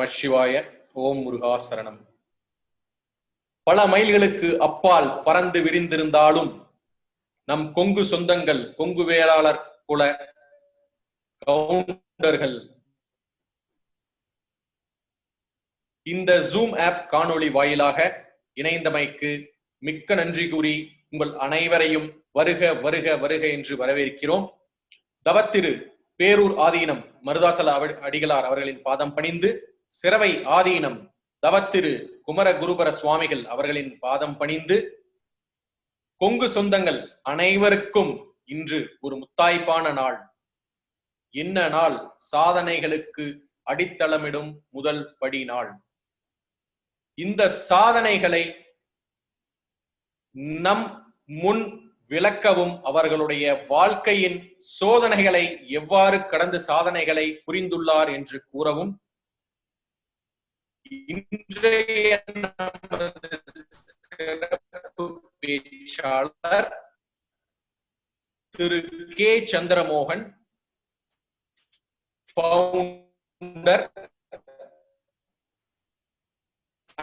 நமசிவாய. ஓம் முருகா சரணம். பல மைல்களுக்கு அப்பால் பறந்து விரிந்திருந்தாலும் நம் கொங்கு சொந்தங்கள், கொங்கு வேளாளர் குல கவுண்டர்கள் இந்த ஜூம் ஆப் காணொளி வாயிலாக இணைந்தமைக்கு மிக்க நன்றி கூறி உங்கள் அனைவரையும் வருக வருக வருக என்று வரவேற்கிறோம். தவத்திரு பேரூர் ஆதீனம் மருதாசல அடிகளார் அவர்களின் பாதம் பணிந்து, சிரவை ஆதீனம் தவத்திரு குமர குருபர சுவாமிகள் அவர்களின் பாதம் பணிந்து, கொங்கு சொந்தங்கள் அனைவருக்கும் இன்று ஒரு முத்தாய்ப்பான நாள். என்ன நாள்? சாதனைகளுக்கு அடித்தளமிடும் முதல் படி நாள். இந்த சாதனைகளை நம் முன் விளக்கவும், அவர்களுடைய வாழ்க்கையின் சோதனைகளை எவ்வாறு கடந்து சாதனைகளை புரிந்துள்ளார் என்று கூறவும் இன்றைய சிறப்பு பேச்சாளர் திரு K Chandramohan, founder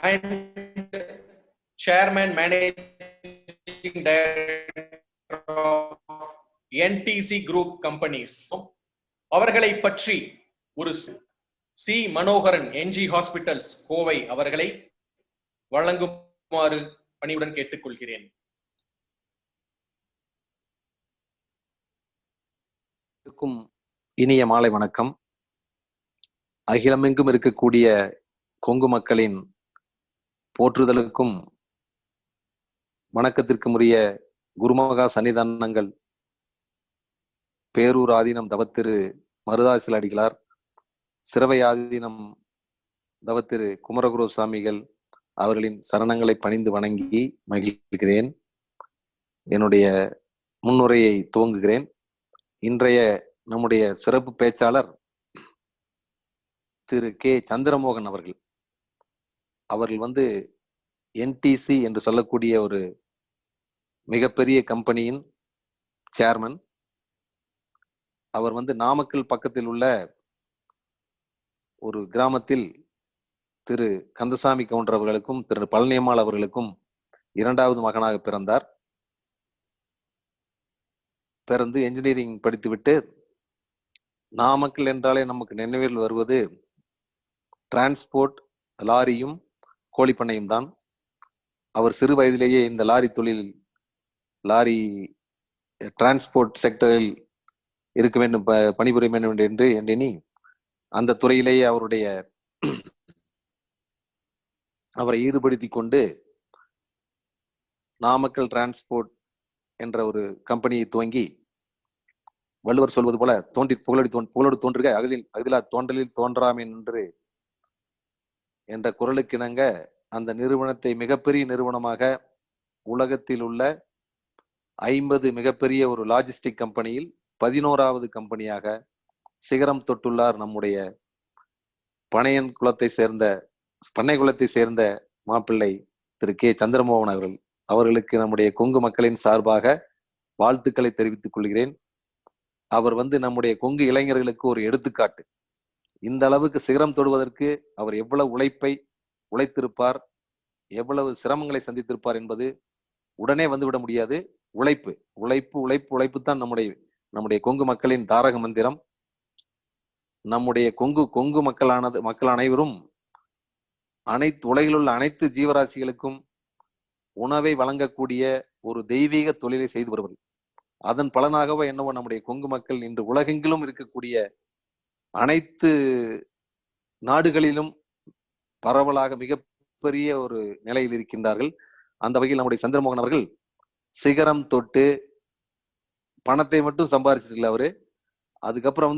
and chairman managing director of NTC Group Companies. அவர்களை பற்றி ஒரு C Manoharan, NG hospitals Kovai அவர்களை வழங்குமாறு பணிவுடன் கேட்டுக்கொள்கிறேன். இனிய மாலை வணக்கம். அகிலமெங்கும் இருக்கக்கூடிய கொங்கு மக்களின் போற்றுதலுக்கும் வணக்கத்திற்கும் உரிய குருமகா சன்னிதானங்கள் பேரூர் ஆதீனம் தவத்திரு மருதாசல அடிகளார், சிரவை ஆதீனம் தவத்திரு குமரகுரு சாமிகள் அவர்களின் சரணங்களை பணிந்து வணங்கி மகிழ்கிறேன். என்னுடைய முன்னுரையை துவங்குகிறேன். இன்றைய நம்முடைய சிறப்பு பேச்சாளர் திரு கே சந்திரமோகன் அவர்கள். அவர்கள் என்டிசி என்று சொல்லக்கூடிய ஒரு மிகப்பெரிய கம்பெனியின் சேர்மன். அவர் நாமக்கல் பக்கத்தில் உள்ள ஒரு கிராமத்தில் திரு கந்தசாமி கவுண்டர் அவர்களுக்கும் திரு பழனியம்மாள் அவர்களுக்கும் இரண்டாவது மகனாக பிறந்தார். பிறந்து என்ஜினியரிங் படித்துவிட்டு, நாமக்கல் என்றாலே நமக்கு நினைவில் வருவது டிரான்ஸ்போர்ட், லாரியும் கோழிப்பண்ணையும் தான். அவர் சிறு வயதிலேயே இந்த லாரி டிரான்ஸ்போர்ட் செக்டரில் இருக்க வேண்டும், பணிபுரிய வேண்டும் என்று எண்ணி அந்த துறையிலேயே அவரை ஈடுபடுத்தி கொண்டு நாமக்கல் டிரான்ஸ்போர்ட் என்ற ஒரு கம்பெனியை துவங்கி, வள்ளுவர் சொல்வது போல தோன்றி புகழோடு தோன்றுக அகதிலார் தோன்றலில் தோன்றாமே என்ற குரலுக்கிணங்க அந்த நிறுவனத்தை மிகப்பெரிய நிறுவனமாக, உலகத்தில் உள்ள 50 மிகப்பெரிய ஒரு லாஜிஸ்டிக் கம்பெனியில் 11வது கம்பெனியாக சிகரம் தொட்டுள்ளார் நம்முடைய பண்ணை குலத்தை சேர்ந்த மாப்பிள்ளை திரு கே சந்திரமோகன் அவர்கள். அவர்களுக்கு நம்முடைய கொங்கு மக்களின் சார்பாக வாழ்த்துக்களை தெரிவித்துக் கொள்கிறேன். அவர் நம்முடைய கொங்கு இளைஞர்களுக்கு ஒரு எடுத்துக்காட்டு. இந்த அளவுக்கு சிகரம் தொடுவதற்கு அவர் எவ்வளவு உழைத்திருப்பார், எவ்வளவு சிரமங்களை சந்தித்திருப்பார் என்பது உடனே வந்துவிட முடியாது. உழைப்பு உழைப்பு உழைப்பு உழைப்பு தான் நம்முடைய கொங்கு மக்களின் தாரக மந்திரம். நம்முடைய கொங்கு மக்கள் அனைவரும் உலகில் உள்ள அனைத்து ஜீவராசிகளுக்கும் உணவை வழங்கக்கூடிய ஒரு தெய்வீக தொழிலை செய்து வருவார்கள். அதன் பலனாகவோ என்னவோ நம்முடைய கொங்கு மக்கள் இன்று உலகெங்கிலும் இருக்கக்கூடிய அனைத்து நாடுகளிலும் பரவலாக மிகப்பெரிய ஒரு நிலையில் இருக்கின்றார்கள். அந்த வகையில் நம்முடைய சந்திரமோகன் அவர்கள் சிகரம் தொட்டு பணத்தை மட்டும் சம்பாதிச்சிருக்கல அவரு. அதுக்கப்புறம்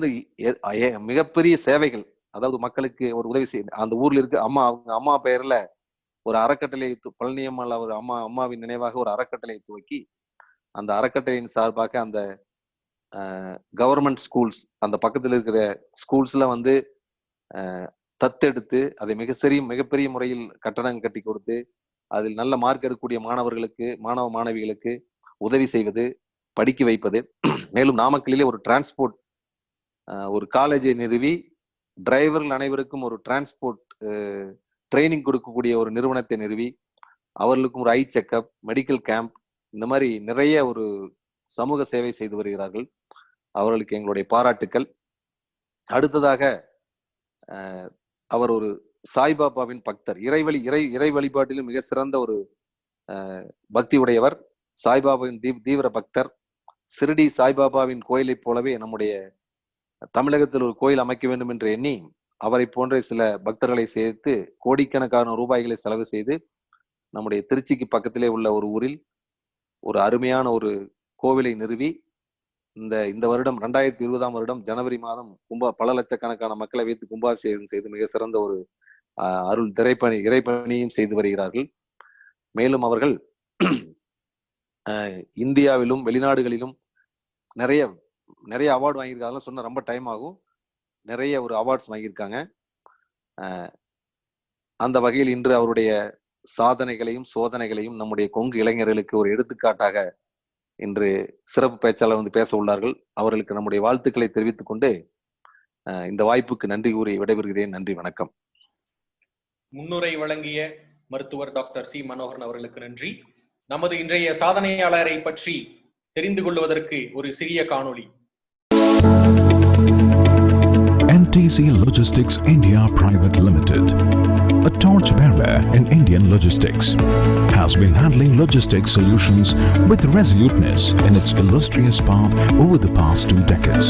மிகப்பெரிய சேவைகள், அதாவது மக்களுக்கு ஒரு உதவி செய்ய, அந்த ஊர்ல இருக்கு அவங்க அம்மா பெயர்ல ஒரு அறக்கட்டளை, பழனியம்மாள் அவர் அம்மாவின் நினைவாக ஒரு அறக்கட்டளை துவக்கி, அந்த அறக்கட்டளையின் சார்பாக அந்த கவர்மெண்ட் ஸ்கூல்ஸ், அந்த பக்கத்தில் இருக்கிற ஸ்கூல்ஸ்ல தத்தெடுத்து அதை மிகப்பெரிய முறையில் கட்டடம் கட்டி கொடுத்து, அதில் நல்ல மார்க் எடுக்கக்கூடிய மாணவிகளுக்கு உதவி செய்வது, படிக்க வைப்பது. மேலும் நாமக்கல்லிலே ஒரு டிரான்ஸ்போர்ட் ஒரு காலேஜை நிறுவி டிரைவர்கள் அனைவருக்கும் ஒரு டிரான்ஸ்போர்ட் ட்ரைனிங் கொடுக்கக்கூடிய ஒரு நிறுவனத்தை நிறுவி அவர்களுக்கும் ஒரு ஐ செக்அப், மெடிக்கல் கேம்ப், இந்த மாதிரி நிறைய ஒரு சமூக சேவை செய்து வருகிறார்கள். அவர்களுக்கு எங்களுடைய பாராட்டுக்கள். அடுத்ததாக அவர் ஒரு சாய்பாபாவின் பக்தர், இறை வழிபாட்டிலும் மிக சிறந்த ஒரு பக்தி உடையவர். சாய்பாபாவின் தீவிர பக்தர். சிறுடி சாய்பாபாவின் கோயிலை போலவே நம்முடைய தமிழகத்தில் ஒரு கோயில் அமைக்க வேண்டும் என்று எண்ணி அவரை போன்ற சில பக்தர்களை சேர்த்து கோடிக்கணக்கான ரூபாய்களை செலவு செய்து நம்முடைய திருச்சிக்கு பக்கத்திலே உள்ள ஒரு ஊரில் ஒரு அருமையான ஒரு கோவிலை நிறுவி இந்த வருடம் 2020 வருடம் ஜனவரி மாதம் பல லட்சக்கணக்கான மக்களை வைத்து கும்பாபிஷேகம் செய்து மிக சிறந்த ஒரு அருள் இறைப்பணியும் செய்து வருகிறார்கள். மேலும் அவர்கள் இந்தியாவிலும் வெளிநாடுகளிலும் நிறைய அவார்டு வாங்கியிருக்காங்க. சொன்ன ரொம்ப டைம் ஆகும். நிறைய ஒரு அவார்ட்ஸ் வாங்கியிருக்காங்க. அந்த வகையில் இன்று அவருடைய சாதனைகளையும் சோதனைகளையும் நம்முடைய கொங்கு இளைஞர்களுக்கு ஒரு எடுத்துக்காட்டாக இன்று சிறப்பு பேச்சாளர் பேச உள்ளார்கள். அவர்களுக்கு நம்முடைய வாழ்த்துக்களை தெரிவித்துக் கொண்டு இந்த வாய்ப்புக்கு நன்றி கூறி விடைபெறுகிறேன். நன்றி, வணக்கம். முன்னுரை வழங்கிய மருத்துவர் டாக்டர் சி மனோகரன் அவர்களுக்கு நன்றி. நமது இன்றைய சாதனையாளரை பற்றி தெரிந்து கொள்வதற்கு ஒரு சிறிய காணொளி. NTC Logistics India Private Limited, a torchbearer in Indian logistics, has been handling logistics solutions with resoluteness in its illustrious path over the past 2 decades.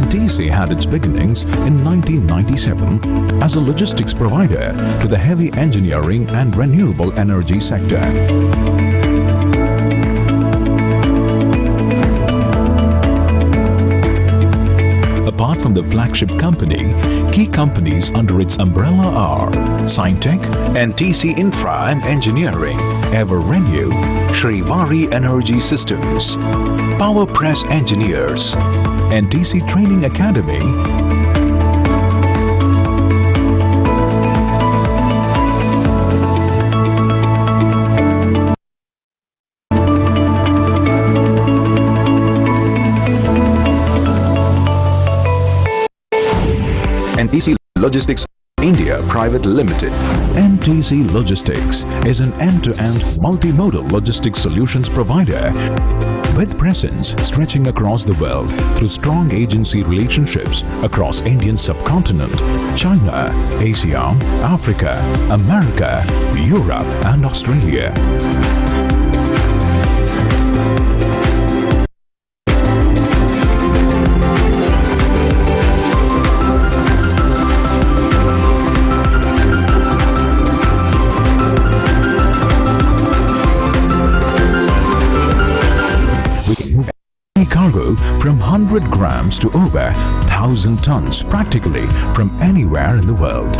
NTC had its beginnings in 1997 as a logistics provider to the heavy engineering and renewable energy sector. Apart from the flagship company, key companies under its umbrella are Scientech, NTC Infra and Engineering, Everrenew, Shrivari Energy Systems, Power Press Engineers, NTC Training Academy, NTC Logistics India Private Limited. NTC Logistics is an end-to-end multimodal logistics solutions provider with presence stretching across the world through strong agency relationships across Indian subcontinent, China, Asia, Africa, America, Europe and Australia. Cargo from 100 grams to over 1,000 tons practically from anywhere in the world.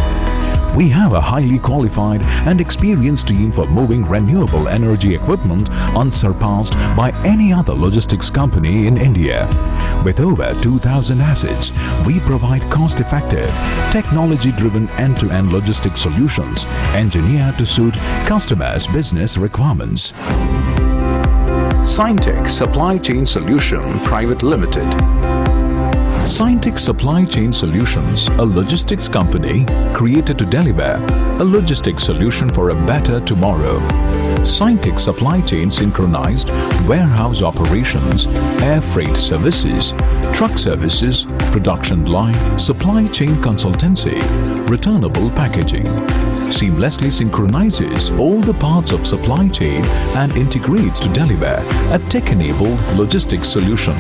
We have a highly qualified and experienced team for moving renewable energy equipment unsurpassed by any other logistics company in India. With over 2,000 assets, we provide cost-effective, technology-driven end-to-end logistics solutions engineered to suit customers' business requirements. Scientech Supply Chain Solution Private Limited. Scientech Supply Chain Solutions, a logistics company created to deliver a logistics solution for a better tomorrow. Scientech Supply Chain synchronized warehouse operations, air freight services, truck services, production line, supply chain consultancy, returnable packaging. Seamlessly synchronizes all the parts of supply chain and integrates to deliver a tech-enabled logistics solution.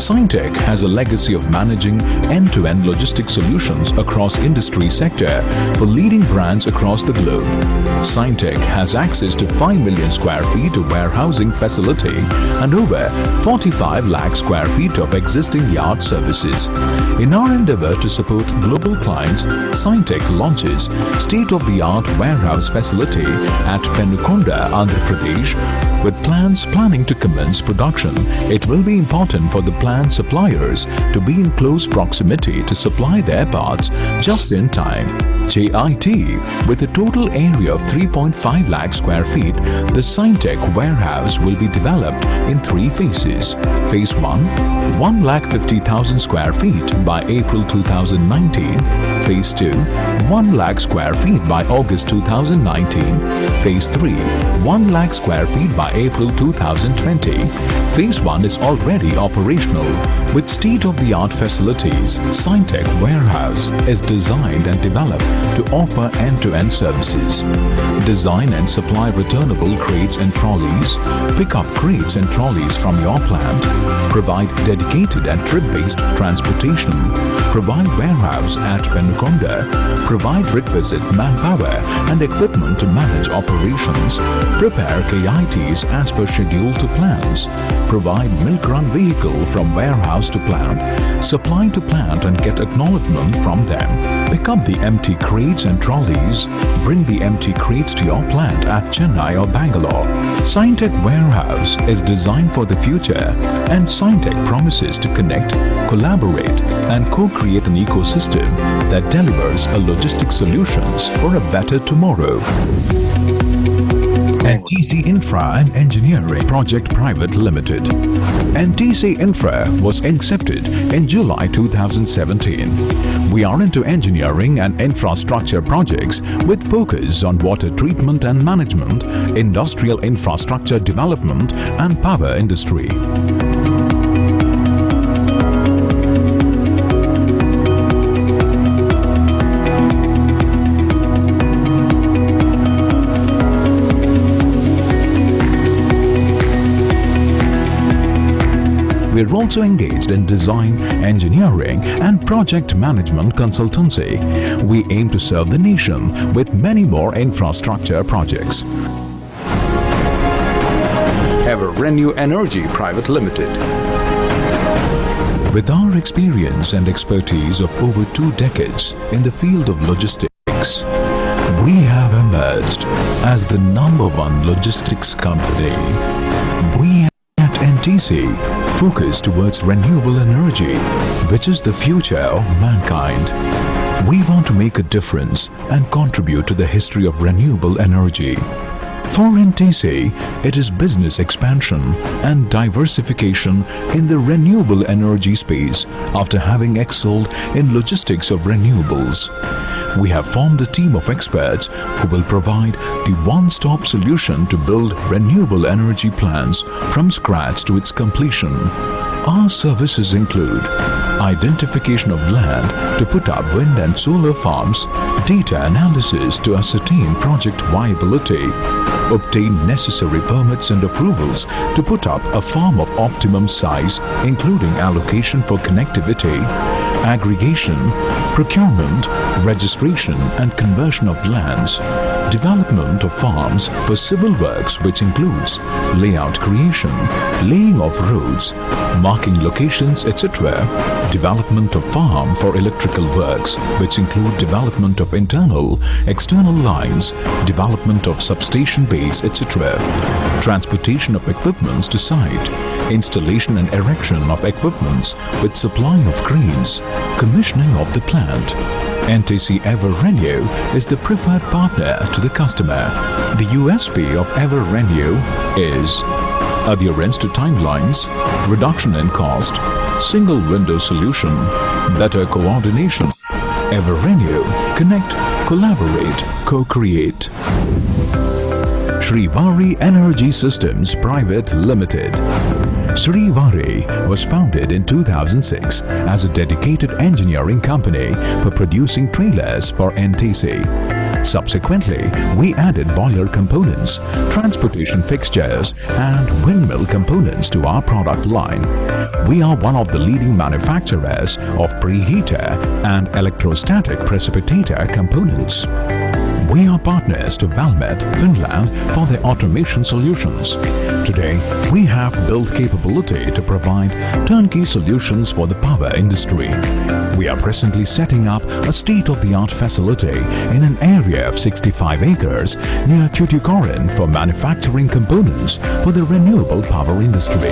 Scientech has a legacy of managing end-to-end logistics solutions across industry sector for leading brands across the globe. Scientech has access to 5 million square feet of warehousing facility and over 45 lakh square feet of existing yard services. In our endeavor to support global clients, Scientech launches state-of-the-art warehouse facility at Penukonda, Andhra Pradesh. With plans planning to commence production, it will be important for the plant suppliers to be in close proximity to supply their parts just in time. JIT, with a total area of 3.5 lakh square feet, the Scientech warehouse will be developed in 3 phases. Phase 1, 1,50,000 square feet by April 2019. Phase 2, 1 lakh square feet by August 2019. Phase 3, 1 lakh square feet by April 2020. Phase 1 is already operational. With state-of-the-art facilities, Scientech Warehouse is designed and developed to offer end-to-end services. Design and supply returnable crates and trolleys, pick up crates and trolleys from your plant, provide dedicated and trip-based transportation, provide warehouse at Penukonda, provide requisite manpower and equipment to manage operations, prepare KITs as per schedule to plants, provide milk run vehicle from warehouse to plant, supply to plant and get acknowledgement from them, pick up the empty crates and trolleys, bring the empty crates to your plant at Chennai or Bangalore. Scientech Warehouse is designed for the future, and Scientech promises to connect, collaborate and co-create an ecosystem that delivers a logistic solutions for a better tomorrow. NTC Infra and Engineering Project Private Limited. NTC Infra was incepted in July 2017. We are into engineering and infrastructure projects with focus on water treatment and management, industrial infrastructure development and power industry. We're also engaged in design, engineering and project management consultancy. We aim to serve the nation with many more infrastructure projects. Everrenew Energy Private Limited. With our experience and expertise of over 2 decades in the field of logistics, we have emerged as the #1 logistics company. We at NTC focus towards renewable energy, which is the future of mankind. We want to make a difference and contribute to the history of renewable energy. For NTC, it is business expansion and diversification in the renewable energy space after having excelled in logistics of renewables. We have formed a team of experts who will provide the one-stop solution to build renewable energy plants from scratch to its completion. Our services include identification of land to put up wind and solar farms, data analysis to ascertain project viability, obtain necessary permits and approvals to put up a farm of optimum size including allocation for connectivity, aggregation, procurement, registration and conversion of lands, development of farms for civil works which includes layout creation, laying of roads, marking locations, etc. Development of farm for electrical works which include development of internal, external lines, development of substation base, etc. Transportation of equipments to site, installation and erection of equipments with supply of cranes, commissioning of the plant. NTC Everrenew is the preferred partner to the customer. The USP of Everrenew is adherence to timelines, reduction in cost, single window solution, better coordination. Everrenew, connect, collaborate, co-create. Shrivari Energy Systems Private Limited. Shrivari was founded in 2006 as a dedicated engineering company for producing trailers for NTC. Subsequently, we added boiler components, transportation fixtures and windmill components to our product line. We are one of the leading manufacturers of preheater and electrostatic precipitator components. We are partners to Valmet, Finland for their automation solutions. Today, we have built capability to provide turnkey solutions for the power industry. We are presently setting up a state-of-the-art facility in an area of 65 acres near Tuticorin for manufacturing components for the renewable power industry.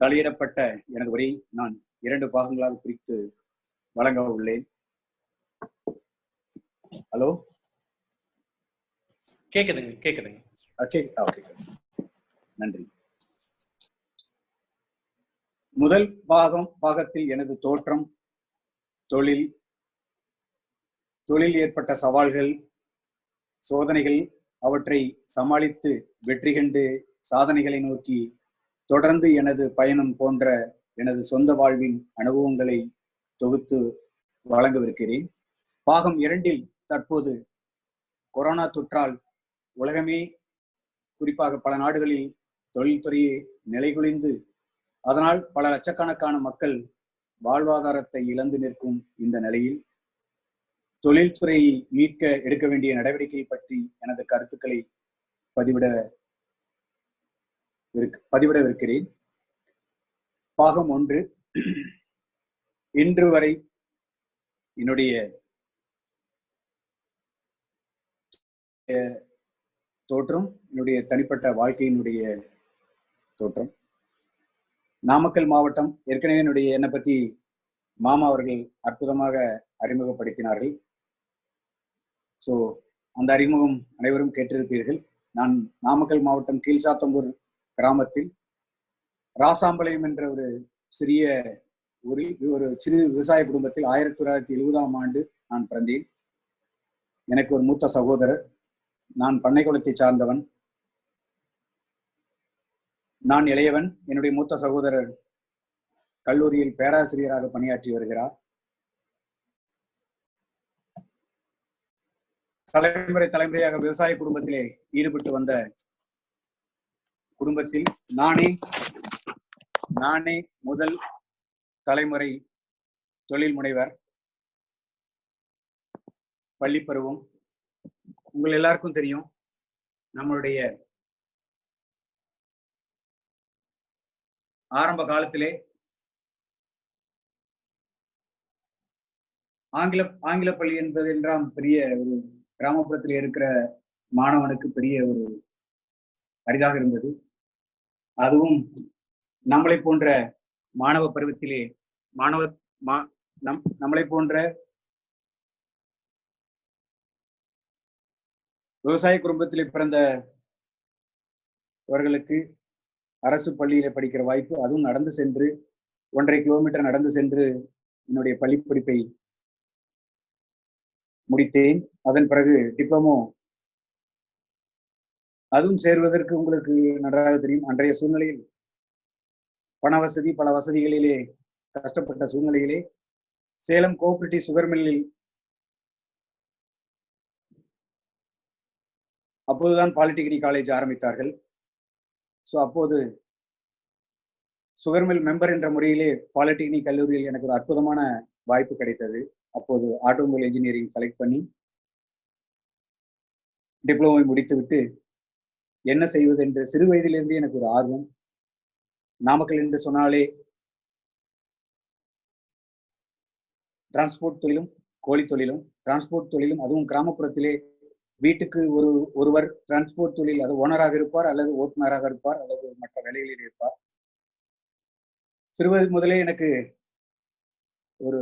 தலையிடப்பட்ட எனது உரையை நான் 2 பாகங்களாக பிரித்து வழங்க உள்ளேன். Hello, கேக்குதுங்க. Okay, நன்றி. முதல் பாகத்தில் எனது தோற்றம், தொழில் ஏற்பட்ட சவால்கள், சோதனைகள், அவற்றை சமாளித்து வெற்றி கண்டு சாதனைகளை நோக்கி தொடர்ந்து எனது பயணம் போன்ற எனது சொந்த வாழ்வின் அனுபவங்களை தொகுத்து வழங்கவிருக்கிறேன். பாகம் 2 தற்போது கொரோனா தொற்றால் உலகமே, குறிப்பாக பல நாடுகளில் தொழில்துறையை நிலைகுலைந்து அதனால் பல லட்சக்கணக்கான மக்கள் வாழ்வாதாரத்தை இழந்து நிற்கும் இந்த நிலையில் தொழில்துறையை மீட்க எடுக்க வேண்டிய நடவடிக்கை பற்றி எனது கருத்துக்களை பதிவிடவிருக்கிறேன். பாகம் 1. இன்று வரை என்னுடைய தோற்றம், என்னுடைய தனிப்பட்ட வாழ்க்கையினுடைய தோற்றம். நாமக்கல் மாவட்டம், ஏற்கனவே என்னை பற்றி மாமா அவர்கள் அற்புதமாக அறிமுகப்படுத்தினார்கள். ஸோ அந்த அறிமுகம் அனைவரும் கேட்டிருப்பீர்கள். நான் நாமக்கல் மாவட்டம் கீழ்சாத்தம்பூர் கிராமத்தில் ராசாம்பாளையம் என்ற ஒரு சிறிய ஊரில் ஒரு சிறு விவசாய குடும்பத்தில் 1970ஆம் ஆண்டு நான் பிறந்தேன். எனக்கு ஒரு மூத்த சகோதரர். நான் பண்ணைக்குளத்தை சார்ந்தவன். நான் இளையவன். என்னுடைய மூத்த சகோதரர் கல்லூரியில் பேராசிரியராக பணியாற்றி வருகிறார். தலைமுறையாக விவசாய குடும்பத்திலே ஈடுபட்டு வந்த குடும்பத்தில் நானே முதல் தலைமுறை தொழில் முனைவர். பள்ளி பருவம் உங்கள் எல்லாருக்கும் தெரியும். நம்மளுடைய ஆரம்ப காலத்திலே ஆங்கில பள்ளி என்பது என்றாம் பெரிய ஒரு கிராமப்புறத்தில் இருக்கிற மாணவனுக்கு பெரிய ஒரு அரிதாக இருந்தது. அதுவும் நம்மளை போன்ற மாணவ பருவத்திலே நம்மளை போன்ற விவசாய குடும்பத்திலே பிறந்தவர்களுக்கு அரசு பள்ளியில படிக்கிற வாய்ப்பு, அதுவும் நடந்து சென்று 1.5 கிலோமீட்டர் நடந்து சென்று என்னுடைய பள்ளி படிப்பை முடித்தேன். அதன் பிறகு டிப்ளமோ, அதுவும் சேருவதற்கு உங்களுக்கு நன்றாக தெரியும். அன்றைய சூழ்நிலையில் பண வசதி, பல வசதிகளிலே கஷ்டப்பட்ட சூழ்நிலையிலே சேலம் கோஆபரேட்டிவ் சுகர் மில்லில் அப்போதுதான் பாலிடெக்னிக் காலேஜ் ஆரம்பித்தார்கள். ஸோ அப்போது சுகர் மில் மெம்பர் என்ற முறையிலே பாலிடெக்னிக் கல்லூரியில் எனக்கு ஒரு அற்புதமான வாய்ப்பு கிடைத்தது. அப்போது ஆட்டோமொபைல் இன்ஜினியரிங் செலக்ட் பண்ணி டிப்ளமோவை முடித்துவிட்டு என்ன செய்வது என்று சிறு வயதிலிருந்து எனக்கு ஒரு ஆர்வம். நாமக்கல் என்று சொன்னாலே டிரான்ஸ்போர்ட் தொழிலும் கோழி தொழிலும், டிரான்ஸ்போர்ட் தொழிலும், அதுவும் கிராமப்புறத்திலே வீட்டுக்கு ஒருவர் டிரான்ஸ்போர்ட் தொழில், அது ஓனராக இருப்பார் அல்லது ஓட்டுநராக இருப்பார் அல்லது மற்ற வேலைகளில் இருப்பார். சிறுவயது முதலே எனக்கு ஒரு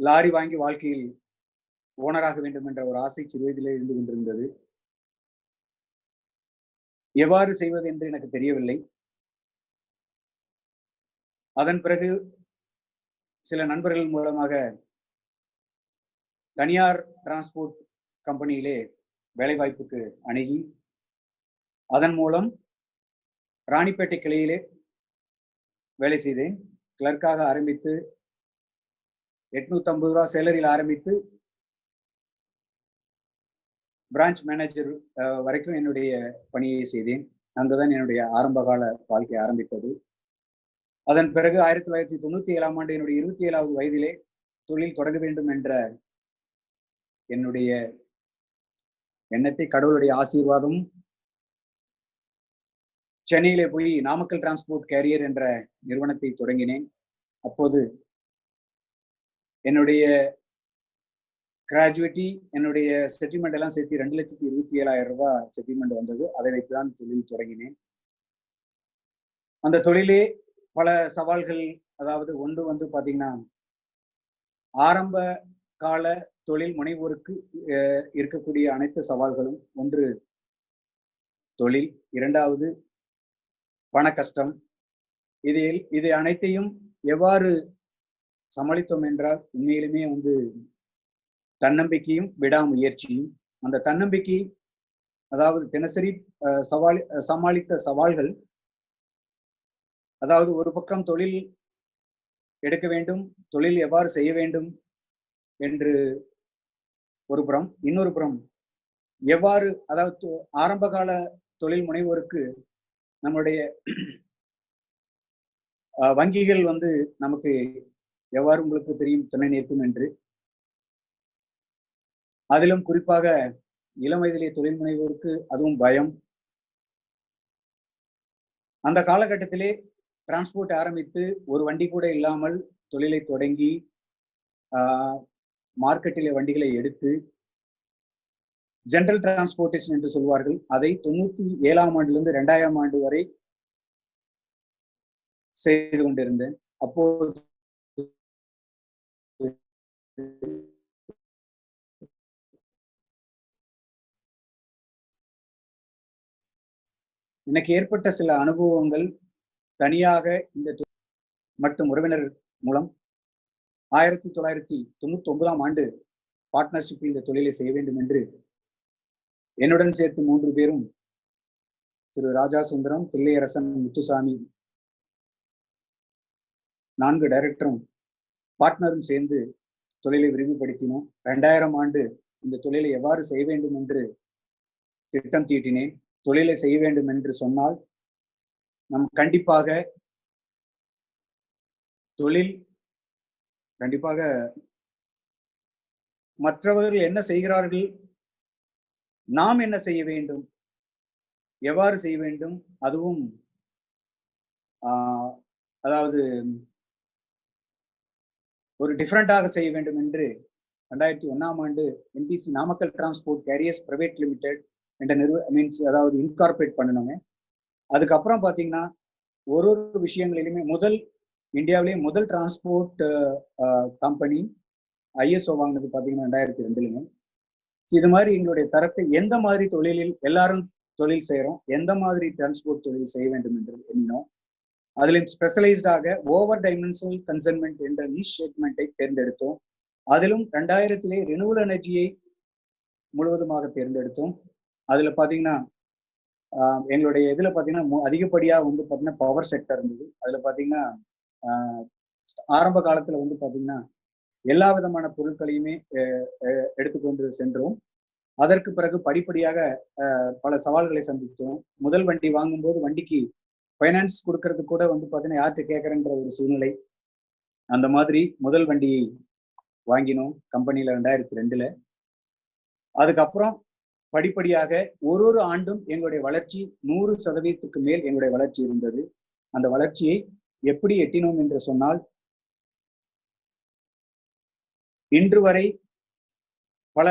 லாரி வாங்கி வாழ்க்கையில் ஓனராக வேண்டும் என்ற ஒரு ஆசை சிறுவயதிலே இருந்து கொண்டிருந்தது. எவ்வாறு செய்வது என்று எனக்கு தெரியவில்லை. அதன் பிறகு சில நண்பர்கள் மூலமாக தனியார் டிரான்ஸ்போர்ட் கம்பெனியிலே வேலைவாய்ப்புக்கு அணுகி அதன் மூலம் ராணிப்பேட்டை கிளையிலே வேலை செய்தேன். கிளர்க்காக ஆரம்பித்து 850 ரூபா சேலரியில் ஆரம்பித்து பிரான்ச் மேனேஜர் வரைக்கும் என்னுடைய பணியை செய்தேன். அங்குதான் என்னுடைய ஆரம்பகால வாழ்க்கை ஆரம்பித்தது. அதன் பிறகு 1997ஆம் ஆண்டு என்னுடைய 27வது வயதிலே தொழில் தொடங்க வேண்டும் என்ற என்னுடைய எண்ணத்தை கடவுளுடைய ஆசீர்வாதம் சென்னையிலே போய் நாமக்கல் டிரான்ஸ்போர்ட் கேரியர் என்ற நிறுவனத்தை தொடங்கினேன். அப்போது என்னுடைய கிராஜுவேட்டி, என்னுடைய செட்டில்மெண்ட் எல்லாம் சேர்த்து 2,27,000 ரூபாய் செட்டில்மெண்ட் வந்தது. அதை வைத்துதான் தொழில் தொடங்கினேன். அந்த தொழிலே பல சவால்கள். அதாவது ஒன்று வந்து பாத்தீங்கன்னா, ஆரம்ப கால தொழில் முனைவோருக்கு இருக்கக்கூடிய அனைத்து சவால்களும். ஒன்று தொழில், இரண்டாவது பண கஷ்டம். இது அனைத்தையும் எவ்வாறு சமாளித்தோம் என்றால், உண்மையிலுமே வந்து தன்னம்பிக்கையும் விடாமுயற்சியும். அந்த தன்னம்பிக்கை, அதாவது தினசரி சமாளித்த சவால்கள். அதாவது ஒரு பக்கம் தொழில் எடுக்க வேண்டும், தொழில் எவ்வாறு செய்ய வேண்டும் என்று ஒரு புறம், இன்னொரு புறம் எவ்வாறு, அதாவது ஆரம்ப கால தொழில் முனைவோருக்கு நம்முடைய வங்கிகள் வந்து நமக்கு எவ்வாறு உங்களுக்கு தெரியும் துணை நிற்கும் என்று. அதிலும் குறிப்பாக இளம் வயதிலே தொழில் முனைவோருக்கு அதுவும் பயம். அந்த காலகட்டத்திலே டிரான்ஸ்போர்ட் ஆரம்பித்து ஒரு வண்டி கூட இல்லாமல் தொழிலை தொடங்கி மார்க்கெட்டிலே வண்டிகளை எடுத்து ஜெனரல் டிரான்ஸ்போர்டேஷன் என்று சொல்வார்கள். அதை 97ஆம் ஆண்டிலிருந்து 2000ஆம் ஆண்டு வரை செய்து கொண்டிருந்தேன். அப்போது எனக்கு ஏற்பட்ட சில அனுபவங்கள் தனியாக இந்த மற்றும் உறவினர் மூலம் 1999ஆம் ஆண்டு பார்ட்னர்ஷிப்பில் இந்த தொழிலை செய்ய வேண்டும் என்று என்னுடன் சேர்த்து 3 பேரும், திரு ராஜா சுந்தரம், தில்லையரசன், முத்துசாமி, 4 டைரக்டரும் பார்ட்னரும் சேர்ந்து தொழிலை விரிவுபடுத்தினோம். 2000ஆம் ஆண்டு இந்த தொழிலை எவ்வாறு செய்ய வேண்டும் என்று திட்டம் தீட்டினேன். தொழிலை செய்ய வேண்டும் என்று சொன்னால் நம் கண்டிப்பாக தொழில் கண்டிப்பாக மற்றவர்கள் என்ன செய்கிறார்கள், நாம் என்ன செய்ய வேண்டும், எவ்வாறு செய்ய வேண்டும், அதுவும் அதாவது ஒரு டிஃபரெண்டாக செய்ய வேண்டும் என்று 2001ஆம் ஆண்டு NTC Namakkal transport carriers private limited என்ற அதாவது இன்கார்பரேட் பண்ணணுங்க. அதுக்கப்புறம் பாத்தீங்கன்னா ஒரு விஷயங்களிலுமே இந்தியாவிலேயே முதல் டிரான்ஸ்போர்ட் கம்பெனி ISO வாங்கினது பாத்தீங்கன்னா 2002லுங்க. இது மாதிரி எங்களுடைய தரத்தை எந்த மாதிரி தொழிலில் எல்லாரும் தொழில் செய்யறோம், எந்த மாதிரி டிரான்ஸ்போர்ட் தொழில் செய்ய வேண்டும் என்று எண்ணினோம். அதிலும் ஸ்பெஷலைஸ்டாக ஓவர் டைமென்ஷனல் கன்சைன்மெண்ட் என்ற நிஷ் செக்மெண்ட்டை தேர்ந்தெடுத்தோம். அதிலும் 2000லே ரினியூவல் எனர்ஜியை முழுவதுமாக தேர்ந்தெடுத்தோம். அதுல பாத்தீங்கன்னா எங்களுடைய இதுல பாத்தீங்கன்னா அதிகப்படியா வந்து பாத்தீங்கன்னா பவர் செக்டர் இருந்தது. அதுல பாத்தீங்கன்னா ஆரம்ப காலத்துல வந்து பாத்தீங்கன்னா எல்லா விதமான பொருட்களையுமே எடுத்துக்கொண்டு சென்றோம். அதற்கு பிறகு படிப்படியாக பல சவால்களை சந்தித்தோம். முதல் வண்டி வாங்கும்போது வண்டிக்கு ஃபைனான்ஸ் கொடுக்கறது கூட வந்து பாத்தீங்கன்னா யார்கிட்ட கேட்கறன்ற ஒரு சூழ்நிலை. அந்த மாதிரி முதல் வண்டியை வாங்கினோம் கம்பெனியில 2002ல. அதுக்கப்புறம் படிப்படியாக ஒரு ஆண்டும் எங்களுடைய வளர்ச்சி 100% மேல் எங்களுடைய வளர்ச்சி இருந்தது. அந்த வளர்ச்சியை எப்படி எட்டினோம் என்று சொன்னால், இன்று வரை பல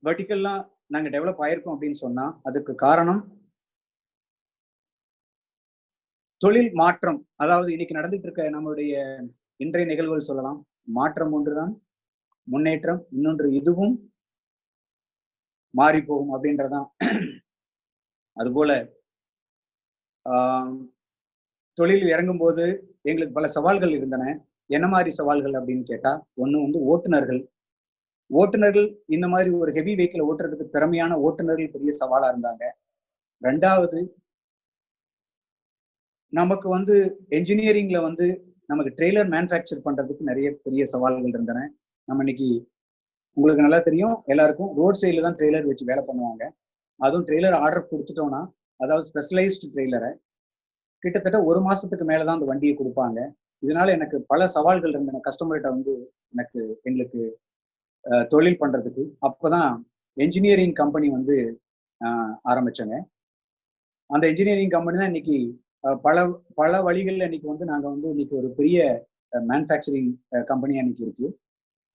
வெர்டிகல்லாம் நாங்க டெவலப் ஆயிருக்கோம் அப்படின்னு சொன்னா அதுக்கு காரணம் தொழில் மாற்றம். அதாவது இன்னைக்கு நடந்துட்டு இருக்க நம்மளுடைய இன்றைய நிகழ்வுகள் சொல்லலாம். மாற்றம் ஒன்றுதான் முன்னேற்றம், இன்னொன்று இதுவும் மாறி போகும் அப்படின்றதான். அதுபோல தொழில் இறங்கும் போது எங்களுக்கு பல சவால்கள் இருந்தன. என்ன மாதிரி சவால்கள் அப்படின்னு கேட்டா, ஒண்ணு வந்து ஓட்டுநர்கள் இந்த மாதிரி ஒரு ஹெவி வெஹிக்கிள் ஓட்டுறதுக்கு திறமையான ஓட்டுநர்கள் பெரிய சவாலா இருந்தாங்க. 2வது நமக்கு வந்து என்ஜினியரிங்ல வந்து நமக்கு ட்ரெய்லர் மேனுஃபேக்சர் பண்றதுக்கு நிறைய பெரிய சவால்கள் இருந்தன. நம்ம இன்னைக்கு உங்களுக்கு நல்லா தெரியும், எல்லாருக்கும் ரோட் சைட்ல தான் ட்ரெய்லர் வச்சு வேலை பண்ணுவாங்க. அதுவும் ட்ரெய்லர் ஆர்டர் கொடுத்துட்டோம்னா, அதாவது ஸ்பெஷலைஸ்டு ட்ரெய்லரை கிட்டத்தட்ட 1 மாசத்துக்கு மேலதான் அந்த வண்டியை கொடுப்பாங்க. இதனால எனக்கு பல சவால்கள் இருந்தன கஸ்டமர்கிட்ட வந்து எங்களுக்கு தொழில் பண்றதுக்கு. அப்பதான் என்ஜினியரிங் கம்பெனி வந்து ஆரம்பிச்சோங்க. அந்த என்ஜினியரிங் கம்பெனி தான் இன்னைக்கு பல வழிகள்ல இன்னைக்கு வந்து நாங்க வந்து இன்னைக்கு ஒரு பெரிய மேனுஃபேக்சரிங் கம்பெனியா இன்னைக்கு இருக்கு.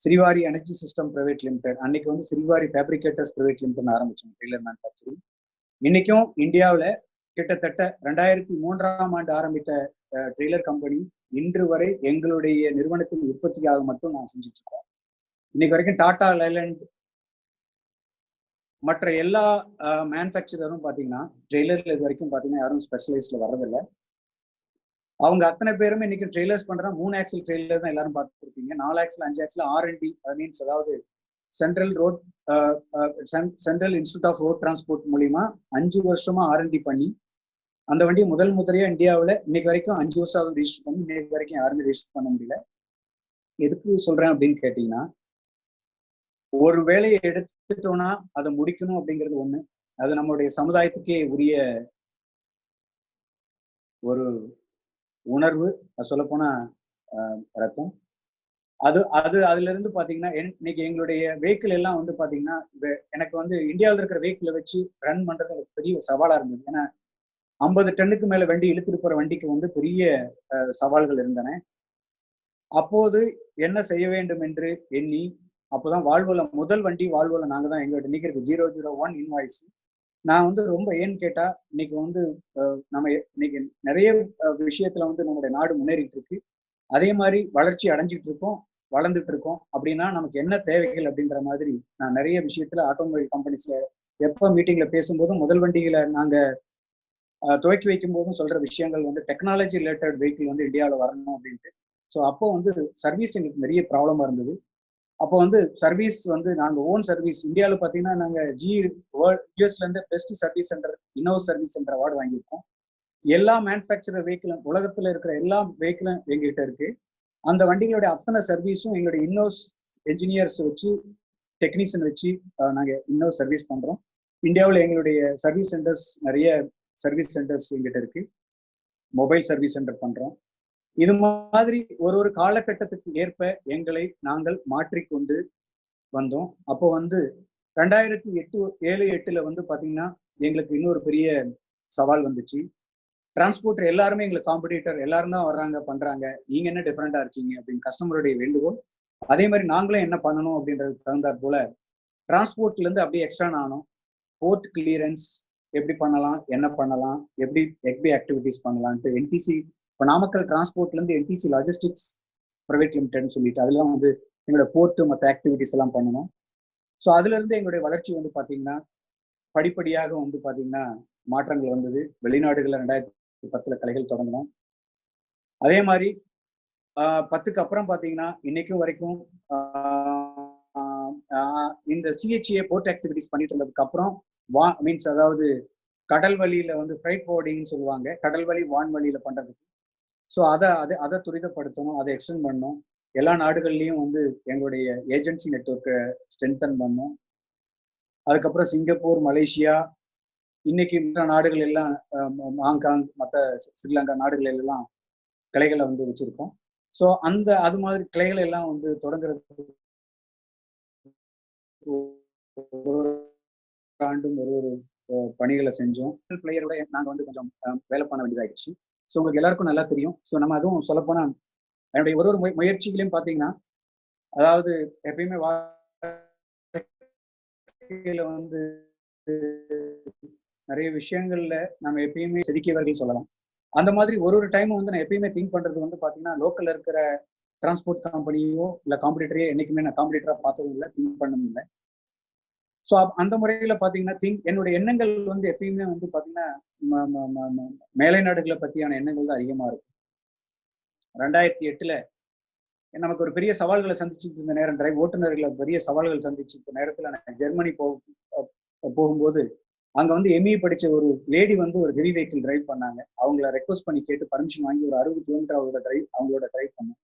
Srivari energy system private limited, அன்னைக்கு வந்து ஸ்ரீவாரி ஃபேப்ரிகேட்டர்ஸ் பிரைவேட் லிமிடெட் ஆரம்பிச்சோம் ட்ரெய்லர் மேனுஃபேக்சரிங். இன்னைக்கும் இந்தியாவில் கிட்டத்தட்ட 2003ஆம் ஆண்டு ஆரம்பித்த ட்ரெய்லர் கம்பெனி இன்று வரை எங்களுடைய நிறுவனத்தின் உற்பத்தியாக மட்டும் நான் செஞ்சுட்டு இருக்கோம். இன்னைக்கு வரைக்கும் டாடா, லைலண்ட் மற்ற எல்லா மேனுஃபேக்சரரும் பாத்தீங்கன்னா ட்ரெய்லர்ல இது வரைக்கும் பாத்தீங்கன்னா யாரும் ஸ்பெஷலைஸ்ட்ல வர்றதில்லை. அவங்க அத்தனை பேருமே இன்னைக்கு ட்ரெய்லர்ஸ் பண்றாங்க. 3 ஆக்சல் ட்ரெய்லர் தான் எல்லாரும் பார்த்துருப்பீங்க. 4 ஆக்சல் 5 ஆக்சல் R&D, மீன்ஸ் அதாவது central institute of road transport மூலியமா 5 வருஷமா R&D பண்ணி அந்த வண்டியை முதல் இந்தியாவில் இன்னைக்கு வரைக்கும் 5 வருஷம் ரெஜிஸ்டர் பண்ணி இன்னைக்கு வரைக்கும் யாருமே ரெஜிஸ்டர் பண்ண முடியல. எதுக்கு சொல்றேன் அப்படின்னு கேட்டீங்கன்னா, ஒரு வேலையை எடுத்துட்டோம்னா அதை முடிக்கணும் அப்படிங்கிறது ஒண்ணு. அது நம்மளுடைய சமுதாயத்துக்கே உரிய ஒரு உணர்வு. சொல்ல போனா ரத்தம். அதுல இருந்து பாத்தீங்கன்னா இன்னைக்கு எங்களுடைய வெஹிக்கிள் எல்லாம் வந்து பாத்தீங்கன்னா, எனக்கு வந்து இந்தியாவில் இருக்கிற வெஹிக்கிளை வச்சு ரன் பண்றது எனக்கு பெரிய சவாலா இருந்தது. ஏன்னா 50 டன்னுக்கு மேல வண்டி இழுத்துட்டு போற வண்டிக்கு வந்து பெரிய சவால்கள் இருந்தன. அப்போது என்ன செய்ய வேண்டும் என்று எண்ணி, அப்போதான் வால்வோல முதல் வண்டி வால்வோல நாங்க தான் எங்கள்கிட்ட இன்னைக்கு இருக்கு 001 இன்வாய்ஸ். நான் வந்து ரொம்ப ஏன்னு கேட்டா, இன்னைக்கு வந்து நம்ம இன்னைக்கு நிறைய விஷயத்துல வந்து நம்மளுடைய நாடு முன்னேறிட்டு இருக்கு. அதே மாதிரி வளர்ச்சி அடைஞ்சிட்டு இருக்கோம், வளர்ந்துட்டு இருக்கோம். அப்படின்னா நமக்கு என்ன தேவைகள் அப்படின்ற மாதிரி நான் நிறைய விஷயத்துல ஆட்டோமொபைல் கம்பெனிஸ்ல எப்ப மீட்டிங்ல பேசும்போதும் முதல் வண்டிகளை நாங்க துவக்கி வைக்கும் போதும் சொல்ற விஷயங்கள் வந்து டெக்னாலஜி ரிலேட்டட் வெஹிக்கிள் வந்து இந்தியாவில் வரணும் அப்படின்ட்டு. ஸோ அப்போ வந்து சர்வீஸ் எங்களுக்கு நிறைய ப்ராப்ளமா இருந்தது. அப்போ வந்து சர்வீஸ் வந்து நாங்க ஓன் சர்வீஸ் இந்தியாவில் பார்த்தீங்கன்னா நாங்க யூஎஸ்ல இருந்து பெஸ்ட் சர்வீஸ் சென்டர், இன்னோவ் சர்வீஸ் சென்டர் அவார்டு வாங்கியிருக்கோம். எல்லா மேனுஃபேக்சரர் வெஹிக்கிளும் உலகத்துல இருக்கிற எல்லா வெஹிக்கிளும் எங்ககிட்ட இருக்கு. அந்த வண்டிகளுடைய அத்தனை சர்வீஸும் எங்களுடைய இன்னோஸ் என்ஜினியர்ஸ் வச்சு, டெக்னீஷியன் வச்சு நாங்க இன்னோவ் சர்வீஸ் பண்றோம். இந்தியாவில் எங்களுடைய சர்வீஸ் சென்டர்ஸ் நிறைய சர்வீஸ் சென்டர்ஸ் எங்கிட்ட இருக்கு. மொபைல் சர்வீஸ் சென்டர் பண்றோம். இது மாதிரி ஒரு காலகட்டத்துக்கு ஏற்ப எங்களை நாங்கள் மாற்றிக்கொண்டு வந்தோம். அப்போ வந்து 2007-8 வந்து பாத்தீங்கன்னா எங்களுக்கு இன்னொரு பெரிய சவால் வந்துச்சு. டிரான்ஸ்போர்ட்டர் எல்லாருமே எங்களுக்கு காம்படிட்டர், எல்லாரும் தான் வர்றாங்க பண்றாங்க, நீங்க என்ன டிஃபரெண்டா இருக்கீங்க அப்படின்னு கஸ்டமருடைய வேண்டுகோள். அதே மாதிரி நாங்களும் என்ன பண்ணணும் அப்படின்றது தகுந்தாற் போல டிரான்ஸ்போர்ட்ல இருந்து அப்படியே எக்ஸ்ட்ரா ஆனோம். போர்ட் கிளியரன்ஸ் எப்படி பண்ணலாம், என்ன பண்ணலாம், எப்படி ஆக்டிவிட்டிஸ் பண்ணலான்ட்டு என்டிசி, இப்போ நாமக்கல் டிரான்ஸ்போர்ட்ல இருந்து என்டிசி லாஜிஸ்டிக்ஸ் பிரைவேட் லிமிடெட்னு சொல்லிட்டு அதெல்லாம் வந்து எங்களோட போர்ட்டு மற்ற ஆக்டிவிட்டிஸ் எல்லாம் பண்ணணும். ஸோ அதுல இருந்து எங்களுடைய வளர்ச்சி வந்து பாத்தீங்கன்னா படிப்படியாக வந்து பாத்தீங்கன்னா மாற்றங்கள் வந்தது. வெளிநாடுகள்ல 2010 கலைகள் தொடங்கினோம். அதே மாதிரி 10க்கு அப்புறம் பாத்தீங்கன்னா இன்னைக்கும் வரைக்கும் இந்த சிஹெச்ஏ போர்ட் ஆக்டிவிட்டிஸ் பண்ணிட்டு இருந்ததுக்கு அப்புறம் மீன்ஸ் அதாவது கடல் வழியில வந்து ஃப்ரைட் போர்டிங்னு சொல்லுவாங்க, கடல் வழி வான்வழியில பண்றதுக்கு. ஸோ அதை துரிதப்படுத்தணும், அதை எக்ஸ்டெண்ட் பண்ணணும். எல்லா நாடுகள்லையும் வந்து எங்களுடைய ஏஜென்சி நெட்வொர்க்கை ஸ்ட்ரென்தன் பண்ணோம். அதுக்கப்புறம் சிங்கப்பூர், மலேசியா, இன்னைக்கு மற்ற நாடுகள் எல்லாம் ஹாங்காங், மற்ற ஸ்ரீலங்கா நாடுகள் எல்லாம் கிளைகளை வந்து வச்சிருக்கோம். ஸோ அது மாதிரி கிளைகளை எல்லாம் வந்து தொடங்குறதுக்கு ஆண்டும் ஒரு பணிகளை செஞ்சோம். பிளேயரோட நாங்கள் வந்து கொஞ்சம் வேலை பண்ண வேண்டியதாகிடுச்சு. ஸோ உங்களுக்கு எல்லாருக்கும் நல்லா தெரியும். ஸோ நம்ம அதுவும் சொல்லப்போனா என்னுடைய ஒரு முயற்சிகளையும் பார்த்தீங்கன்னா, அதாவது எப்பயுமே வந்து நிறைய விஷயங்கள்ல நம்ம எப்பயுமே செதுக்கியவர்கள் சொல்லலாம். அந்த மாதிரி ஒரு டைம் வந்து நான் எப்பயுமே திங்க் பண்றது வந்து பாத்தீங்கன்னா, லோக்கல்ல இருக்கிற டிரான்ஸ்போர்ட் கம்பெனியோ இல்ல காம்படிட்டரையோ என்னைக்குமே நான் காம்படிட்டரா பார்த்ததும் இல்லை, திங்க் பண்ணதும் இல்லை. ஸோ அந்த முறையில பாத்தீங்கன்னா என்னுடைய எண்ணங்கள் வந்து எப்பயுமே வந்து பாத்தீங்கன்னா மேலை நாடுகளை பத்தியான எண்ணங்கள் தான் அதிகமா இருக்கும். 2008 நமக்கு ஒரு பெரிய சவால்களை சந்திச்சுட்டு இருந்த நேரம், ஓட்டுநர்களை பெரிய சவால்கள் சந்திச்சுட்டு நேரத்துல நான் ஜெர்மனி போகும்போது அங்க வந்து எம்இ படிச்ச ஒரு லேடி வந்து ஒரு ஹெவி வெஹிக்கிள் டிரைவ் பண்ணாங்க. அவங்கள ரெக்வஸ்ட் பண்ணி கேட்டு பர்மிஷன் வாங்கி ஒரு 60 கிலோமீட்டர் அவங்களோட டிரைவ் பண்ணேன்.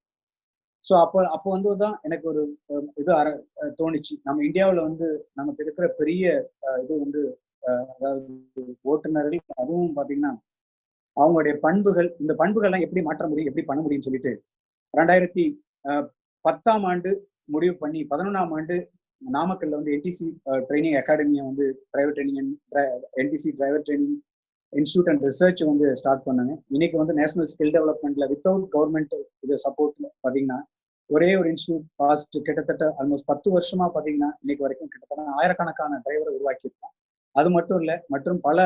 ஸோ அப்போ வந்து தான் எனக்கு ஒரு இது தோணுச்சு, நம்ம இந்தியாவில் வந்து நமக்கு இருக்கிற பெரிய இது வந்து அதாவது ஓட்டுநர்கள், அதுவும் பார்த்தீங்கன்னா அவங்களுடைய பண்புகள், இந்த பண்புகள்லாம் எப்படி மாற்ற முடியும், எப்படி பண்ண முடியும்னு சொல்லிட்டு 2010ஆம் ஆண்டு முடிவு பண்ணி 11ஆம் ஆண்டு நாமக்கல்ல வந்து என்டிசி ட்ரைனிங் அகாடமியை வந்து NTC driver training institute and research வந்து ஸ்டார்ட் பண்ணாங்க. இன்னைக்கு வந்து நேஷனல் ஸ்கில் டெவலப்மெண்ட்ல வித்தவுட் கவர்மெண்ட் இது சப்போர்ட்ல பாத்தீங்கன்னா ஒரே ஒரு இன்ஸ்டியூட் பாஸ்ட் கிட்டத்தட்ட ஆல்மோஸ்ட் 10 வருஷமா பாத்தீங்கன்னா இன்னைக்கு வரைக்கும் கிட்டத்தட்ட 1000கணக்கான டிரைவரை உருவாக்கியிருக்கோம். அது மட்டும் இல்லை, மற்றும் பல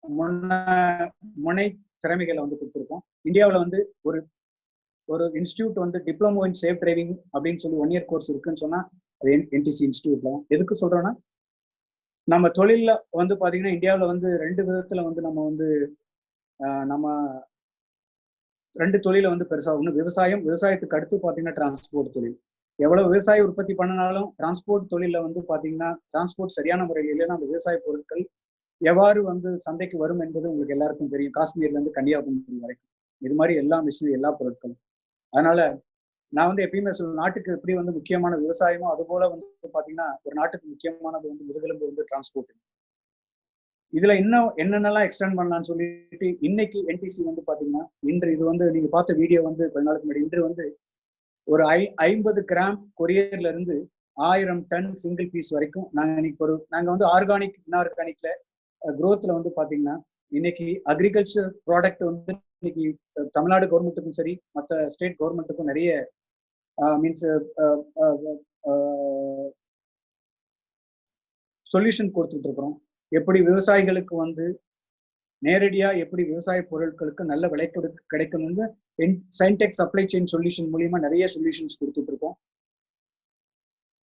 முனை திறமைகளை வந்து கொடுத்துருக்கோம். இந்தியாவில் வந்து ஒரு ஒரு இன்ஸ்டியூட் வந்து டிப்ளமோ இன் சேஃப் டிரைவிங் அப்படின்னு சொல்லி 1 இயர் கோர்ஸ் இருக்குன்னு சொன்னா அது NTC இன்ஸ்டியூட் தான். எதுக்கு சொல்றோம்னா, நம்ம தொழில வந்து பாத்தீங்கன்னா இந்தியாவில் வந்து 2 விதத்துல வந்து நம்ம வந்து நம்ம 2 தொழில வந்து பெருசா ஒண்ணு விவசாயம், விவசாயத்துக்கு அடுத்து பாத்தீங்கன்னா டிரான்ஸ்போர்ட் தொழில். எவ்வளவு விவசாய உற்பத்தி பண்ணினாலும் டிரான்ஸ்போர்ட் தொழில வந்து பாத்தீங்கன்னா டிரான்ஸ்போர்ட் சரியான முறையில் இல்லைன்னா அந்த விவசாய பொருட்கள் எவ்வாறு வந்து சந்தைக்கு வரும் என்பது உங்களுக்கு எல்லாருக்கும் தெரியும். காஷ்மீர்ல இருந்து கன்னியாகுமரி வரைக்கும் இது மாதிரி எல்லா மிஷினரி, எல்லா பொருட்களும். அதனால நான் வந்து எப்பயுமே சொல்லுவேன், நாட்டுக்கு எப்படி வந்து முக்கியமான விவசாயமோ அது போல வந்து பாத்தீங்கன்னா ஒரு நாட்டுக்கு முக்கியமானது வந்து முதுகெலும்பு வந்து டிரான்ஸ்போர்ட். இதுல இன்னும் என்னென்னலாம் எக்ஸ்டெண்ட் பண்ணலாம்னு சொல்லிட்டு இன்னைக்கு NTC வந்து பாத்தீங்கன்னா இன்று இது வந்து நீங்க பார்த்த வீடியோ வந்து கொஞ்ச நாளுக்கு முன்னாடி இன்று வந்து ஒரு 50 கிராம் கொரியர்ல இருந்து 1000 டன் சிங்கிள் பீஸ் வரைக்கும் நாங்க வந்து ஆர்கானிக், இன்ஆர்கானிக்ல growthல வந்து பாத்தீங்கன்னா இன்னைக்கு அக்ரிகல்ச்சர் ப்ராடக்ட் வந்து இன்னைக்கு தமிழ்நாடு கவர்மெண்ட்டுக்கும் சரி மற்ற ஸ்டேட் கவர்மெண்ட்டுக்கும் நிறைய மீன்ஸ் சொல்யூஷன் கொடுத்துட்டு இருக்கிறோம். எப்படி விவசாயிகளுக்கு வந்து நேரடியா எப்படி விவசாய பொருட்களுக்கு நல்ல விலை கிடைக்கணும்னு சைன்டெக் சப்ளை செயின் சொல்யூஷன் மூலியமா நிறைய சொல்யூஷன்ஸ் கொடுத்துட்டு இருக்கோம்.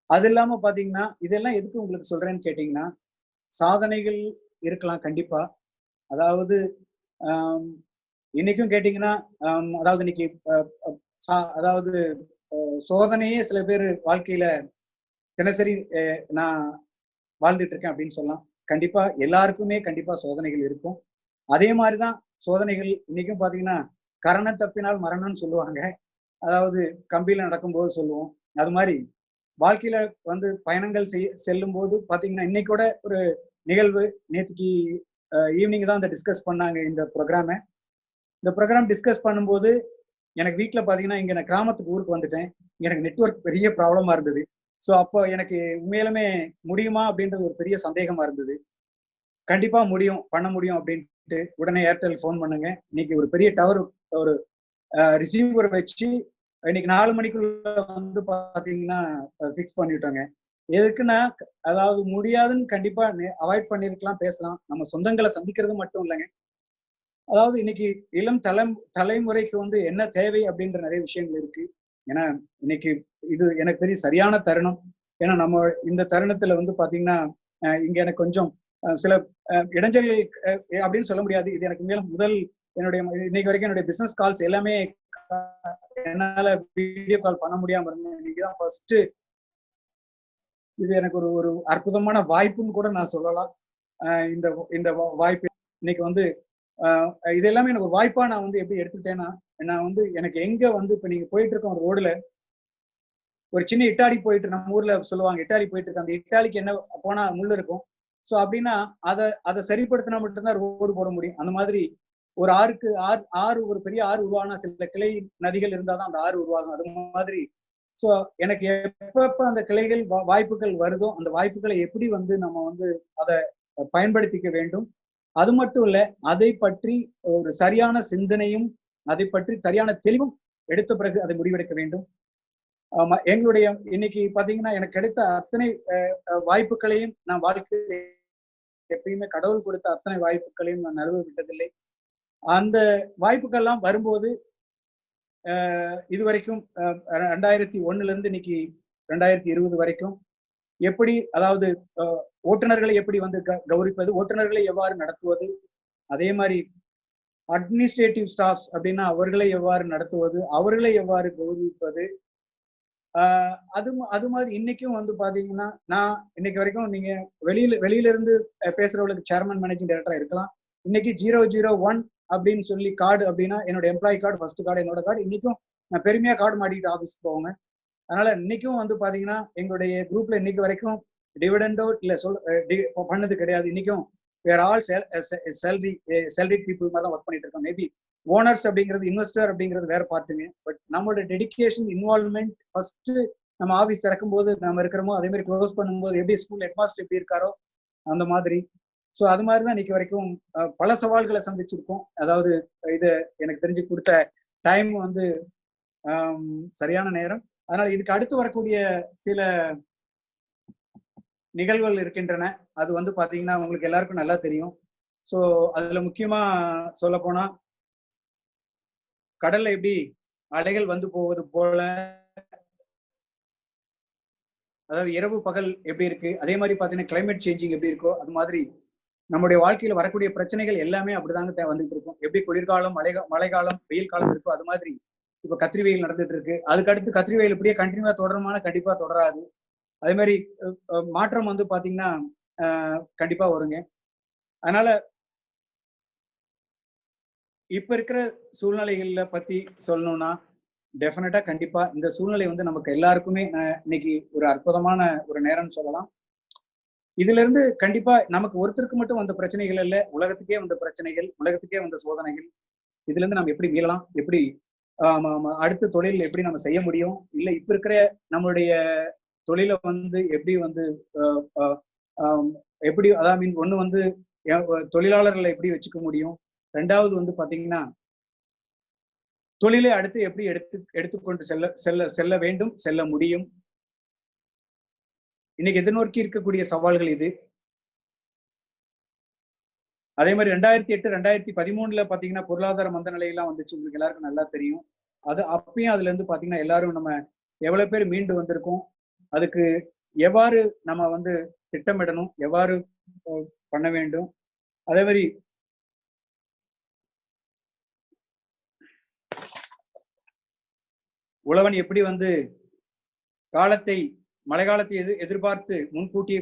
அது இல்லாம பாத்தீங்கன்னா இதெல்லாம் எதுக்கு உங்களுக்கு சொல்றேன்னு கேட்டீங்கன்னா, சாதனைகள் இருக்கலாம் கண்டிப்பா. அதாவது இன்னைக்கும் கேட்டீங்கன்னா அதாவது இன்னைக்கு அதாவது சோதனையே சில பேர் வாழ்க்கையில தினசரி நான் வாழ்ந்துட்டு இருக்கேன் அப்படின்னு சொல்லலாம். கண்டிப்பா எல்லாருக்குமே கண்டிப்பா சோதனைகள் இருக்கும். அதே மாதிரிதான் சோதனைகள் இன்னைக்கும் பாத்தீங்கன்னா கரணம் தப்பினால் மரணம்னு சொல்லுவாங்க. அதாவது கம்பியில நடக்கும்போது சொல்லுவோம். அது மாதிரி வாழ்க்கையில வந்து பயணங்கள் செல்லும் போது பாத்தீங்கன்னா இன்னைக்கூட ஒரு நிகழ்வு, நேற்றுக்கு ஈவினிங் தான் இந்த டிஸ்கஸ் பண்ணாங்க இந்த ப்ரோக்ராமை. இந்த ப்ரோக்ராம் டிஸ்கஸ் பண்ணும்போது எனக்கு வீட்டில் பார்த்தீங்கன்னா இங்கே நான் கிராமத்துக்கு ஊருக்கு வந்துட்டேன். எனக்கு நெட்வொர்க் பெரிய ப்ராப்ளமா இருந்தது. ஸோ அப்போ எனக்கு உண்மையிலுமே முடியுமா அப்படின்றது ஒரு பெரிய சந்தேகமா இருந்தது. கண்டிப்பா முடியும், பண்ண முடியும் அப்படின்ட்டு உடனே ஏர்டெல் ஃபோன் பண்ணுங்க. இன்னைக்கு ஒரு பெரிய டவர் ஒரு ரிசீவர் வச்சு இன்னைக்கு 4 மணிக்குள்ள வந்து பாத்தீங்கன்னா ஃபிக்ஸ் பண்ணிவிட்டாங்க. எதுக்குன்னா அதாவது முடியாதுன்னு கண்டிப்பா அவாய்ட் பண்ணிருக்கலாம், பேசலாம். நம்ம சொந்தங்களை சந்திக்கிறது மட்டும் இல்லைங்க. அதாவது இன்னைக்கு இளம் தலைமுறைக்கு வந்து என்ன தேவை அப்படின்ற நிறைய விஷயங்கள் இருக்கு. ஏன்னா இன்னைக்கு இது எனக்கு தெரியும் சரியான தருணம். ஏன்னா நம்ம இந்த தருணத்துல வந்து பாத்தீங்கன்னா இங்க எனக்கு கொஞ்சம் சில இடைஞ்சல்கள் அப்படின்னு சொல்ல முடியாது. இது எனக்கு மேலும் முதல் என்னுடைய இன்னைக்கு வரைக்கும் என்னுடைய பிசினஸ் கால்ஸ் எல்லாமே என்னால வீடியோ கால் பண்ண முடியாம இருந்தேன். இன்னைக்குதான் ஃபர்ஸ்ட் இது எனக்கு ஒரு அற்புதமான வாய்ப்புன்னு கூட நான் சொல்லலாம். இந்த வாய்ப்பு இன்னைக்கு வந்து இது எல்லாமே எனக்கு ஒரு வாய்ப்பா நான் வந்து எப்படி எடுத்துக்கிட்டேன்னா, நான் வந்து எனக்கு எங்க வந்து இப்ப நீங்க போயிட்டு இருக்க ஒரு ரோடுல ஒரு சின்ன இட்டாலி போயிட்டு, நம்ம ஊர்ல சொல்லுவாங்க இட்டாலி போயிட்டு இருக்கு, அந்த இட்டாலிக்கு என்ன போனா முள்ளு இருக்கும். ஸோ அப்படின்னா அதை சரிப்படுத்தினா மட்டும்தான் ரோடு போட முடியும். அந்த மாதிரி ஒரு ஆறு ஒரு பெரிய ஆறு உருவானா சில கிளை நதிகள் இருந்தாதான் அந்த ஆறு உருவாகும். அது மாதிரி ஸோ எனக்கு எப்பப்ப அந்த கிளைகள் வாய்ப்புகள் வருதோ அந்த வாய்ப்புகளை எப்படி வந்து நம்ம வந்து அதை பயன்படுத்திக்க வேண்டும். அது மட்டும் இல்ல, அதை பற்றி ஒரு சரியான சிந்தனையும் அதை பற்றி சரியான தெளிவும் எடுத்த பிறகு அதை முடிவெடுக்க வேண்டும். எங்களுடைய இன்னைக்கு பாத்தீங்கன்னா எனக்கு கிடைத்த அத்தனை வாய்ப்புகளையும் நான் வாழ்க்கையில் எப்பயுமே கடவுள் கொடுத்த அத்தனை வாய்ப்புகளையும் நான் நழுவ விட்டதில்லை. அந்த வாய்ப்புகள்லாம் வரும்போது இதுவரைக்கும் 2001 இருந்து இன்னைக்கு 2020 வரைக்கும் எப்படி, அதாவது ஓட்டுநர்களை எப்படி வந்து கௌரவிப்பது, ஓட்டுநர்களை எவ்வாறு நடத்துவது, அதே மாதிரி அட்மினிஸ்ட்ரேட்டிவ் ஸ்டாஃப்ஸ் அப்படின்னா அவர்களை எவ்வாறு நடத்துவது, அவர்களை எவ்வாறு கௌரவிப்பது, அது மாதிரி இன்னைக்கும் வந்து பாத்தீங்கன்னா நான் இன்னைக்கு வரைக்கும் நீங்க வெளியில இருந்து பேசுறவங்களுக்கு சேர்மன் மேனேஜிங் டைரக்டரா இருக்கலாம். இன்னைக்கு 001 அப்படின்னு சொல்லி கார்டு அப்படின்னா என்னோட எம்ப்ளாயி கார்டு, ஃபர்ஸ்ட் கார்டு என்னோட கார்டு. இன்னைக்கும் நான் பெருமையா கார்டு மாட்டிட்டு ஆஃபீஸ்க்கு போவாங்க. அதனால இன்னைக்கும் வந்து பாத்தீங்கன்னா எங்களுடைய குரூப்ல இன்னைக்கு வரைக்கும் டிவிடெண்டோ இல்ல பண்ணது கிடையாது. இன்னைக்கும் வேர் ஆல் சேலரி பீப்புள் மாதிரி தான் ஒர்க் பண்ணிட்டு இருக்கோம். மேபி ஓனர்ஸ் அப்படிங்கிறது, இன்வெஸ்டர் அப்படிங்கிறது வேற பார்த்துங்க. பட் நம்மளோட டெடிகேஷன், இன்வால்வ்மெண்ட் ஃபர்ஸ்ட் நம்ம ஆஃபீஸ் திறக்கும் போது நம்ம இருக்கிறோமோ அதே மாதிரி க்ளோஸ் பண்ணும்போது எப்படி ஸ்கூல் ஹெட்மாஸ்டர் எப்படி இருக்காரோ அந்த மாதிரி. ஸோ அது மாதிரி தான் இன்னைக்கு வரைக்கும் பல சவால்களை சந்திச்சிருக்கோம். அதாவது இது எனக்கு தெரிஞ்சு கொடுத்த டைம் வந்து சரியான நேரம். அதனால இதுக்கு அடுத்து வரக்கூடிய சில நிகழ்வுகள் இருக்கின்றன. அது வந்து பாத்தீங்கன்னா உங்களுக்கு எல்லாருக்கும் நல்லா தெரியும். ஸோ அதுல முக்கியமா சொல்ல போனா கடல்ல எப்படி அலைகள் வந்து போவது போல, அதாவது இரவு பகல் எப்படி இருக்கு, அதே மாதிரி பாத்தீங்கன்னா கிளைமேட் சேஞ்சிங் எப்படி இருக்கோ அது மாதிரி நம்முடைய வாழ்க்கையில வரக்கூடிய பிரச்சனைகள் எல்லாமே அப்படிதாங்க வந்துட்டு இருக்கும். எப்படி குளிர்காலம், மழைக்காலம், வெயில் காலம் இருக்கோ அது மாதிரி இப்ப கத்திரி வெயில் நடந்துட்டு இருக்கு. அதுக்கு அடுத்து கத்திரி வெயில் இப்படியே கண்டினியூவா தொடருமான கண்டிப்பா தொடராது. அதே மாதிரி மாற்றம் வந்து பாத்தீங்கன்னா கண்டிப்பா வருங்க. அதனால இப்ப இருக்கிற சூழ்நிலைகள்ல பத்தி சொல்லணும்னா டெஃபினட்டா கண்டிப்பா இந்த சூழ்நிலை வந்து நமக்கு எல்லாருக்குமே இன்னைக்கு ஒரு அற்புதமான ஒரு நேரம்னு சொல்லலாம். இதுல இருந்து கண்டிப்பா நமக்கு ஒருத்தருக்கு மட்டும் வந்த பிரச்சனைகள் இல்ல, உலகத்துக்கே வந்த பிரச்சனைகள், உலகத்துக்கே வந்த சோதனைகள். இதுல இருந்து நம்ம எப்படி மீளலாம், எப்படி அடுத்த தொழில் எப்படி நம்ம செய்ய முடியும், இல்ல இப்ப இருக்கிற நம்மளுடைய தொழிலை வந்து எப்படி வந்து எப்படி அதான் மீன் ஒண்ணு வந்து தொழிலாளர்களை எப்படி வச்சுக்க முடியும், ரெண்டாவது வந்து பாத்தீங்கன்னா தொழிலை அடுத்து எப்படி எடுத்துக்கொண்டு செல்ல வேண்டும், செல்ல முடியும். இன்னைக்கு எதிர்நோக்கி இருக்கக்கூடிய சவால்கள் இது. அதே மாதிரி 2008 2013 பாத்தீங்கன்னா பொருளாதார மந்த நிலையெல்லாம் வந்துச்சு, உங்களுக்கு எல்லாருக்கும் நல்லா தெரியும். அது அப்பயும் அதுல இருந்து பாத்தீங்கன்னா எல்லாரும் நம்ம எவ்வளவு பேர் மீண்டு வந்திருக்கோம், அதுக்கு எவ்வாறு நம்ம வந்து திட்டமிடணும், எவ்வாறு பண்ண வேண்டும். அதே மாதிரி உழவன் எப்படி வந்து காலத்தை மழை காலத்தை எதிர்பார்த்து முன்கூட்டியே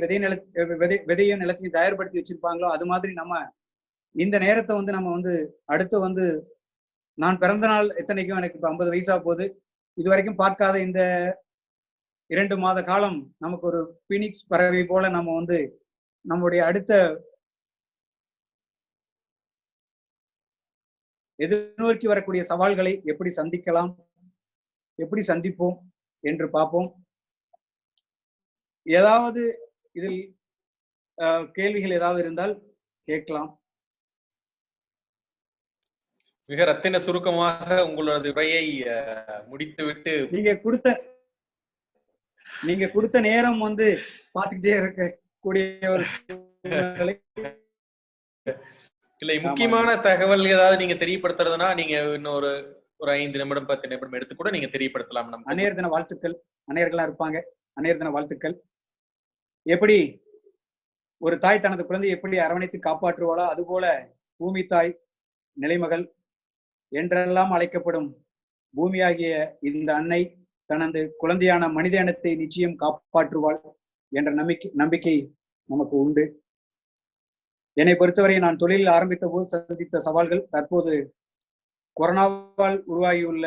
விதைய நிலத்தையும் தயார்படுத்தி வச்சிருப்பாங்களோ அது மாதிரி நம்ம இந்த நேரத்தை வந்து நம்ம வந்து அடுத்து வந்து நான் பிறந்த நாள் எத்தனைக்கும் எனக்கு இப்ப 50 வயசா போகுது, இது வரைக்கும் பார்க்காத இந்த 2 மாத காலம் நமக்கு ஒரு பீனிக்ஸ் பறவை போல நம்ம வந்து நம்முடைய அடுத்த எதிர்நோக்கி வரக்கூடிய சவால்களை எப்படி சந்திக்கலாம், எப்படி சந்திப்போம் என்று பார்ப்போம். ஏதாவது இதில் கேள்விகள் ஏதாவது இருந்தால் கேட்கலாம். மிக ரத்தின சுருக்கமாக உங்களது உரையை முடித்துவிட்டு நீங்க கொடுத்த நேரம் வந்து பார்த்துக்கிட்டே இருக்கக்கூடிய ஒரு இல்லை, முக்கியமான தகவல் ஏதாவது நீங்க தெரியப்படுத்துறதுனா நீங்க இன்னொரு ஒரு 5 நிமிடம் 10 நிமிடம் எடுத்து கூட நீங்க தெரியப்படுத்தலாம். நம்ம அன்னையர் தின வாழ்த்துக்கள். அன்னையர்களா இருப்பாங்க. அன்னையர் தின வாழ்த்துக்கள். எப்படி ஒரு தாய் தனது குழந்தையை எப்படி அரவணைத்து காப்பாற்றுவாளோ அதுபோல பூமி தாய், நிலைமகள் என்றெல்லாம் அழைக்கப்படும் பூமியாகிய இந்த அன்னை தனது குழந்தையான மனித இனத்தை நிச்சயம் காப்பாற்றுவாள் என்ற நம்பிக்கை நமக்கு உண்டு. என்னை பொறுத்தவரை நான் தொழிலில் ஆரம்பித்த போது சந்தித்த சவால்கள் தற்போது கொரோனாவால் உருவாகியுள்ள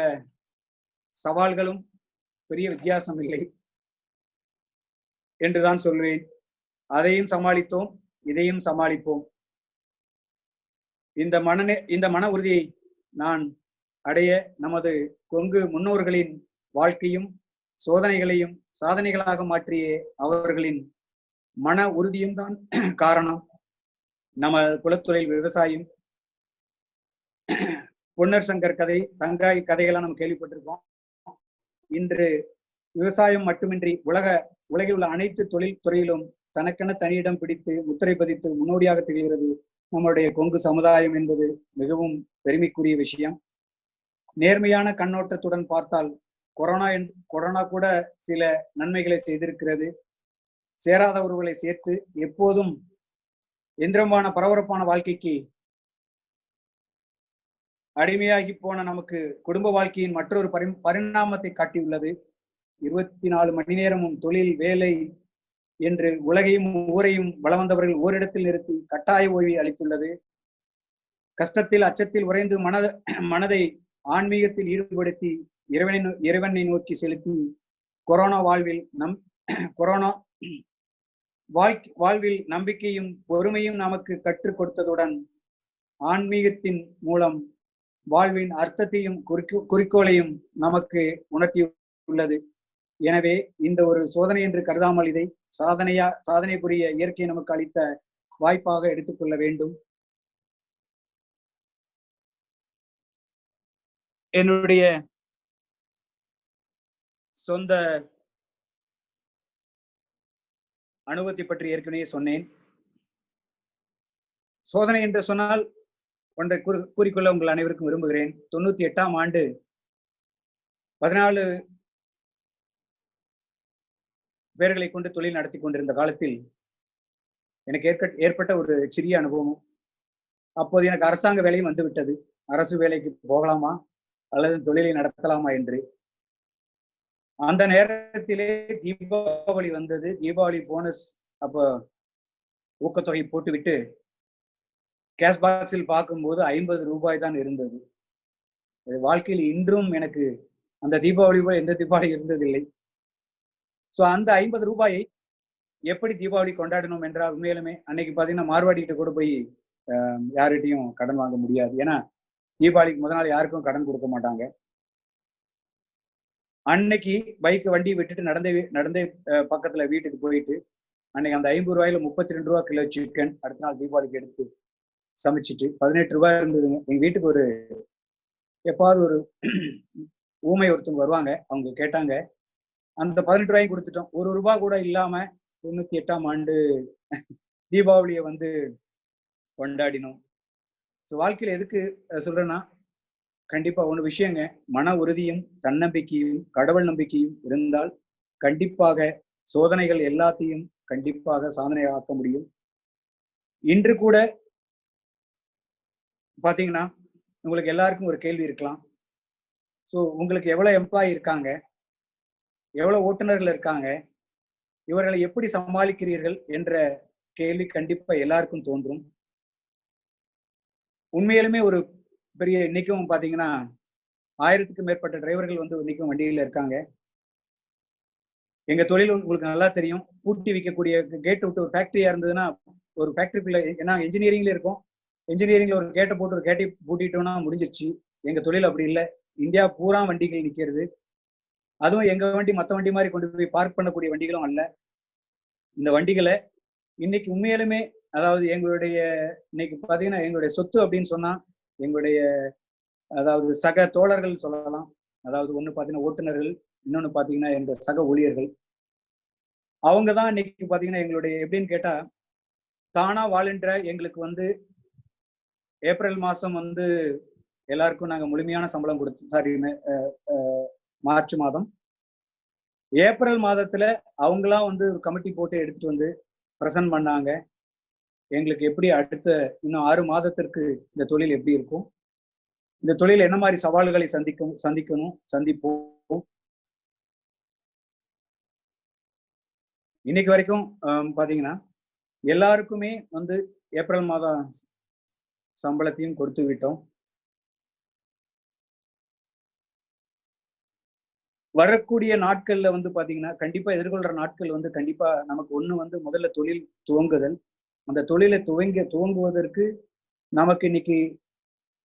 சவால்களும் பெரிய வித்தியாசம் இல்லை என்றுதான் சொல்வேன். அதையும் சமாளித்தோம், இதையும் சமாளிப்போம். இந்த மன உறுதியை நான் அடைய நமது கொங்கு முன்னோர்களின் வாழ்க்கையும் சோதனைகளையும் சாதனைகளாக மாற்றிய அவர்களின் மன உறுதியும் தான் காரணம். நம்ம குலத்தொழில் விவசாயம், பொன்னர் சங்கர் கதை, தங்காய் கதைகள்லாம் நம்ம கேள்விப்பட்டிருக்கோம். இன்று விவசாயம் மட்டுமின்றி உலகில் உள்ள அனைத்து தொழில் துறையிலும் தனக்கென தனியிடம் பிடித்து முத்திரை பதித்து முன்னோடியாக திகழ்கிறது நம்முடைய கொங்கு சமுதாயம் என்பது மிகவும் பெருமைக்குரிய விஷயம். நேர்மையான கண்ணோட்டத்துடன் பார்த்தால் கொரோனா கூட சில நன்மைகளை செய்திருக்கிறது. சேராத உறவுகளை சேர்த்து எப்போதும் எந்திரமான பரபரப்பான வாழ்க்கைக்கு அடிமையாகி போன நமக்கு குடும்ப வாழ்க்கையின் மற்றொரு பரிணாமத்தை காட்டியுள்ளது. 24 மணி நேரமும் தொழில், வேலை என்று உலகையும் ஊரையும் வளம் வந்தவர்கள் ஓரிடத்தில் நிறுத்தி கட்டாய ஓய்வை அளித்துள்ளது. கஷ்டத்தில் அச்சத்தில் உறைந்து மனதை ஆன்மீகத்தில் ஈடுபடுத்தி இறைவனை நோக்கி செலுத்தி கொரோனா வாழ்வில் நம்பிக்கையும் பொறுமையும் நமக்கு கற்றுக் கொடுத்ததுடன் ஆன்மீகத்தின் மூலம் வாழ்வின் அர்த்தத்தையும் குறிக்கோளையும் நமக்கு உணர்த்தியுள்ளது. எனவே இந்த ஒரு சோதனை என்று கருதாமல் இதை சாதனை புரிய இயற்கை நமக்கு அளித்த வாய்ப்பாக எடுத்துக்கொள்ள வேண்டும். என்னுடைய சொந்த அனுபவத்தை பற்றி ஏற்கனவே சொன்னேன். சோதனை என்று சொன்னால் ஒன்றை கூறிக்கொள்ள உங்கள் அனைவருக்கும் விரும்புகிறேன். 98ஆம் ஆண்டு 14 பேர்களை கொண்டு தொழில் நடத்தி கொண்டிருந்த காலத்தில் எனக்கு ஏற்பட்ட ஒரு சிறிய அனுபவம். அப்போது எனக்கு அரசாங்க வேலையும் வந்து விட்டது. அரசு வேலைக்கு போகலாமா அல்லது தொழிலை நடத்தலாமா என்று. அந்த நேரத்திலே தீபாவளி வந்தது. தீபாவளி போனஸ் அப்போ ஊக்கத்தொகை போட்டுவிட்டு கேஷ் பாக்ஸில் பார்க்கும்போது 50 ரூபாய் தான் இருந்தது. வாழ்க்கையில் இன்றும் எனக்கு அந்த தீபாவளி போல எந்த தீபாவளி இருந்ததில்லை. ஸோ அந்த 50 ரூபாயை எப்படி தீபாவளி கொண்டாடணும் என்றால், உண்மையிலுமே அன்னைக்கு பார்த்தீங்கன்னா மார்வாடிகிட்ட கூட போய் யார்கிட்டையும் கடன் வாங்க முடியாது. ஏன்னா தீபாவளிக்கு முதல் நாள் யாருக்கும் கடன் கொடுக்க மாட்டாங்க. அன்னைக்கு பைக் வண்டி விட்டுட்டு நடந்தே பக்கத்துல வீட்டுக்கு போயிட்டு அன்னைக்கு அந்த 50 ரூபாயில 32 ரூபா கிலோ சிக்கன் அடுத்த நாள் தீபாவளிக்கு எடுத்து சமைச்சிட்டு 18 ரூபாய் இருந்ததுங்க. எங்க வீட்டுக்கு ஒரு எப்பாவது ஒரு ஊமை ஒருத்தவங்க வருவாங்க, அவங்க கேட்டாங்க. அந்த 18 ரூபாயும் கொடுத்துட்டோம். 1 ரூபாய் கூட இல்லாம 98ஆம் ஆண்டு தீபாவளியை வந்து கொண்டாடினோம். ஸோ வாழ்க்கையில எதுக்கு சொல்றேன்னா, கண்டிப்பா ஒண்ணு விஷயங்க, மன உறுதியும் தன்னம்பிக்கையும் கடவுள் நம்பிக்கையும் இருந்தால் கண்டிப்பாக சோதனைகள் எல்லாத்தையும் கண்டிப்பாக சாதனை ஆக்க முடியும். இன்று கூட பாத்தீங்கன்னா உங்களுக்கு எல்லாருக்கும் ஒரு கேள்வி இருக்கலாம். ஸோ உங்களுக்கு எவ்வளவு எம்ப்ளாயி இருக்காங்க, எவ்வளவு ஓட்டுநர்கள் இருக்காங்க, இவர்களை எப்படி சமாளிக்கிறீர்கள் என்ற கேள்வி கண்டிப்பா எல்லாருக்கும் தோன்றும். உண்மையிலுமே ஒரு பெரிய இன்னைக்கும் பாத்தீங்கன்னா 1000க்கும் மேற்பட்ட டிரைவர்கள் வந்து இன்னைக்கும் வண்டியில இருக்காங்க. எங்க தொழில் உங்களுக்கு நல்லா தெரியும். பூட்டி வைக்கக்கூடிய கேட் விட்டு ஒரு ஃபேக்டரியா இருந்ததுன்னா, ஒரு ஃபேக்டரிக்குள்ள ஏன்னா இன்ஜினியரிங்ல இருக்கும். இன்ஜினியரிங்ல ஒரு கேட்டை போட்டு ஒரு கேட்டை பூட்டிட்டோம்னா முடிஞ்சிருச்சு. எங்க தொழில் அப்படி இல்லை. இந்தியா பூரா வண்டிகள் நிற்கிறது. அதுவும் எங்க வண்டி மற்ற வண்டி மாதிரி கொண்டு போய் பார்க் பண்ணக்கூடிய வண்டிகளும் அல்ல. இந்த வண்டிகளை இன்னைக்கு உண்மையிலுமே அதாவது எங்களுடைய இன்னைக்கு பாத்தீங்கன்னா எங்களுடைய சொத்து அப்படின்னு சொன்னா எங்களுடைய அதாவது சக தோழர்கள் சொல்லலாம். அதாவது ஒண்ணு பாத்தீங்கன்னா ஓட்டுநர்கள், இன்னொன்னு பாத்தீங்கன்னா எங்க சக ஊழியர்கள். அவங்கதான் இன்னைக்கு பாத்தீங்கன்னா எங்களுடைய எப்படின்னு கேட்டா, தானா வாழ்கின்ற எங்களுக்கு வந்து ஏப்ரல் மாசம் வந்து எல்லாருக்கும் நாங்க முழுமையான சம்பளம் கொடுத்து மார்ச் மாதம் ஏப்ரல் மாதத்துல அவங்களாம் வந்து ஒரு கமிட்டி போட்டு எடுத்துட்டு வந்து பிரசன்ட் பண்ணாங்க. எங்களுக்கு எப்படி அடுத்த இன்னும் 6 மாதத்திற்கு இந்த தொழில் எப்படி இருக்கும், இந்த தொழில் என்ன மாதிரி சவால்களை சந்திப்போம். இன்னைக்கு வரைக்கும் பாத்தீங்கன்னா எல்லாருக்குமே வந்து ஏப்ரல் மாதம் சம்பளத்தையும் கொடுத்து விட்டோம். வரக்கூடிய நாட்கள்ல வந்து பாத்தீங்கன்னா கண்டிப்பா எதிர்கொள்ற நாட்கள் வந்து கண்டிப்பா நமக்கு ஒண்ணு வந்து முதல்ல தொழில் துவங்குதல். அந்த தொழிலை துவங்குவதற்கு நமக்கு இன்னைக்கு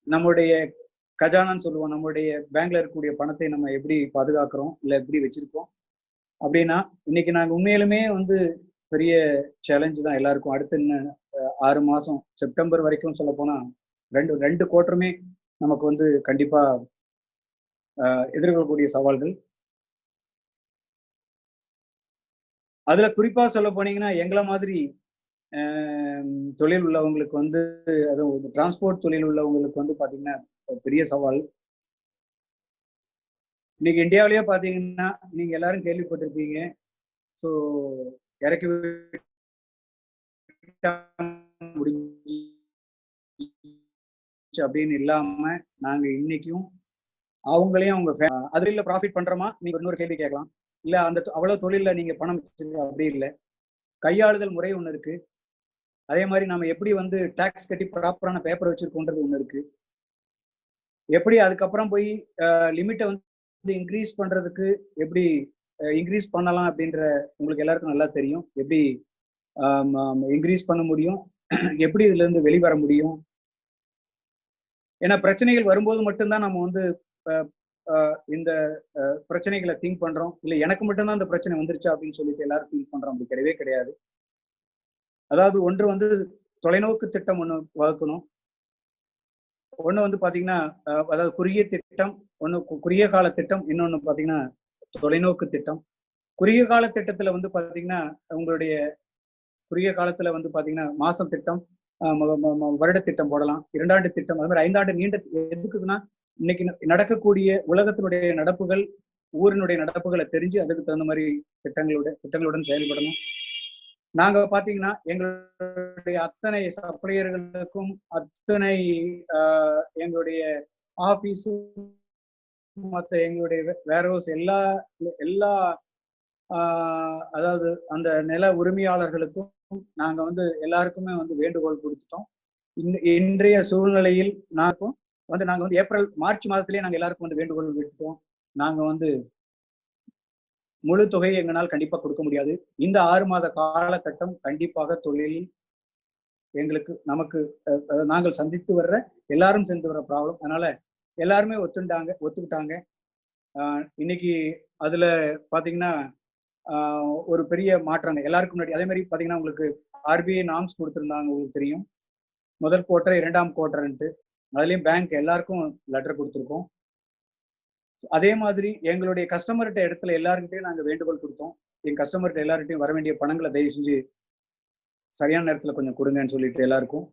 நம்முடைய கஜானான்னு சொல்லுவோம், நம்மளுடைய பேங்க்ல இருக்கக்கூடிய பணத்தை நம்ம எப்படி பாதுகாக்கிறோம் இல்ல எப்படி வச்சிருக்கோம் அப்படின்னா, இன்னைக்கு நாங்க உண்மையிலுமே வந்து பெரிய சேலஞ்சு தான் எல்லாருக்கும். அடுத்து இன்னும் 6 மாசம் செப்டம்பர் வரைக்கும் சொல்ல போனா ரெண்டு குவார்ட்டருமே நமக்கு வந்து கண்டிப்பா எதிர்கொள்ளக்கூடிய சவால்கள். அதுல குறிப்பா சொல்ல போனீங்கன்னா எங்களை மாதிரி தொழில் உள்ளவங்களுக்கு வந்து அதுவும் டிரான்ஸ்போர்ட் தொழில் உள்ளவங்களுக்கு வந்து பாத்தீங்கன்னா பெரிய சவால். இன்னைக்கு இந்தியாவிலேயே பாத்தீங்கன்னா நீங்க எல்லாரும் கேள்விப்பட்டிருப்பீங்க. ஸோ இறக்கி முடிஞ்சு அப்படின்னு இல்லாம நாங்க இன்னைக்கும் அவங்களையும் அவங்க அதுல இல்ல ப்ராஃபிட் பண்றோமா நீங்க இன்னொரு கேள்வி கேட்கலாம். இல்ல அந்த அவ்வளவு தொழில நீங்க பணம் வச்சிருக்க அப்படி இல்லை. கையாளுதல் முறை ஒண்ணு இருக்கு. அதே மாதிரி நம்ம எப்படி வந்து டாக்ஸ் கட்டி ப்ராப்பரான பேப்பர் வச்சிருக்கோன்றது ஒண்ணு இருக்கு. எப்படி அதுக்கப்புறம் போய் லிமிட்டை வந்து இன்க்ரீஸ் பண்றதுக்கு எப்படி இன்க்ரீஸ் பண்ணலாம் அப்படின்ற உங்களுக்கு எல்லாருக்கும் நல்லா தெரியும். எப்படி இன்க்ரீஸ் பண்ண முடியும், எப்படி இதுல இருந்து வெளிவர முடியும். ஏன்னா பிரச்சனைகள் வரும்போது மட்டும்தான் நம்ம வந்து இந்த பிரச்சனைகளை திங்க் பண்றோம். இல்ல எனக்கு மட்டும்தான் இந்த பிரச்சனை வந்துருச்சா அப்படின்னு சொல்லிட்டு எல்லாரும் திங்க் பண்றோம். அப்படி கிடையவே கிடையாது. அதாவது ஒன்று வந்து தொலைநோக்கு திட்டம் ஒண்ணு வகுக்கணும். ஒண்ணு வந்து பாத்தீங்கன்னா அதாவது குறுகிய திட்டம், ஒண்ணு குறுகிய கால திட்டம், இன்னொன்னு பாத்தீங்கன்னா தொலைநோக்கு திட்டம். குறுகிய கால திட்டத்துல வந்து பாத்தீங்கன்னா உங்களுடைய குறுகிய காலத்துல வந்து பாத்தீங்கன்னா மாசம் திட்டம், வருட திட்டம் போடலாம், 2 ஆண்டு திட்டம், அது மாதிரி 5 ஆண்டு நீண்ட. எதுக்குன்னா இன்னைக்கு நடக்கக்கூடிய உலகத்தினுடைய நடப்புகள், ஊரினுடைய நடப்புகளை தெரிஞ்சு அதுக்கு தகுந்த மாதிரி திட்டங்களுடன் செயல்படணும். நாங்க பாத்தீங்கன்னா எங்களுடைய அத்தனை சப்ளையர்களுக்கும், அத்தனை எங்களுடைய ஆபீஸ், மற்ற எங்களுடைய வேர்ஹவுஸ் எல்லா அதாவது அந்த நில உரிமையாளர்களுக்கும் நாங்க வந்து எல்லாருக்குமே வந்து வேண்டுகோள் கொடுத்துட்டோம். இன்றைய சூழ்நிலையில் நாங்க வந்து மார்ச் மாதத்திலேயே நாங்க எல்லாருக்கும் வந்து வேண்டுகோள் விட்டுட்டோம். நாங்க வந்து முழு தொகையை எங்களால் கண்டிப்பா கொடுக்க முடியாது. இந்த 6 மாத காலகட்டம் கண்டிப்பாக தொழிலில் நமக்கு நாங்கள் சந்தித்து வர்ற எல்லாரும் சேர்ந்து வர்ற ப்ராப்ளம். அதனால எல்லாருமே ஒத்துக்கிட்டாங்க. இன்னைக்கு அதுல பாத்தீங்கன்னா ஒரு பெரிய மாற்றம் எல்லாருக்கும் முன்னாடி. அதே மாதிரி பாத்தீங்கன்னா உங்களுக்கு RBI நார்ம்ஸ் கொடுத்திருந்தாங்க, உங்களுக்கு தெரியும். முதல் குவார்டர், 2ஆம் குவார்டர்ன்ட்டு. அதுலயும் பேங்க் எல்லாருக்கும் லெட்டர் கொடுத்துருக்கோம். அதே மாதிரி எங்களுடைய கஸ்டமர்கிட்ட இடத்துல எல்லாருக்கிட்டையும் நாங்க வேண்டுகோள் கொடுத்தோம். என் கஸ்டமர்கிட்ட எல்லார்கிட்டையும் வர வேண்டிய பணங்களை தயவு செஞ்சு சரியான நேரத்துல கொஞ்சம் கொடுங்கன்னு சொல்லிட்டு எல்லாருக்கும்.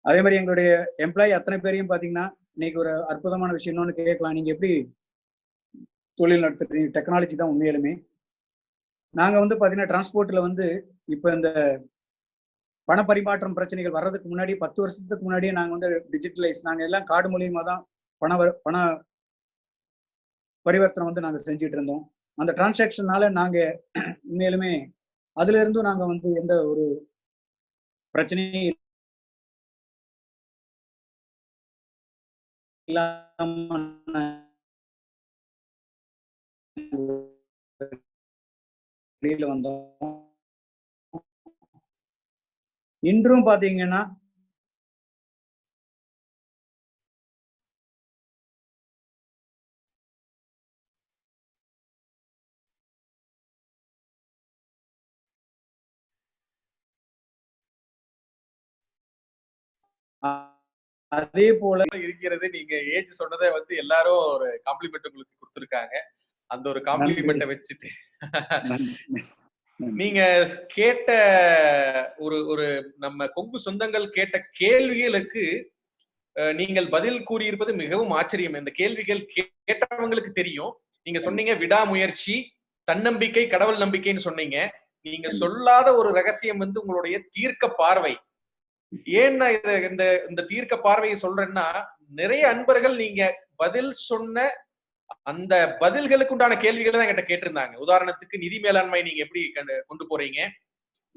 அதே மாதிரி எங்களுடைய எம்ப்ளாயி அத்தனை பேரையும் பாத்தீங்கன்னா இன்னைக்கு ஒரு அற்புதமான விஷயம் இன்னொன்னு கேட்கலாம். நீங்க எப்படி தொழில் நடத்துறீங்க? டெக்னாலஜி தான் உண்மையிலுமே. நாங்க வந்து பாத்தீங்கன்னா டிரான்ஸ்போர்ட்ல வந்து இப்ப இந்த பண பரிமாற்றம் பிரச்சனைகள் வர்றதுக்கு முன்னாடி 10 வருஷத்துக்கு முன்னாடியே நாங்க வந்து டிஜிட்டலைஸ், நாங்க எல்லாம் கார்டு மூலியமா தான் பண பரிவர்த்தனை வந்து நாங்க செஞ்சுட்டு இருந்தோம். அந்த டிரான்சாக்ஷனால நாங்க உண்மையிலுமே அதுல இருந்தும் நாங்க வந்து எந்த ஒரு பிரச்சனையும் இல்லாம வெளியில வந்தோம். இன்றும் பாத்தீங்கன்னா அதே போல இருக்கிறது. நீங்க ஏஜ் சொன்னதை வந்து எல்லாரும் ஒரு காம்ப்ளிமெண்ட் உங்களுக்கு கொடுத்திருக்காங்க. அந்த ஒரு காம்ப்ளிமெண்ட்டை வச்சுட்டு நீங்க கேட்ட ஒரு நம்ம கொங்கு சொந்தங்கள் கேட்ட கேள்விகளுக்கு நீங்கள் பதில் கூறியிருப்பது மிகவும் ஆச்சரியம். இந்த கேள்விகள் கேட்டவங்களுக்கு தெரியும். நீங்க சொன்னீங்க விடாமுயற்சி, தன்னம்பிக்கை, கடவுள் நம்பிக்கைன்னு சொன்னீங்க. நீங்க சொல்லாத ஒரு ரகசியம் வந்து உங்களுடைய தீர்க்க பார்வை. ஏன்னா இந்த தீர்க்க பார்வையை சொல்றேன்னா, நிறைய அன்பர்கள் நீங்க பதில் சொன்ன அந்த பதில்களுக்கு உண்டான கேள்விகளை தான் என்கிட்ட கேட்டிருந்தாங்க. உதாரணத்துக்கு நிதி மேலாண்மை நீங்க எப்படி கொண்டு போறீங்க,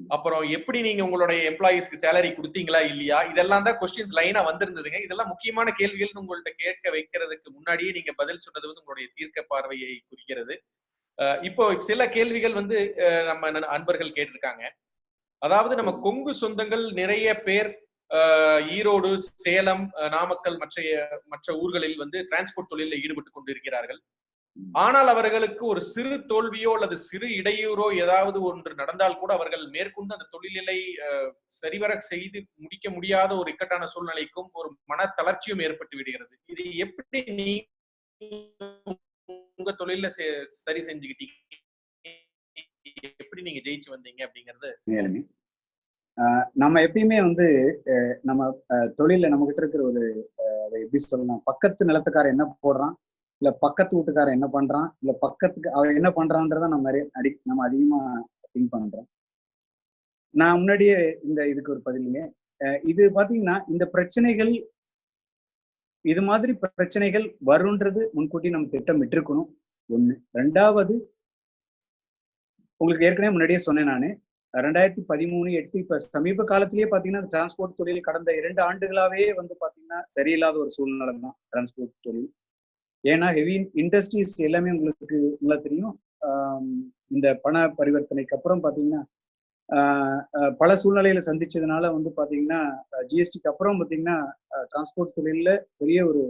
அப்புறம் எப்படி நீங்க உங்களுடைய எம்ப்ளாயிஸ்க்கு சேலரி கொடுத்தீங்களா இல்லையா, இதெல்லாம் தான் கொஸ்டின்ஸ் லைனா வந்திருந்ததுங்க. இதெல்லாம் முக்கியமான கேள்விகள் உங்கள்ட்ட கேட்க வைக்கிறதுக்கு முன்னாடியே நீங்க பதில் சொன்னது வந்து உங்களுடைய தீர்க்க பார்வையை குறிக்கிறது. இப்போ சில கேள்விகள் வந்து நம்ம அன்பர்கள் கேட்டிருக்காங்க. அதாவது நம்ம கொங்கு சொந்தங்கள் நிறைய பேர் ஈரோடு, சேலம், நாமக்கல் மற்ற ஊர்களில் வந்து டிரான்ஸ்போர்ட் தொழிலில் ஈடுபட்டு கொண்டிருக்கிறார்கள். ஆனால் அவர்களுக்கு ஒரு சிறு தோல்வியோ அல்லது சிறு இடையூறோ ஏதாவது ஒன்று நடந்தால் கூட அவர்கள் மேற்கொண்டு அந்த தொழிலை சரிவர செய்து முடிக்க முடியாத ஒரு இக்கட்டான சூழ்நிலைக்கும் ஒரு மன தளர்ச்சியும் ஏற்பட்டு விடுகிறது. இது எப்படி நீ உங்க தொழில சரி செஞ்சுக்கிட்டீங்க, எப்படி நீங்க ஜெயிச்சு வந்தீங்க அப்படிங்கறது? நம்ம எப்பயுமே வந்து நம்ம தொழில நம்ம கிட்ட இருக்கிற ஒரு எப்படி சொல்லலாம், பக்கத்து நிலத்துக்காரன் என்ன போடுறான், இல்ல பக்கத்து வீட்டுக்காரன் என்ன பண்றான், இல்ல பக்கத்துக்கு அவன் என்ன பண்றான்றத நம்ம அதிகமா திங்க் பண்றோம். நான் முன்னாடியே இதுக்கு ஒரு பதிலுங்க. இது பாத்தீங்கன்னா இந்த பிரச்சனைகள், இது மாதிரி பிரச்சனைகள் வரும்ன்றது முன்கூட்டி நம்ம திட்டமிட்டு இருக்கணும். 1. 2வது, உங்களுக்கு ஏற்கனவே முன்னாடியே சொன்னேன் நானு, 2013, 8 இப்ப சமீப காலத்திலேயே பாத்தீங்கன்னா டிரான்ஸ்போர்ட் தொழில் கடந்த 2 ஆண்டுகளாவே வந்து பாத்தீங்கன்னா சரியில்லாத ஒரு சூழ்நிலை தான் டிரான்ஸ்போர்ட் தொழில். ஏன்னா ஹெவி இண்டஸ்ட்ரீஸ் எல்லாமே உங்களுக்கு தெரியும். இந்த பண பரிவர்த்தனைக்கு அப்புறம் பாத்தீங்கன்னா பல சூழ்நிலையில சந்திச்சதுனால வந்து பாத்தீங்கன்னா ஜிஎஸ்டிக்கு அப்புறம் பாத்தீங்கன்னா டிரான்ஸ்போர்ட் தொழில பெரிய ஒரு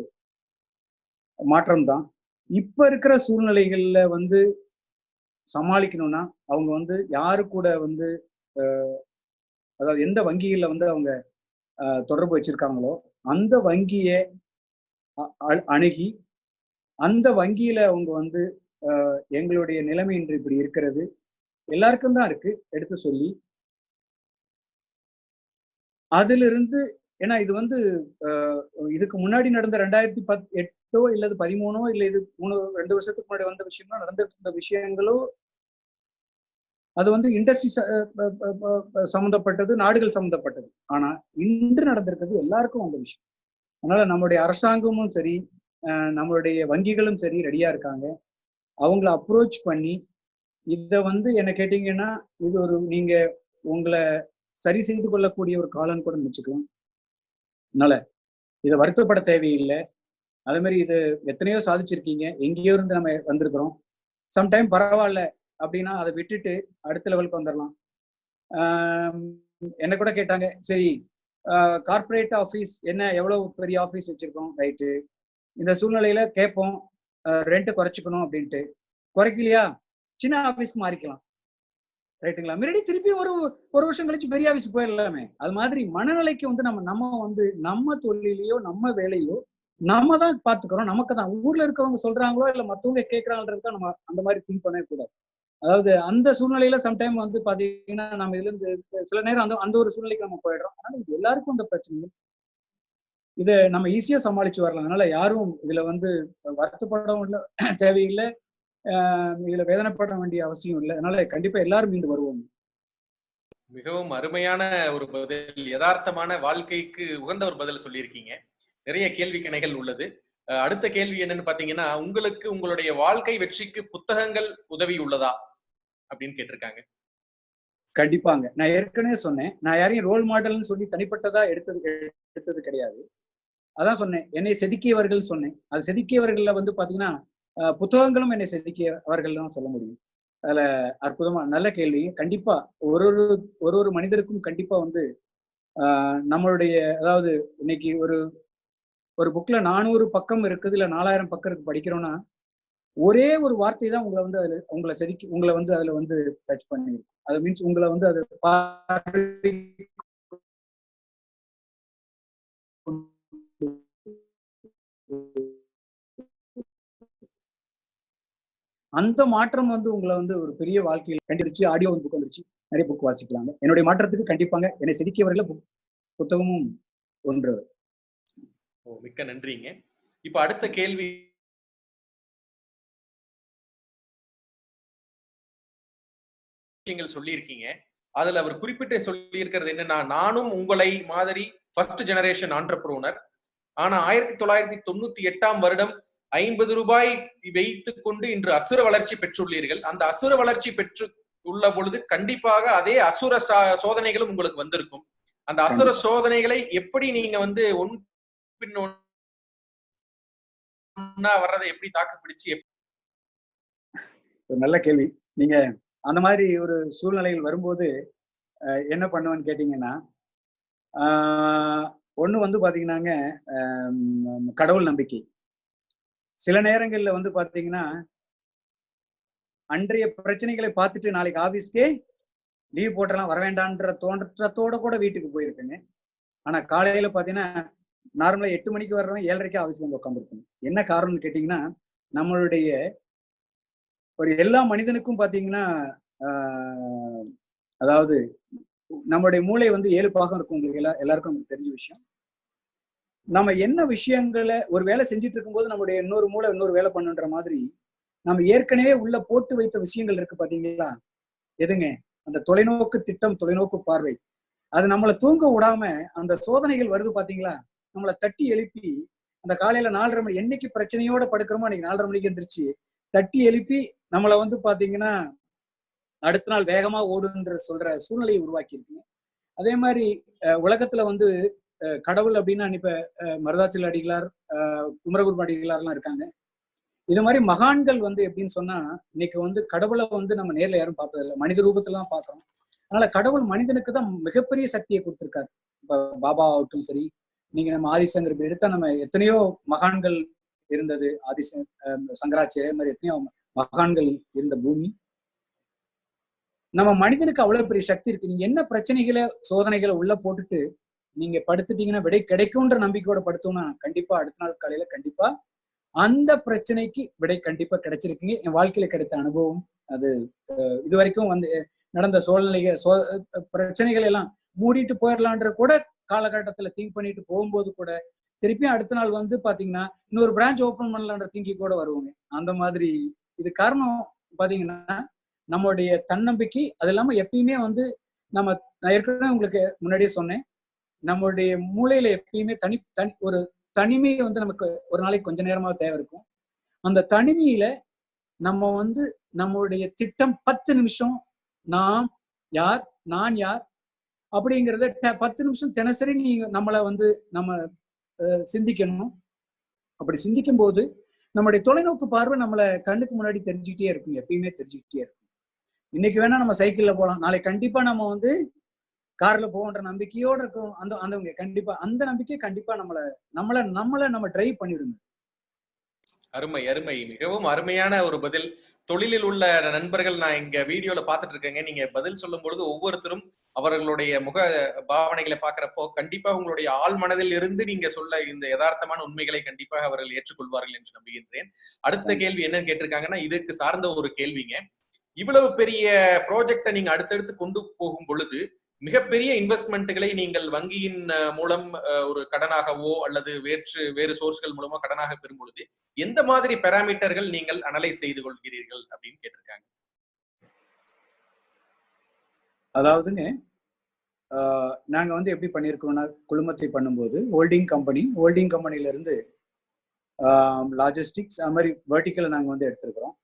மாற்றம் தான். இப்ப இருக்கிற சூழ்நிலைகள்ல வந்து சமாளிக்கணும்னா அவங்க வந்து யாரு கூட வந்து அதாவது எந்த வங்கியில வந்து அவங்க தொடர்பு வச்சிருக்காங்களோ அந்த வங்கியை அணுகி அந்த வங்கியில அவங்க வந்து எங்களுடைய நிலைமை இன்று இப்படி இருக்கிறது, எல்லாருக்கும் தான் இருக்கு, எடுத்து சொல்லி அதிலிருந்து ஏன்னா இது வந்து இதுக்கு முன்னாடி நடந்த 2008 இல்லது 13 இல்ல இது 2 வருஷத்துக்கு முன்னாடி வந்த விஷயங்களோ நடந்துட்டு இருந்த விஷயங்களோ அது வந்து இண்டஸ்ட்ரி சம்பந்தப்பட்டது, நாடுகள் சம்பந்தப்பட்டது. ஆனா இன்று நடந்திருக்கிறது எல்லாருக்கும் வந்த விஷயம். அதனால நம்மளுடைய அரசாங்கமும் சரி, நம்மளுடைய வங்கிகளும் சரி ரெடியா இருக்காங்க. அவங்கள அப்ரோச் பண்ணி இத வந்து என்ன கேட்டீங்கன்னா, இது ஒரு நீங்க உங்களை சரி செய்து கொள்ளக்கூடிய ஒரு காலம்னு கூட நினைச்சுக்கலாம். அதனால இதை வருத்தப்பட தேவையில்லை. அதே மாதிரி இது எத்தனையோ சாதிச்சிருக்கீங்க, எங்கேயோ இருந்து நம்ம வந்திருக்கிறோம். சம்டைம் பரவாயில்ல அப்படின்னா அதை விட்டுட்டு அடுத்த லெவலுக்கு வந்துடலாம். என்ன கூட கேட்டாங்க, சரி கார்பரேட் ஆஃபீஸ் என்ன எவ்வளவு பெரிய ஆஃபீஸ் வச்சிருக்கோம், ரைட்டு. இந்த சூழ்நிலையில கேட்போம் ரெண்ட் குறைச்சிக்கணும் அப்படின்ட்டு. குறைக்கலையா, சின்ன ஆஃபீஸ்க்கு மாறிக்கலாம், ரைட்டுங்களா. முன்னாடி திருப்பி ஒரு வருஷம் கழிச்சு பெரிய ஆஃபீஸ் போயிடலாமே. அது மாதிரி மனநிலைக்கு வந்து நம்ம வந்து நம்ம தொழிலையோ நம்ம வேலையோ நம்ம தான் பாத்துக்கிறோம். நமக்கு தான் ஊர்ல இருக்கவங்க சொல்றாங்களோ இல்ல மத்தவங்க கேட்கறாங்கன்றதுதான் நம்ம அந்த மாதிரி திங்க் பண்ணவே கூடாது. அதாவது அந்த சூழ்நிலையில சம்டைம் வந்து பாத்தீங்கன்னா நம்ம இதுல இருந்து சில நேரம் அந்த ஒரு சூழ்நிலைக்கு நம்ம போயிடுறோம். அதனால இது எல்லாருக்கும் அந்த பிரச்சனை, இதை நம்ம ஈஸியா சமாளிச்சு வரலாம். அதனால யாரும் இதுல வந்து வருத்தப்படவும் இல்லை, தேவையில்லை, இதுல வேதனைப்பட வேண்டிய அவசியம் இல்லை. அதனால கண்டிப்பா எல்லாரும் மீண்டு வருவோம். மிகவும் அருமையான ஒரு பதில், யதார்த்தமான வாழ்க்கைக்கு உகந்த ஒரு பதில் சொல்லியிருக்கீங்க. நிறைய கேள்வி கணைகள் உள்ளது. அடுத்த கேள்வி என்னன்னு பாத்தீங்கன்னா, உங்களுக்கு உங்களுடைய வாழ்க்கை வெற்றிக்கு புத்தகங்கள் உதவி உள்ளதா அப்படின்னு கேட்டிருக்காங்க. கண்டிப்பாங்க. நான் ஏற்கனவே சொன்னேன், நான் யாரையும் ரோல் மாடல்னு சொல்லி தனிப்பட்டதா எடுத்தது கிடையாது. அதான் சொன்னேன், என்னை செதுக்கியவர்கள் சொன்னேன். அது செதுக்கியவர்கள்ல வந்து பாத்தீங்கன்னா புத்தகங்களும் என்னை செதுக்கியவர்கள் தான் சொல்ல முடியும். அதுல அற்புதமா நல்ல கேள்வி. கண்டிப்பா ஒரு மனிதருக்கும் கண்டிப்பா வந்து நம்மளுடைய அதாவது இன்னைக்கு ஒரு புக்ல 400 பக்கம் இருக்குது, இல்ல 4000 பக்கம் இருக்கு படிக்கிறோம்னா, ஒரே ஒரு வார்த்தை தான் உங்களை வந்து அதுல உங்களை செதுக்கி உங்களை வந்து அதுல வந்து டச் பண்ணி, அது மீன்ஸ் உங்களை வந்து அது அந்த மாற்றம் வந்து உங்களை வந்து ஒரு பெரிய வாழ்க்கையில் கண்டிருச்சு. ஆடியோ புக் வந்துருச்சு, நிறைய புக் வாசிக்கலாங்க. என்னுடைய மாற்றத்துக்கு கண்டிப்பாங்க என்னை செதுக்கியவர்கள புத்தகமும் ஒன்று. மிக்க நன்றிங்க. இப்ப அடுத்த கேள்வி சொல்லியிருக்கீங்க. அதுல அவர் குறிப்பிட்டு சொல்லி இருக்கிறது என்னன்னா, நானும் உங்களை மாதிரி ஃபர்ஸ்ட் ஜெனரேஷன் ஆண்டர்பிரனர். ஆனா 1998ஆம் வருடம் 50 ரூபாய் வைத்துக் கொண்டு இன்று அசுர வளர்ச்சி பெற்றுள்ளீர்கள். அந்த அசுர வளர்ச்சி பெற்று உள்ள பொழுது கண்டிப்பாக அதே அசுர சோதனைகளும் உங்களுக்கு வந்திருக்கும். அந்த அசுர சோதனைகளை எப்படி நீங்க வந்து ஒன்னா வர்றதை எப்படி தாக்கு பிடிச்சு? நல்ல கேள்வி. நீங்க அந்த மாதிரி ஒரு சூழ்நிலையில் வரும்போது என்ன பண்ணுவேன்னு கேட்டீங்கன்னா, ஒண்ணு வந்து பாத்தீங்கன்னாங்க கடவுள் நம்பிக்கை. சில நேரங்கள்ல வந்து பாத்தீங்கன்னா அன்றைய பிரச்சனைகளை பார்த்துட்டு நாளைக்கு ஆபீஸ்க்கே லீவ் போட்டலாம், வர வேண்டான்ற தோன்றத்தோட கூட வீட்டுக்கு போயிருக்கேங்க. ஆனா காலையில பாத்தீங்கன்னா நார்மலா 8 மணிக்கு வர்றவன் 7:30 ஆபீஸ்ல வந்து உட்காந்துருக்கணும். என்ன காரணம்னு கேட்டீங்கன்னா, நம்மளுடைய ஒரு எல்லா மனிதனுக்கும் பாத்தீங்கன்னா அதாவது நம்மளுடைய மூளை வந்து 7 பாகம் இருக்கும். உங்களுக்கு எல்லாருக்கும் நமக்கு தெரிஞ்ச விஷயம். நம்ம என்ன விஷயங்களை ஒரு வேலை செஞ்சுட்டு இருக்கும்போது நம்மளுடைய இன்னொரு மூளை இன்னொரு வேலை பண்ணுன்ற மாதிரி நம்ம ஏற்கனவே உள்ள போட்டு வைத்த விஷயங்கள் இருக்கு பாத்தீங்களா, எதுங்க அந்த தொலைநோக்கு திட்டம், தொலைநோக்கு பார்வை, அது நம்மளை தூங்க விடாம அந்த சோதனைகள் வருது பாத்தீங்களா, நம்மளை தட்டி எழுப்பி அந்த காலையில 4:30 மணி என்னைக்கு பிரச்சனையோட படுக்கிறோமோ அன்னைக்கு 4:30 மணிக்கு எந்திரிச்சு தட்டி எழுப்பி நம்மளை வந்து பாத்தீங்கன்னா அடுத்த நாள் வேகமா ஓடுன்ற சொல்ற சூழ்நிலையை உருவாக்கி இருக்குங்க. அதே மாதிரி உலகத்துல வந்து கடவுள் அப்படின்னா இப்ப மருதாச்சல அடிகளார், குமரகுரு அடிகளார்லாம் இருக்காங்க. இது மாதிரி மகான்கள் வந்து எப்படின்னு சொன்னா, இன்னைக்கு வந்து கடவுளை வந்து நம்ம நேர்ல யாரும் பார்த்ததில்லை, மனித ரூபத்துல தான் பாக்குறோம். அதனால கடவுள் மனிதனுக்கு தான் மிகப்பெரிய சக்தியை கொடுத்திருக்காரு. இப்ப பாபா ஆகட்டும் சரி, நீங்க நம்ம ஆதிசங்கர் எடுத்தா நம்ம எத்தனையோ மகான்கள் இருந்தது, சங்கராச்சாரியர் மாதிரி எத்தனையோ மகான்கள் இருந்த பூமி. நம்ம மனிதனுக்கு அவ்வளவு பெரிய சக்தி இருக்கு. நீங்க என்ன பிரச்சனைகளை சோதனைகளை உள்ள போட்டுட்டு நீங்க படுத்துட்டீங்கன்னா விடை கிடைக்கும்ன்ற நம்பிக்கையோட படுத்தோம்னா கண்டிப்பா அடுத்த நாள் காலையில கண்டிப்பா அந்த பிரச்சனைக்கு விடை கண்டிப்பா கிடைச்சிருக்கீங்க. என் வாழ்க்கையில கிடைத்த அனுபவம் அது. இது வரைக்கும் வந்து நடந்த பிரச்சனைகள் எல்லாம் மூடிட்டு போயிடலான்ற கூட காலகட்டத்துல திங்க் பண்ணிட்டு போகும்போது கூட திருப்பியும் அடுத்த நாள் வந்து பாத்தீங்கன்னா இன்னொரு பிரான்ச் ஓபன் பண்ணலான்ற திங்கி கூட வருவாங்க. அந்த மாதிரி இது காரணம் பாத்தீங்கன்னா நம்மளுடைய தன்னம்பிக்கை. அது இல்லாம எப்பயுமே வந்து நான் ஏற்கனவே உங்களுக்கு முன்னாடியே சொன்னேன், நம்மளுடைய மூளையில எப்பயுமே ஒரு தனிமை வந்து நமக்கு ஒரு நாளைக்கு கொஞ்ச நேரமா தேவை இருக்கும். அந்த தனிமையில நம்ம வந்து நம்மளுடைய திட்டம் 10 நிமிஷம் நான் யார் அப்படிங்கிறத 10 நிமிஷம் தினசரி நீங்க நம்மளை வந்து நம்ம சிந்திக்கணும். அப்படி சிந்திக்கும் போது நம்மளுடைய தொலைநோக்கு பார்வை நம்மளை கண்ணுக்கு முன்னாடி தெரிஞ்சுக்கிட்டே இருக்கும், எப்பயுமே தெரிஞ்சுக்கிட்டே இருக்கும். இன்னைக்கு வேணா நம்ம சைக்கிள்ல போகலாம், நாளைக்கு கண்டிப்பா நம்ம வந்து கார்ல போகன்ற நம்பிக்கையோட இருக்கும். அந்த கண்டிப்பா அந்த நம்பிக்கை கண்டிப்பா நம்ம டிரைவ் பண்ணிடுங்க. அருமை அருமை, மிகவும் அருமையான ஒரு பதில். தொழிலில் உள்ள நண்பர்கள் நான் இங்க வீடியோல பாத்துட்டு இருக்கேங்க. நீங்க பதில் சொல்லும் பொழுது ஒவ்வொருத்தரும் அவர்களுடைய முக பாவனைகளை பாக்குறப்போ கண்டிப்பா உங்களுடைய ஆள் மனதில் இருந்து நீங்க சொல்ல இந்த யதார்த்தமான உண்மைகளை கண்டிப்பாக அவர்கள் ஏற்றுக்கொள்வார்கள் என்று நம்புகின்றேன். அடுத்த கேள்வி என்னன்னு கேட்டிருக்காங்கன்னா, இதுக்கு சார்ந்த ஒரு கேள்விங்க. இவ்வளவு பெரிய ப்ராஜெக்டை நீங்க அடுத்தடுத்து கொண்டு போகும் பொழுது மிகப்பெரிய இன்வெஸ்ட்மெண்ட்டுகளை நீங்கள் வங்கியின் மூலம் ஒரு கடனாகவோ அல்லது வேறு சோர்ஸ்கள் மூலமா கடனாக பெறும் பொழுது எந்த மாதிரி பாராமீட்டர்கள் நீங்கள் அனலைஸ் செய்து கொள்கிறீர்கள் அப்படின்னு கேட்டிருக்காங்க. அதாவதுங்க, நாங்க வந்து எப்படி பண்ணியிருக்கோம்னா, குழுமத்தை பண்ணும்போது ஹோல்டிங் கம்பெனில இருந்து லாஜிஸ்டிக்ஸ் அது மாதிரி வெர்டிக்கலை நாங்க வந்து எடுத்திருக்கிறோம்.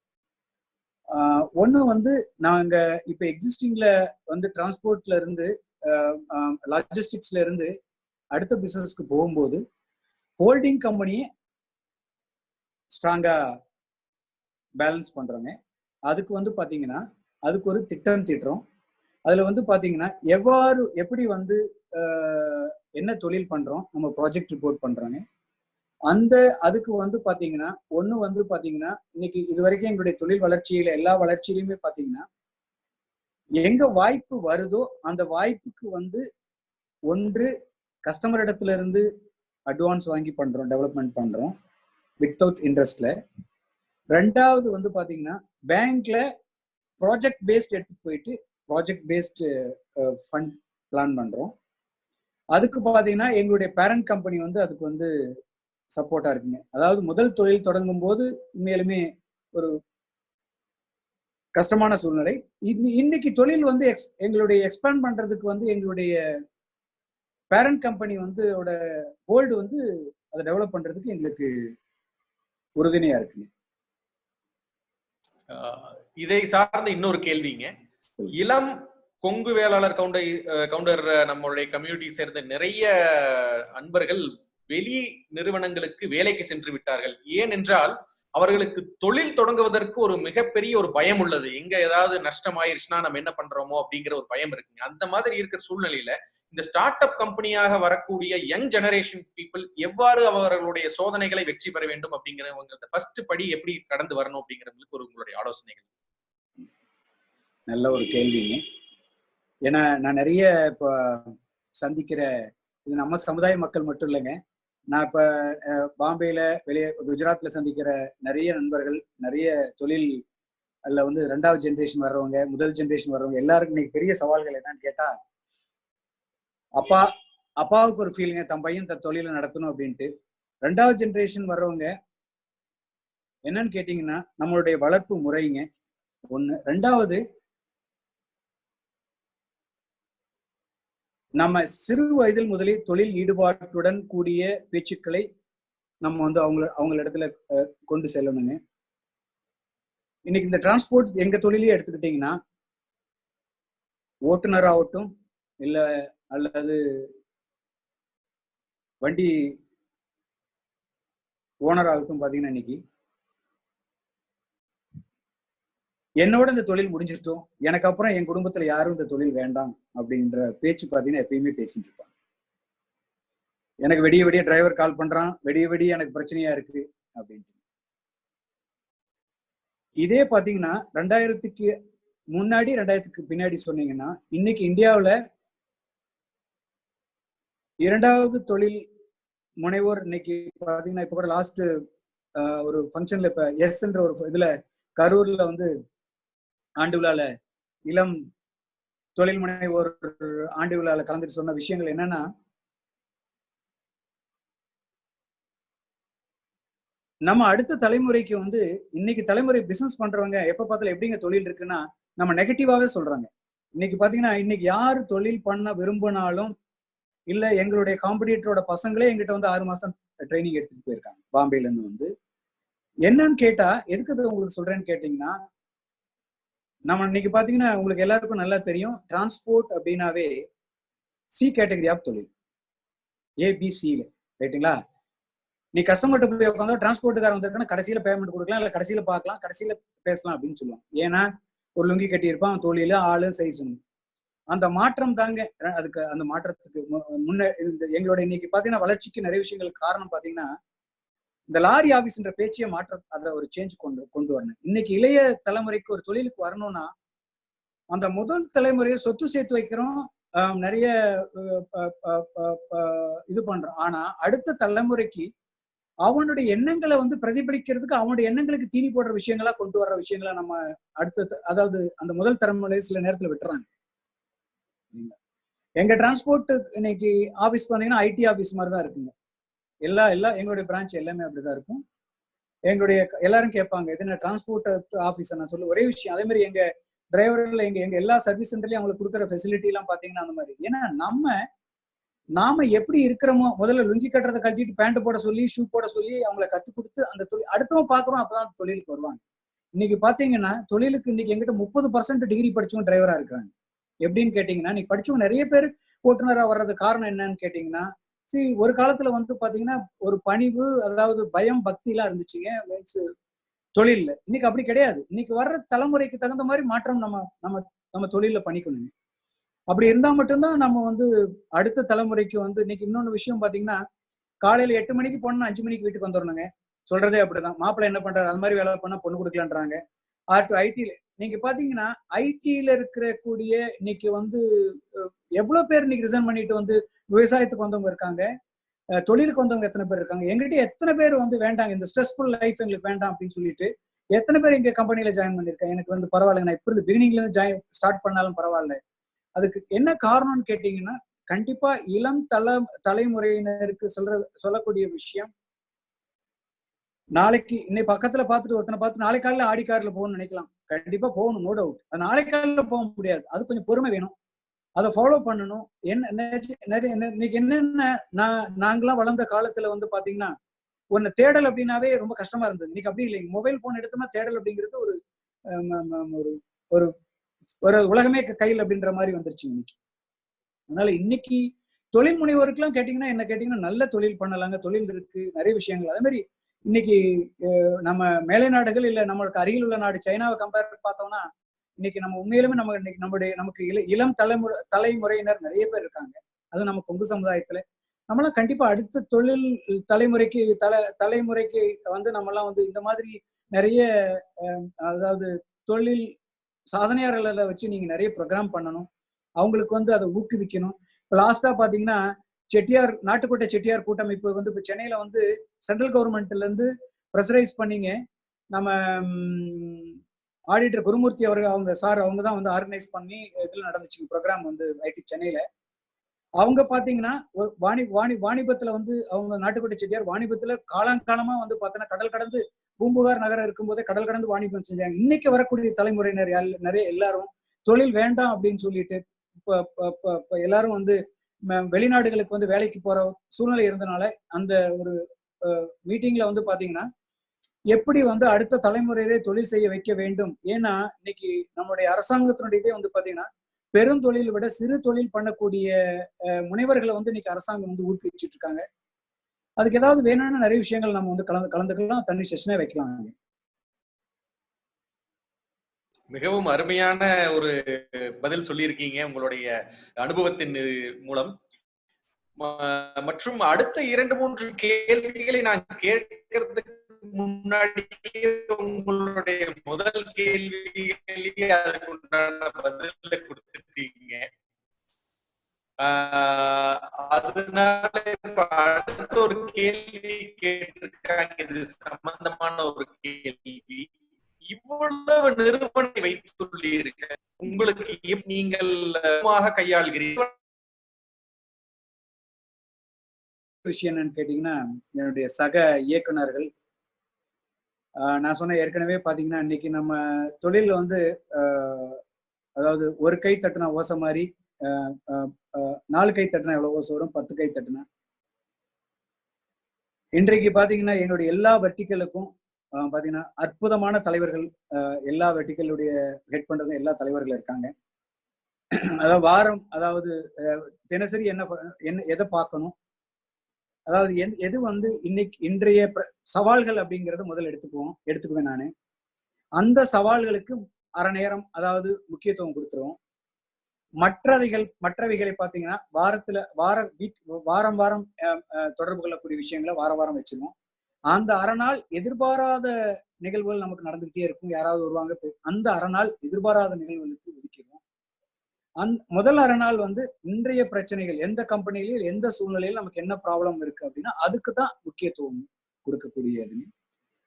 ஒன்று வந்து நாங்க இப்ப எக்ஸிஸ்டிங்ல வந்து டிரான்ஸ்போர்ட்ல இருந்து லாஜிஸ்டிக்ஸ்ல இருந்து அடுத்த பிசினஸ்க்கு போகும்போது ஹோல்டிங் கம்பெனியை ஸ்ட்ராங்கா பேலன்ஸ் பண்றோங்க. அதுக்கு வந்து பாத்தீங்கன்னா அதுக்கு ஒரு திட்டம் தீட்டுறோம். அதுல வந்து பாத்தீங்கன்னா எப்படி வந்து என்ன தொழில் பண்றோம், நம்ம ப்ராஜெக்ட் ரிப்போர்ட் பண்றோங்க. அதுக்கு வந்து பாத்தீங்கன்னா ஒண்ணு வந்து பாத்தீங்கன்னா இன்னைக்கு இது வரைக்கும் எங்களுடைய தொழில் வளர்ச்சியில எல்லா வளர்ச்சியிலுமே பாத்தீங்கன்னா எங்க வாய்ப்பு வருதோ அந்த வாய்ப்புக்கு வந்து ஒன்று கஸ்டமர் இடத்துல இருந்து அட்வான்ஸ் வாங்கி பண்றோம், டெவலப்மெண்ட் பண்றோம் வித்தவுட் இன்ட்ரெஸ்ட்ல. ரெண்டாவது வந்து பாத்தீங்கன்னா பேங்க்ல ப்ராஜெக்ட் பேஸ்ட் எடுத்துட்டு போயிட்டு ப்ராஜெக்ட் பேஸ்ட் ஃபண்ட் பிளான் பண்றோம். அதுக்கு பாத்தீங்கன்னா எங்களுடைய பேரண்ட் கம்பெனி வந்து அதுக்கு வந்து சப்போர்ட்டா இருக்குங்க. அதாவது முதல் தொழில் தொடங்கும் போது உண்மையிலுமே ஒரு கஷ்டமான சூழ்நிலை. இன்னைக்கு தொழில் வந்து எங்களுடைய எக்ஸ்பேண்ட் பண்றதுக்கு வந்து எங்களுடைய பேரண்ட் கம்பெனி வந்து போல்டு வந்து அதை டெவலப் பண்றதுக்கு எங்களுக்கு உறுதுணையா இருக்குங்க. இதை சார்ந்த இன்னொரு கேள்விங்க, இளம் கொங்கு வேளாளர் கவுண்டர் நம்மளுடைய கம்யூனிட்டி சேர்ந்த நிறைய அன்பர்கள் வெளி நிறுவனங்களுக்கு வேலைக்கு சென்று விட்டார்கள். ஏனென்றால் அவர்களுக்கு தொழில் தொடங்குவதற்கு ஒரு மிகப்பெரிய ஒரு பயம் உள்ளது. எங்க ஏதாவது நஷ்டம் ஆயிருச்சுன்னா நம்ம என்ன பண்றோமோ அப்படிங்கிற ஒரு பயம் இருக்குங்க. அந்த மாதிரி இருக்கிற சூழ்நிலையில இந்த ஸ்டார்ட் அப் கம்பெனியாக வரக்கூடிய யங் ஜெனரேஷன் பீப்புள் எவ்வாறு அவர்களுடைய சோதனைகளை வெற்றி பெற வேண்டும் அப்படிங்கிறவங்க ஃபர்ஸ்ட் படி எப்படி கடந்து வரணும் அப்படிங்கிறவங்களுக்கு உங்களுடைய ஆலோசனைகள். நல்ல ஒரு கேள்விங்க. ஏன்னா நான் நிறைய இப்போ சந்திக்கிற, இது நம்ம சமுதாய மக்கள் மட்டும் இல்லைங்க, நான் இப்ப பாம்பேல வெளியே குஜராத்ல சந்திக்கிற நிறைய நண்பர்கள், நிறைய தொழில் அதுல வந்து 2வது ஜென்ரேஷன் வர்றவங்க, முதல் ஜென்ரேஷன் வர்றவங்க எல்லாருக்கும் இன்னைக்கு பெரிய சவால்கள் என்னன்னு கேட்டா, அப்பாவுக்கு ஒரு ஃபீலிங்க தன் பையன் தன் தொழிலை நடத்தணும் அப்படின்ட்டு. 2வது ஜென்ரேஷன் வர்றவங்க என்னன்னு கேட்டீங்கன்னா நம்மளுடைய வளர்ப்பு முறைங்க ஒண்ணு. 2வது நம்ம சிறு வயதில் முதலே தொழில் ஈடுபாட்டுடன் கூடிய பேச்சுக்களை நம்ம வந்து அவங்க இடத்துல கொண்டு செல்லணுங்க. இன்னைக்கு இந்த டிரான்ஸ்போர்ட் எங்க தொழிலே எடுத்துக்கிட்டீங்கன்னா, ஓட்டுநர் ஆகட்டும் இல்ல அல்லது வண்டி ஓனர் ஆகட்டும், பாத்தீங்கன்னா இன்னைக்கு என்னோட இந்த தொழில் முடிஞ்சிட்டோம், எனக்கு அப்புறம் என் குடும்பத்துல யாரும் இந்த தொழில் வேண்டாம் அப்படின்ற பேச்சு பாத்தீங்கன்னா எப்பயுமே பேசிட்டு இருப்பாங்க. எனக்கு வெடிய டிரைவர் கால் பண்றான், வெடிய எனக்கு பிரச்சனையா இருக்கு அப்படின்ட்டு. இதே பாத்தீங்கன்னா 2000க்கு முன்னாடி 2000க்கு பின்னாடி சொன்னீங்கன்னா, இன்னைக்கு இந்தியாவுல 2வது தொழில் முனைவோர் இன்னைக்கு பாத்தீங்கன்னா, இப்ப கூட லாஸ்ட் ஒரு ஃபங்க்ஷன்ல இப்ப எஸ்ன்ற ஒரு இதுல கரூர்ல வந்து ஆண்டு விழால இளம் தொழில் முனைவோர் ஆண்டு விழால கலந்துட்டு சொன்ன விஷயங்கள் என்னன்னா, நம்ம அடுத்த தலைமுறைக்கு வந்து இன்னைக்கு தலைமுறை பிசினஸ் பண்றவங்க எப்ப பார்த்தாலும் எப்படிங்க தொழில் இருக்குன்னா நம்ம நெகட்டிவாவே சொல்றாங்க. இன்னைக்கு பாத்தீங்கன்னா இன்னைக்கு யாரு தொழில் பண்ண விரும்பினாலும் இல்ல எங்களுடைய காம்படிட்டரோட பசங்களே எங்கிட்ட வந்து 6 மாசம் ட்ரைனிங் எடுத்துட்டு போயிருக்காங்க பாம்பேல இருந்து வந்து. என்னன்னு கேட்டா எதுக்கு இதை உங்களுக்கு சொல்றேன்னு கேட்டீங்கன்னா, நம்ம இன்னைக்கு பாத்தீங்கன்னா உங்களுக்கு எல்லாருக்கும் நல்லா தெரியும், டிரான்ஸ்போர்ட் அப்படின்னாவே சி கேட்டகரி ஆஃப் தொழில், ஏபிசியில, ரைட்டுங்களா? நீ கஸ்டமர்கிட்ட போய் உட்காந்து டிரான்ஸ்போர்ட்டுக்காரன் வந்திருக்கான கடைசியில பேமெண்ட் கொடுக்கலாம், இல்ல கடைசியில பார்க்கலாம், கடைசியில பேசலாம் அப்படின்னு சொல்லுவாங்க. ஏன்னா ஒரு லுங்கி கட்டியிருப்பான், தொழில ஆளு சைஸ். அந்த மாற்றம் தாங்க அதுக்கு, அந்த மாற்றத்துக்கு முன்ன எங்களோட இன்னைக்கு பாத்தீங்கன்னா வளர்ச்சிக்கு நிறைய விஷயங்களுக்கு காரணம் பாத்தீங்கன்னா இந்த லாரி ஆபீஸ்ன்ற பேச்சையே மாற்ற அதுல ஒரு சேஞ்ச் கொண்டு வரணும். இன்னைக்கு இளைய தலைமுறைக்கு ஒரு தொழிலுக்கு வரணும்னா அந்த முதல் தலைமுறையை சொத்து சேர்த்து வைக்கிறோம், நிறைய இது பண்றோம். ஆனா அடுத்த தலைமுறைக்கு அவனுடைய எண்ணங்களை வந்து பிரதிபலிக்கிறதுக்கு அவனுடைய எண்ணங்களுக்கு தீனி போடுற விஷயங்களா கொண்டு வர்ற விஷயங்களா நம்ம அடுத்த, அதாவது அந்த முதல் தலைமுறை சில நேரத்துல விட்டுறாங்க. எங்க டிரான்ஸ்போர்ட் இன்னைக்கு ஆபீஸ் பாத்தீங்கன்னா ஐடி ஆபீஸ் மாதிரி தான் இருக்குங்க. எல்லா எங்களுடைய பிரான்ச் எல்லாமே அப்படிதான் இருக்கும். எங்களுடைய எல்லாரும் கேட்பாங்க இது என்ன டிரான்ஸ்போர்ட் ஆபீஸ், நான் சொல்ல ஒரே விஷயம். அதே மாதிரி எங்க டிரைவர்ல எங்க எல்லா சர்வீஸ் சென்டர்லயும் அவங்களுக்கு கொடுக்குற ஃபெசிலிட்டி எல்லாம் பாத்தீங்கன்னா அந்த மாதிரி. ஏன்னா நாம எப்படி இருக்கிறோமோ, முதல்ல லுங்கி கட்டுறதை கட்டிட்டு பேண்ட் போட சொல்லி ஷூ போட சொல்லி அவங்களை கத்து கொடுத்து அந்த தொழில் அடுத்தவங்க பாக்குறோம், அப்பதான் தொழிலுக்கு வருவாங்க. இன்னைக்கு பாத்தீங்கன்னா தொழிலுக்கு இன்னைக்கு எங்கிட்ட 30% டிகிரி படிச்சவங்க டிரைவரா இருக்காங்க. எப்படின்னு கேட்டீங்கன்னா, நீ படிச்சவங்க நிறைய பேர் ஓட்டுநரா வர்றது காரணம் என்னன்னு கேட்டீங்கன்னா, ஒரு காலத்துல வந்து பாத்தீங்கன்னா ஒரு பணிவு, அதாவது பயம், பக்தி எல்லாம் இருந்துச்சுங்க தொழில்ல. இன்னைக்கு அப்படி கிடையாது. இன்னைக்கு வர்ற தலைமுறைக்கு தகுந்த மாதிரி மாற்றம் நம்ம தொழில பண்ணிக்கணும். அப்படி இருந்தா மட்டும்தான் நம்ம வந்து அடுத்த தலைமுறைக்கு வந்து இன்னைக்கு இன்னொன்னு விஷயம் பாத்தீங்கன்னா, காலையில 8 மணிக்கு போனா 5 மணிக்கு வீட்டுக்கு வந்துடணுங்க. சொல்றதே அப்படிதான். மாப்பிள்ளை என்ன பண்றாரு, அது மாதிரி வேலை பண்ணா பொண்ணு கொடுக்கலான்றாங்க. ஐடில நீங்க பாத்தீங்கன்னா ஐடில இருக்கிற கூடிய இன்னைக்கு வந்து எவ்வளவு பேர் இன்னைக்கு ரிசைன் பண்ணிட்டு வந்து விவசாயத்துக்கு வந்தவங்க இருக்காங்க, தொழிலுக்கு வந்தவங்க எத்தனை பேர் இருக்காங்க. எங்கிட்ட எத்தனை பேர் வந்து வேண்டாங்க, இந்த ஸ்ட்ரெஸ்ஃபுல் லைஃப் எங்களுக்கு வேண்டாம் அப்படின்னு சொல்லிட்டு எத்தனை பேர் எங்க கம்பெனில ஜாயின் பண்ணிருக்காங்க. எனக்கு வந்து பரவாயில்ல, நான் இப்ப இருந்து பிகினிங்ல இருந்து ஸ்டார்ட் பண்ணாலும் பரவாயில்ல. அதுக்கு என்ன காரணம்னு கேட்டீங்கன்னா, கண்டிப்பா இளம் தலைமுறையினருக்கு சொல்லக்கூடிய விஷயம், நாளைக்கு இன்னைக்கு பக்கத்துல பார்த்துட்டு ஒருத்தனை பார்த்து நாளை காலையில ஆடி கார்ல போகணும்னு நினைக்கலாம். கண்டிப்பா போகணும், நோ டவுட். அது நாளை காலையில போக முடியாது. அது கொஞ்சம் பொறுமை வேணும், அதை ஃபாலோ பண்ணணும். இன்னைக்கு என்னென்ன நாங்கெல்லாம் வளர்ந்த காலத்துல வந்து பாத்தீங்கன்னா ஒன்னு தேடல் அப்படின்னாவே ரொம்ப கஷ்டமா இருந்தது. இன்னைக்கு அப்படி இல்லைங்க. மொபைல் போன் எடுத்தோம்னா தேடல் அப்படிங்கிறது ஒரு ஒரு ஒரு உலகமே கையில் அப்படின்ற மாதிரி வந்துருச்சு இன்னைக்கு. அதனால இன்னைக்கு தொழில் முனைவோருக்குலாம் கேட்டீங்கன்னா, என்ன கேட்டீங்கன்னா, நல்ல தொழில் பண்ணலாங்க, தொழில் இருக்கு, நிறைய விஷயங்கள். அதே மாதிரி இன்னைக்கு நம்ம மேலை நாடுகள் இல்ல நம்மளுக்கு அருகில் உள்ள நாடு சைனாவை கம்பேர் பார்த்தோம்னா, இன்னைக்கு நம்ம உண்மையிலுமே நமக்கு இளம் தலைமுறையினர் நிறைய பேர் இருக்காங்க. அது நம்ம கொங்கு சமுதாயத்துல நம்மளாம் கண்டிப்பா அடுத்த தொழில் தலைமுறைக்கு வந்து நம்மலாம் வந்து இந்த மாதிரி நிறைய அதாவது தொழில் சாதனையாளர்களை வச்சு நீங்க நிறைய ப்ரோக்ராம் பண்ணணும். அவங்களுக்கு வந்து அதை ஊக்குவிக்கணும். இப்போ லாஸ்டா பாத்தீங்கன்னா நாட்டுக்கோட்டை செட்டியார் கூட்டமைப்பு வந்து இப்போ சென்னையில வந்து சென்ட்ரல் கவர்மெண்ட்ல இருந்து ப்ரெஷரைஸ் பண்ணிங்க. நம்ம ஆடிட்டர் குருமூர்த்தி அவங்க தான் வந்து ஆர்கனைஸ் பண்ணி இதுல நடந்துச்சு ப்ரோக்ராம் வந்து ஐடி சென்னையில. அவங்க பாத்தீங்கன்னா வாணிபத்துல வந்து அவங்க நாட்டுக்கோட்டை செட்டியார் வாணிபத்துல காலங்காலமா வந்து பாத்தீங்கன்னா கடல் கடந்து பூம்புகார் நகரம் இருக்கும்போதே கடல் கடந்து வாணிபம் செஞ்சாங்க. இன்னைக்கு வரக்கூடிய தலைமுறையினர் நிறைய எல்லாரும் தொழில் வேண்டாம் அப்படின்னு சொல்லிட்டு இப்ப எல்லாரும் வந்து வெளிநாடுகளுக்கு வந்து வேலைக்கு போற சூழ்நிலை இருந்தனால அந்த ஒரு மீட்டிங்ல வந்து பாத்தீங்கன்னா எப்படி வந்து அடுத்த தலைமுறையிலே தொழில் செய்ய வைக்க வேண்டும். ஏன்னா இன்னைக்கு நம்மளுடைய அரசாங்கத்தினுடைய இதே வந்து பாத்தீங்கன்னா பெருந்தொழில் விட சிறு தொழில் பண்ணக்கூடிய முனைவர்களை வந்து இன்னைக்கு அரசாங்கம் வந்து ஊக்குவிச்சுட்டு இருக்காங்க. அதுக்கு ஏதாவது வேணும்னா நிறைய விஷயங்கள் நம்ம வந்து கலந்துக்கலாம், தனி செஷனே வைக்கலாம். மிகவும் அருமையான ஒரு பதில் சொல்லியிருக்கீங்க உங்களுடைய அனுபவத்தின் மூலம். மற்றும் அடுத்த 2-3 கேள்விகளை நான் கேட்கறதுக்கு முன்னாடி உங்களுடைய முதல் கேள்விகளே அதுக்கு உண்டான பதில கொடுத்துட்டீங்க. அதனால இப்ப அடுத்த ஒரு கேள்வி கேட்டிருக்காங்க, இது சம்பந்தமான ஒரு கேள்வி. இவ்வளவு நிறுவனத்தை வைத்துள்ளீர்கள், உங்களுக்கு நீங்கள் கையாள்கிறீர்கள் விஷயம் என்னன்னு கேட்டீங்கன்னா, என்னுடைய சக இயக்குநர்கள் நான் சொன்ன ஏற்கனவே பாத்தீங்கன்னா இன்னைக்கு நம்ம தொழில் வந்து அதாவது ஒரு கை தட்டுனா ஓசை மாதிரி 4 கை தட்டுனா எவ்வளவு ஓசை வரும், 10 கை தட்டுனா. இன்றைக்கு பாத்தீங்கன்னா என்னுடைய எல்லா வெர்டிகளுக்கும் பாத்தீங்கன்னா அற்புதமான தலைவர்கள், எல்லா வெர்டிகளுடைய ஹெட் பண்றது எல்லா தலைவர்கள் இருக்காங்க. அதாவது தினசரி என்ன எதை பார்க்கணும், அதாவது எது வந்து இன்றைய சவால்கள் அப்படிங்கறத முதல்ல எடுத்துக்குவேன் நானு. அந்த சவால்களுக்கு அரை நேரம் அதாவது முக்கியத்துவம் கொடுத்துருவோம். மற்றவைகளை பாத்தீங்கன்னா வாரம் தொடர்பு கொள்ளக்கூடிய விஷயங்களை வாரம் வச்சிருவோம். அந்த அரை நாள் எதிர்பாராத நிகழ்வுகள் நமக்கு நடந்துகிட்டே இருக்கும். யாராவது வருவாங்க, அந்த அரை நாள் எதிர்பாராத நிகழ்வுகளுக்கு ஒதுக்கிடுவோம். முதல் அரை நாள் வந்து இன்றைய பிரச்சனைகள், எந்த கம்பெனிலையும் எந்த சூழ்நிலையில் நமக்கு என்ன ப்ராப்ளம் இருக்கு அப்படின்னா அதுக்கு தான் முக்கியத்துவம் கொடுக்கக்கூடியது.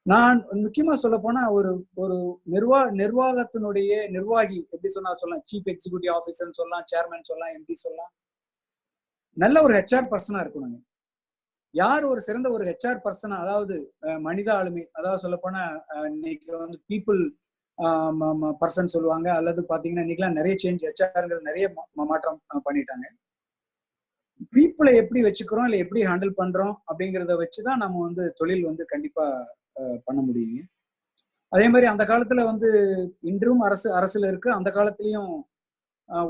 நான் முக்கியமா சொல்ல போனா ஒரு நிர்வாகத்தினுடைய நிர்வாகி எப்படி சொல்லலாம், சீஃப் எக்ஸிக்யூட்டிவ் ஆபீசர்னு சொல்லலாம், சேர்மன் சொல்லலாம், எம்டி சொல்லலாம். நல்ல ஒரு ஹெச்ஆர் பர்சனா இருக்கணுங்க. யார் ஒரு சிறந்த ஒரு ஹெச்ஆர் பர்சனா, அதாவது மனித ஆளுமை, அதாவது சொல்ல போனா இன்னைக்கு வந்து பீப்புள் பர்சன் சொல்லுவாங்க, அல்லது பாத்தீங்கன்னா இன்னைக்கெல்லாம் நிறைய சேஞ்ச், ஹெச்ஆர்ங்கிறது நிறைய மாற்றம் பண்ணிட்டாங்க. பீப்புளை எப்படி வச்சுக்கிறோம் இல்லை எப்படி ஹேண்டில் பண்றோம் அப்படிங்கிறத வச்சுதான் நம்ம வந்து தொழில் வந்து கண்டிப்பா பண்ண முடியுங்க. அதே மாதிரி அந்த காலத்துல வந்து இன்றும் அரசுல இருக்கு, அந்த காலத்திலயும்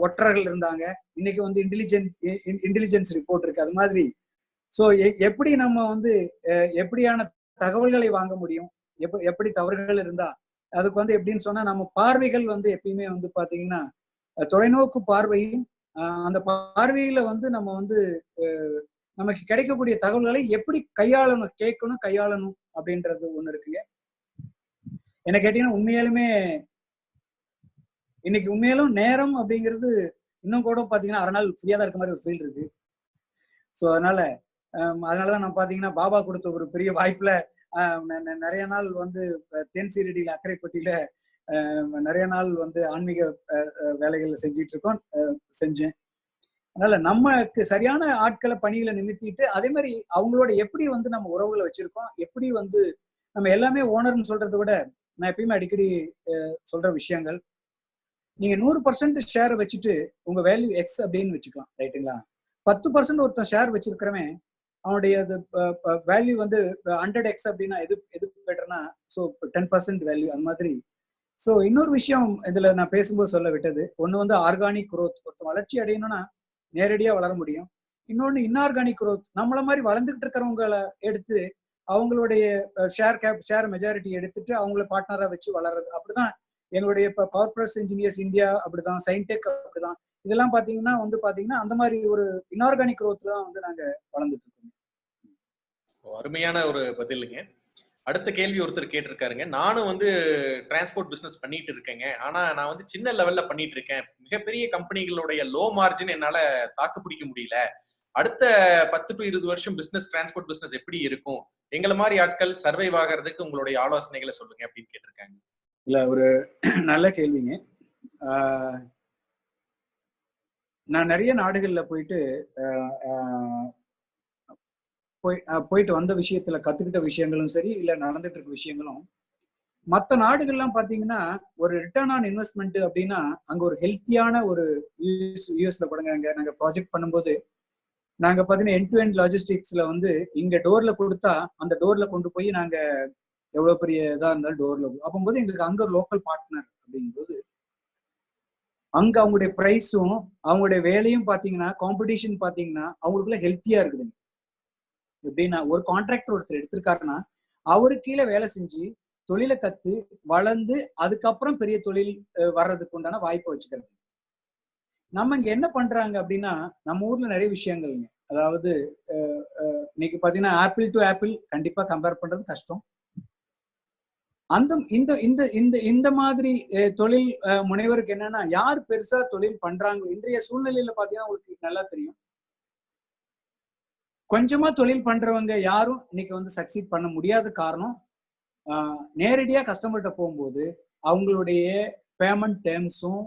ஒற்றர்கள் இருந்தாங்க. இன்னைக்கு வந்து இன்டெலிஜென்ஸ் ரிப்போர்ட் இருக்கு. அது மாதிரி சோ எப்படி நம்ம வந்து எப்படியான தகவல்களை வாங்க முடியும், எப்படி தவறுகள் இருந்தா அதுக்கு வந்து எப்படின்னு சொன்னா நம்ம பார்வைகள் வந்து எப்பயுமே வந்து பாத்தீங்கன்னா தொலைநோக்கு பார்வையும், அந்த பார்வையில வந்து நம்ம வந்து நமக்கு கிடைக்கக்கூடிய தகவல்களை எப்படி கையாளணும் அப்படின்றது ஒண்ணு இருக்குங்க. என்ன கேட்டீங்கன்னா உண்மையாலும் நேரம் அப்படிங்கிறது இன்னும் கூட பாத்தீங்கன்னா அரை நாள் ஃப்ரீயா தான் இருக்க மாதிரி ஒரு ஃபீல் இருக்கு. ஸோ அதனாலதான் நான் பாத்தீங்கன்னா பாபா கொடுத்த ஒரு பெரிய வாய்ப்புல நிறைய நாள் வந்து தென் சீரடியில அக்கரைப்பட்டியில நிறைய நாள் வந்து ஆன்மீக வேலைகள் செஞ்சேன். அதனால நமக்கு சரியான ஆட்களை பணிகளை நிமித்திட்டு அதே மாதிரி அவங்களோட எப்படி வந்து நம்ம உறவுகளை வச்சிருக்கோம், எப்படி வந்து நம்ம எல்லாமே ஓனர்னு சொல்றதை விட நான் எப்பயுமே அடிக்கடி சொல்ற விஷயங்கள், நீங்க 100% ஷேர் வச்சுட்டு உங்க வேல்யூ எக்ஸ் அப்படின்னு வச்சுக்கலாம், ரைட்டுங்களா? 10% ஒருத்தன் ஷேர் வச்சிருக்கிறவன் அவனுடைய வேல்யூ வந்து 100x அப்படின்னா எது பெட்டர்னா ஸோ 10% வேல்யூ அந்த மாதிரி. ஸோ இன்னொரு விஷயம் இதுல நான் பேசும்போது சொல்ல விட்டது, ஒண்ணு வந்து ஆர்கானிக் குரோத், ஒருத்தன் வளர்ச்சி அடையணும்னா நேரடியா வளர முடியும். இன்னொன்னு இன்ஆர்கானிக் குரோத், நம்மள மாதிரி வளர்ந்துகிட்டு இருக்கிறவங்களை எடுத்து அவங்களுடைய ஷேர் மெஜாரிட்டி எடுத்துட்டு அவங்கள பார்ட்னரா வச்சு வளர்றது. அப்படிதான் எங்களுடைய பவர் ப்ளஸ் இன்ஜினியர்ஸ் இந்தியா அப்படிதான், சைன்டெக் அப்படிதான். இதெல்லாம் பாத்தீங்கன்னா அந்த மாதிரி ஒரு இன்ஆர்கானிக் குரோத் தான் வந்து நாங்க வளர்ந்துட்டு இருக்கோம். அருமையான ஒரு பதிலுங்க. அடுத்த கேள்வி ஒருத்தர் கேட்டிருக்காருங்க, நானும் வந்து டிரான்ஸ்போர்ட் பிசினஸ் பண்ணிட்டு இருக்கேங்க, ஆனா நான் வந்து சின்ன லெவல்ல பண்ணிட்டு இருக்கேன். மிகப்பெரிய கம்பெனிகளுடைய லோ மார்ஜின் என்னால தாக்கு பிடிக்க முடியல. அடுத்த 10 to 20 வருஷம் பிசினஸ், டிரான்ஸ்போர்ட் பிசினஸ் எப்படி இருக்கும்? எங்களை மாதிரி ஆட்கள் சர்வைவ் ஆகிறதுக்கு உங்களுடைய ஆலோசனைகளை சொல்லுங்க அப்படின்னு கேட்டிருக்காங்க. இல்ல, ஒரு நல்ல கேள்விங்க. நான் நிறைய நாடுகள்ல போயிட்டு வந்த விஷயத்துல கத்துக்கிட்ட விஷயங்களும் சரி, இல்ல நடந்துட்டு இருக்க விஷயங்களும், மற்ற நாடுகள்லாம் பாத்தீங்கன்னா ஒரு ரிட்டர்ன் ஆன் இன்வெஸ்ட்மெண்ட் அப்படின்னா அங்க ஒரு ஹெல்த்தியான ஒரு யூஎஸ்ல கூட நாங்க ப்ராஜெக்ட் பண்ணும்போது நாங்க பாத்தீங்கன்னா எண்ட் டு எண்ட் லாஜிஸ்டிக்ஸ்ல வந்து இங்க டோர்ல கொடுத்தா அந்த டோர்ல கொண்டு போய் நாங்க எவ்வளவு பெரிய இதா இருந்தாலும் டோர்ல அப்போது எங்களுக்கு அங்க ஒரு லோக்கல் பார்ட்னர் அப்படிங்கும்போது அங்க அவங்களுடைய பிரைஸும் அவங்களுடைய வேலையும் பாத்தீங்கன்னா காம்படிஷன் பாத்தீங்கன்னா அவங்களுக்குள்ள ஹெல்த்தியா இருக்குதுங்க. எப்படின்னா ஒரு கான்ட்ராக்டர் ஒருத்தர் எடுத்திருக்காருன்னா அவரு கீழே வேலை செஞ்சு தொழிலை கத்து வளர்ந்து அதுக்கப்புறம் பெரிய தொழில் வர்றதுக்கு உண்டான வாய்ப்பை வச்சுக்கிறது. நம்ம இங்க என்ன பண்றாங்க அப்படின்னா நம்ம ஊர்ல நிறைய விஷயங்கள்ங்க, அதாவது இன்னைக்கு பாத்தீங்கன்னா ஆப்பிள் டு ஆப்பிள் கண்டிப்பா கம்பேர் பண்றது கஷ்டம். அந்த இந்த இந்த இந்த இந்த மாதிரி தொழில் முனைவருக்கு என்னன்னா யார் பெருசா தொழில் பண்றாங்க இன்றைய சூழ்நிலையில பாத்தீங்கன்னா உங்களுக்கு நல்லா தெரியும். கொஞ்சமா தொழில் பண்றவங்க யாரும் இன்னைக்கு வந்து சக்சீட் பண்ண முடியாத காரணம், நேரடியா கஸ்டமர்கிட்ட போகும்போது அவங்களுடைய பேமெண்ட் டேர்ம்ஸும்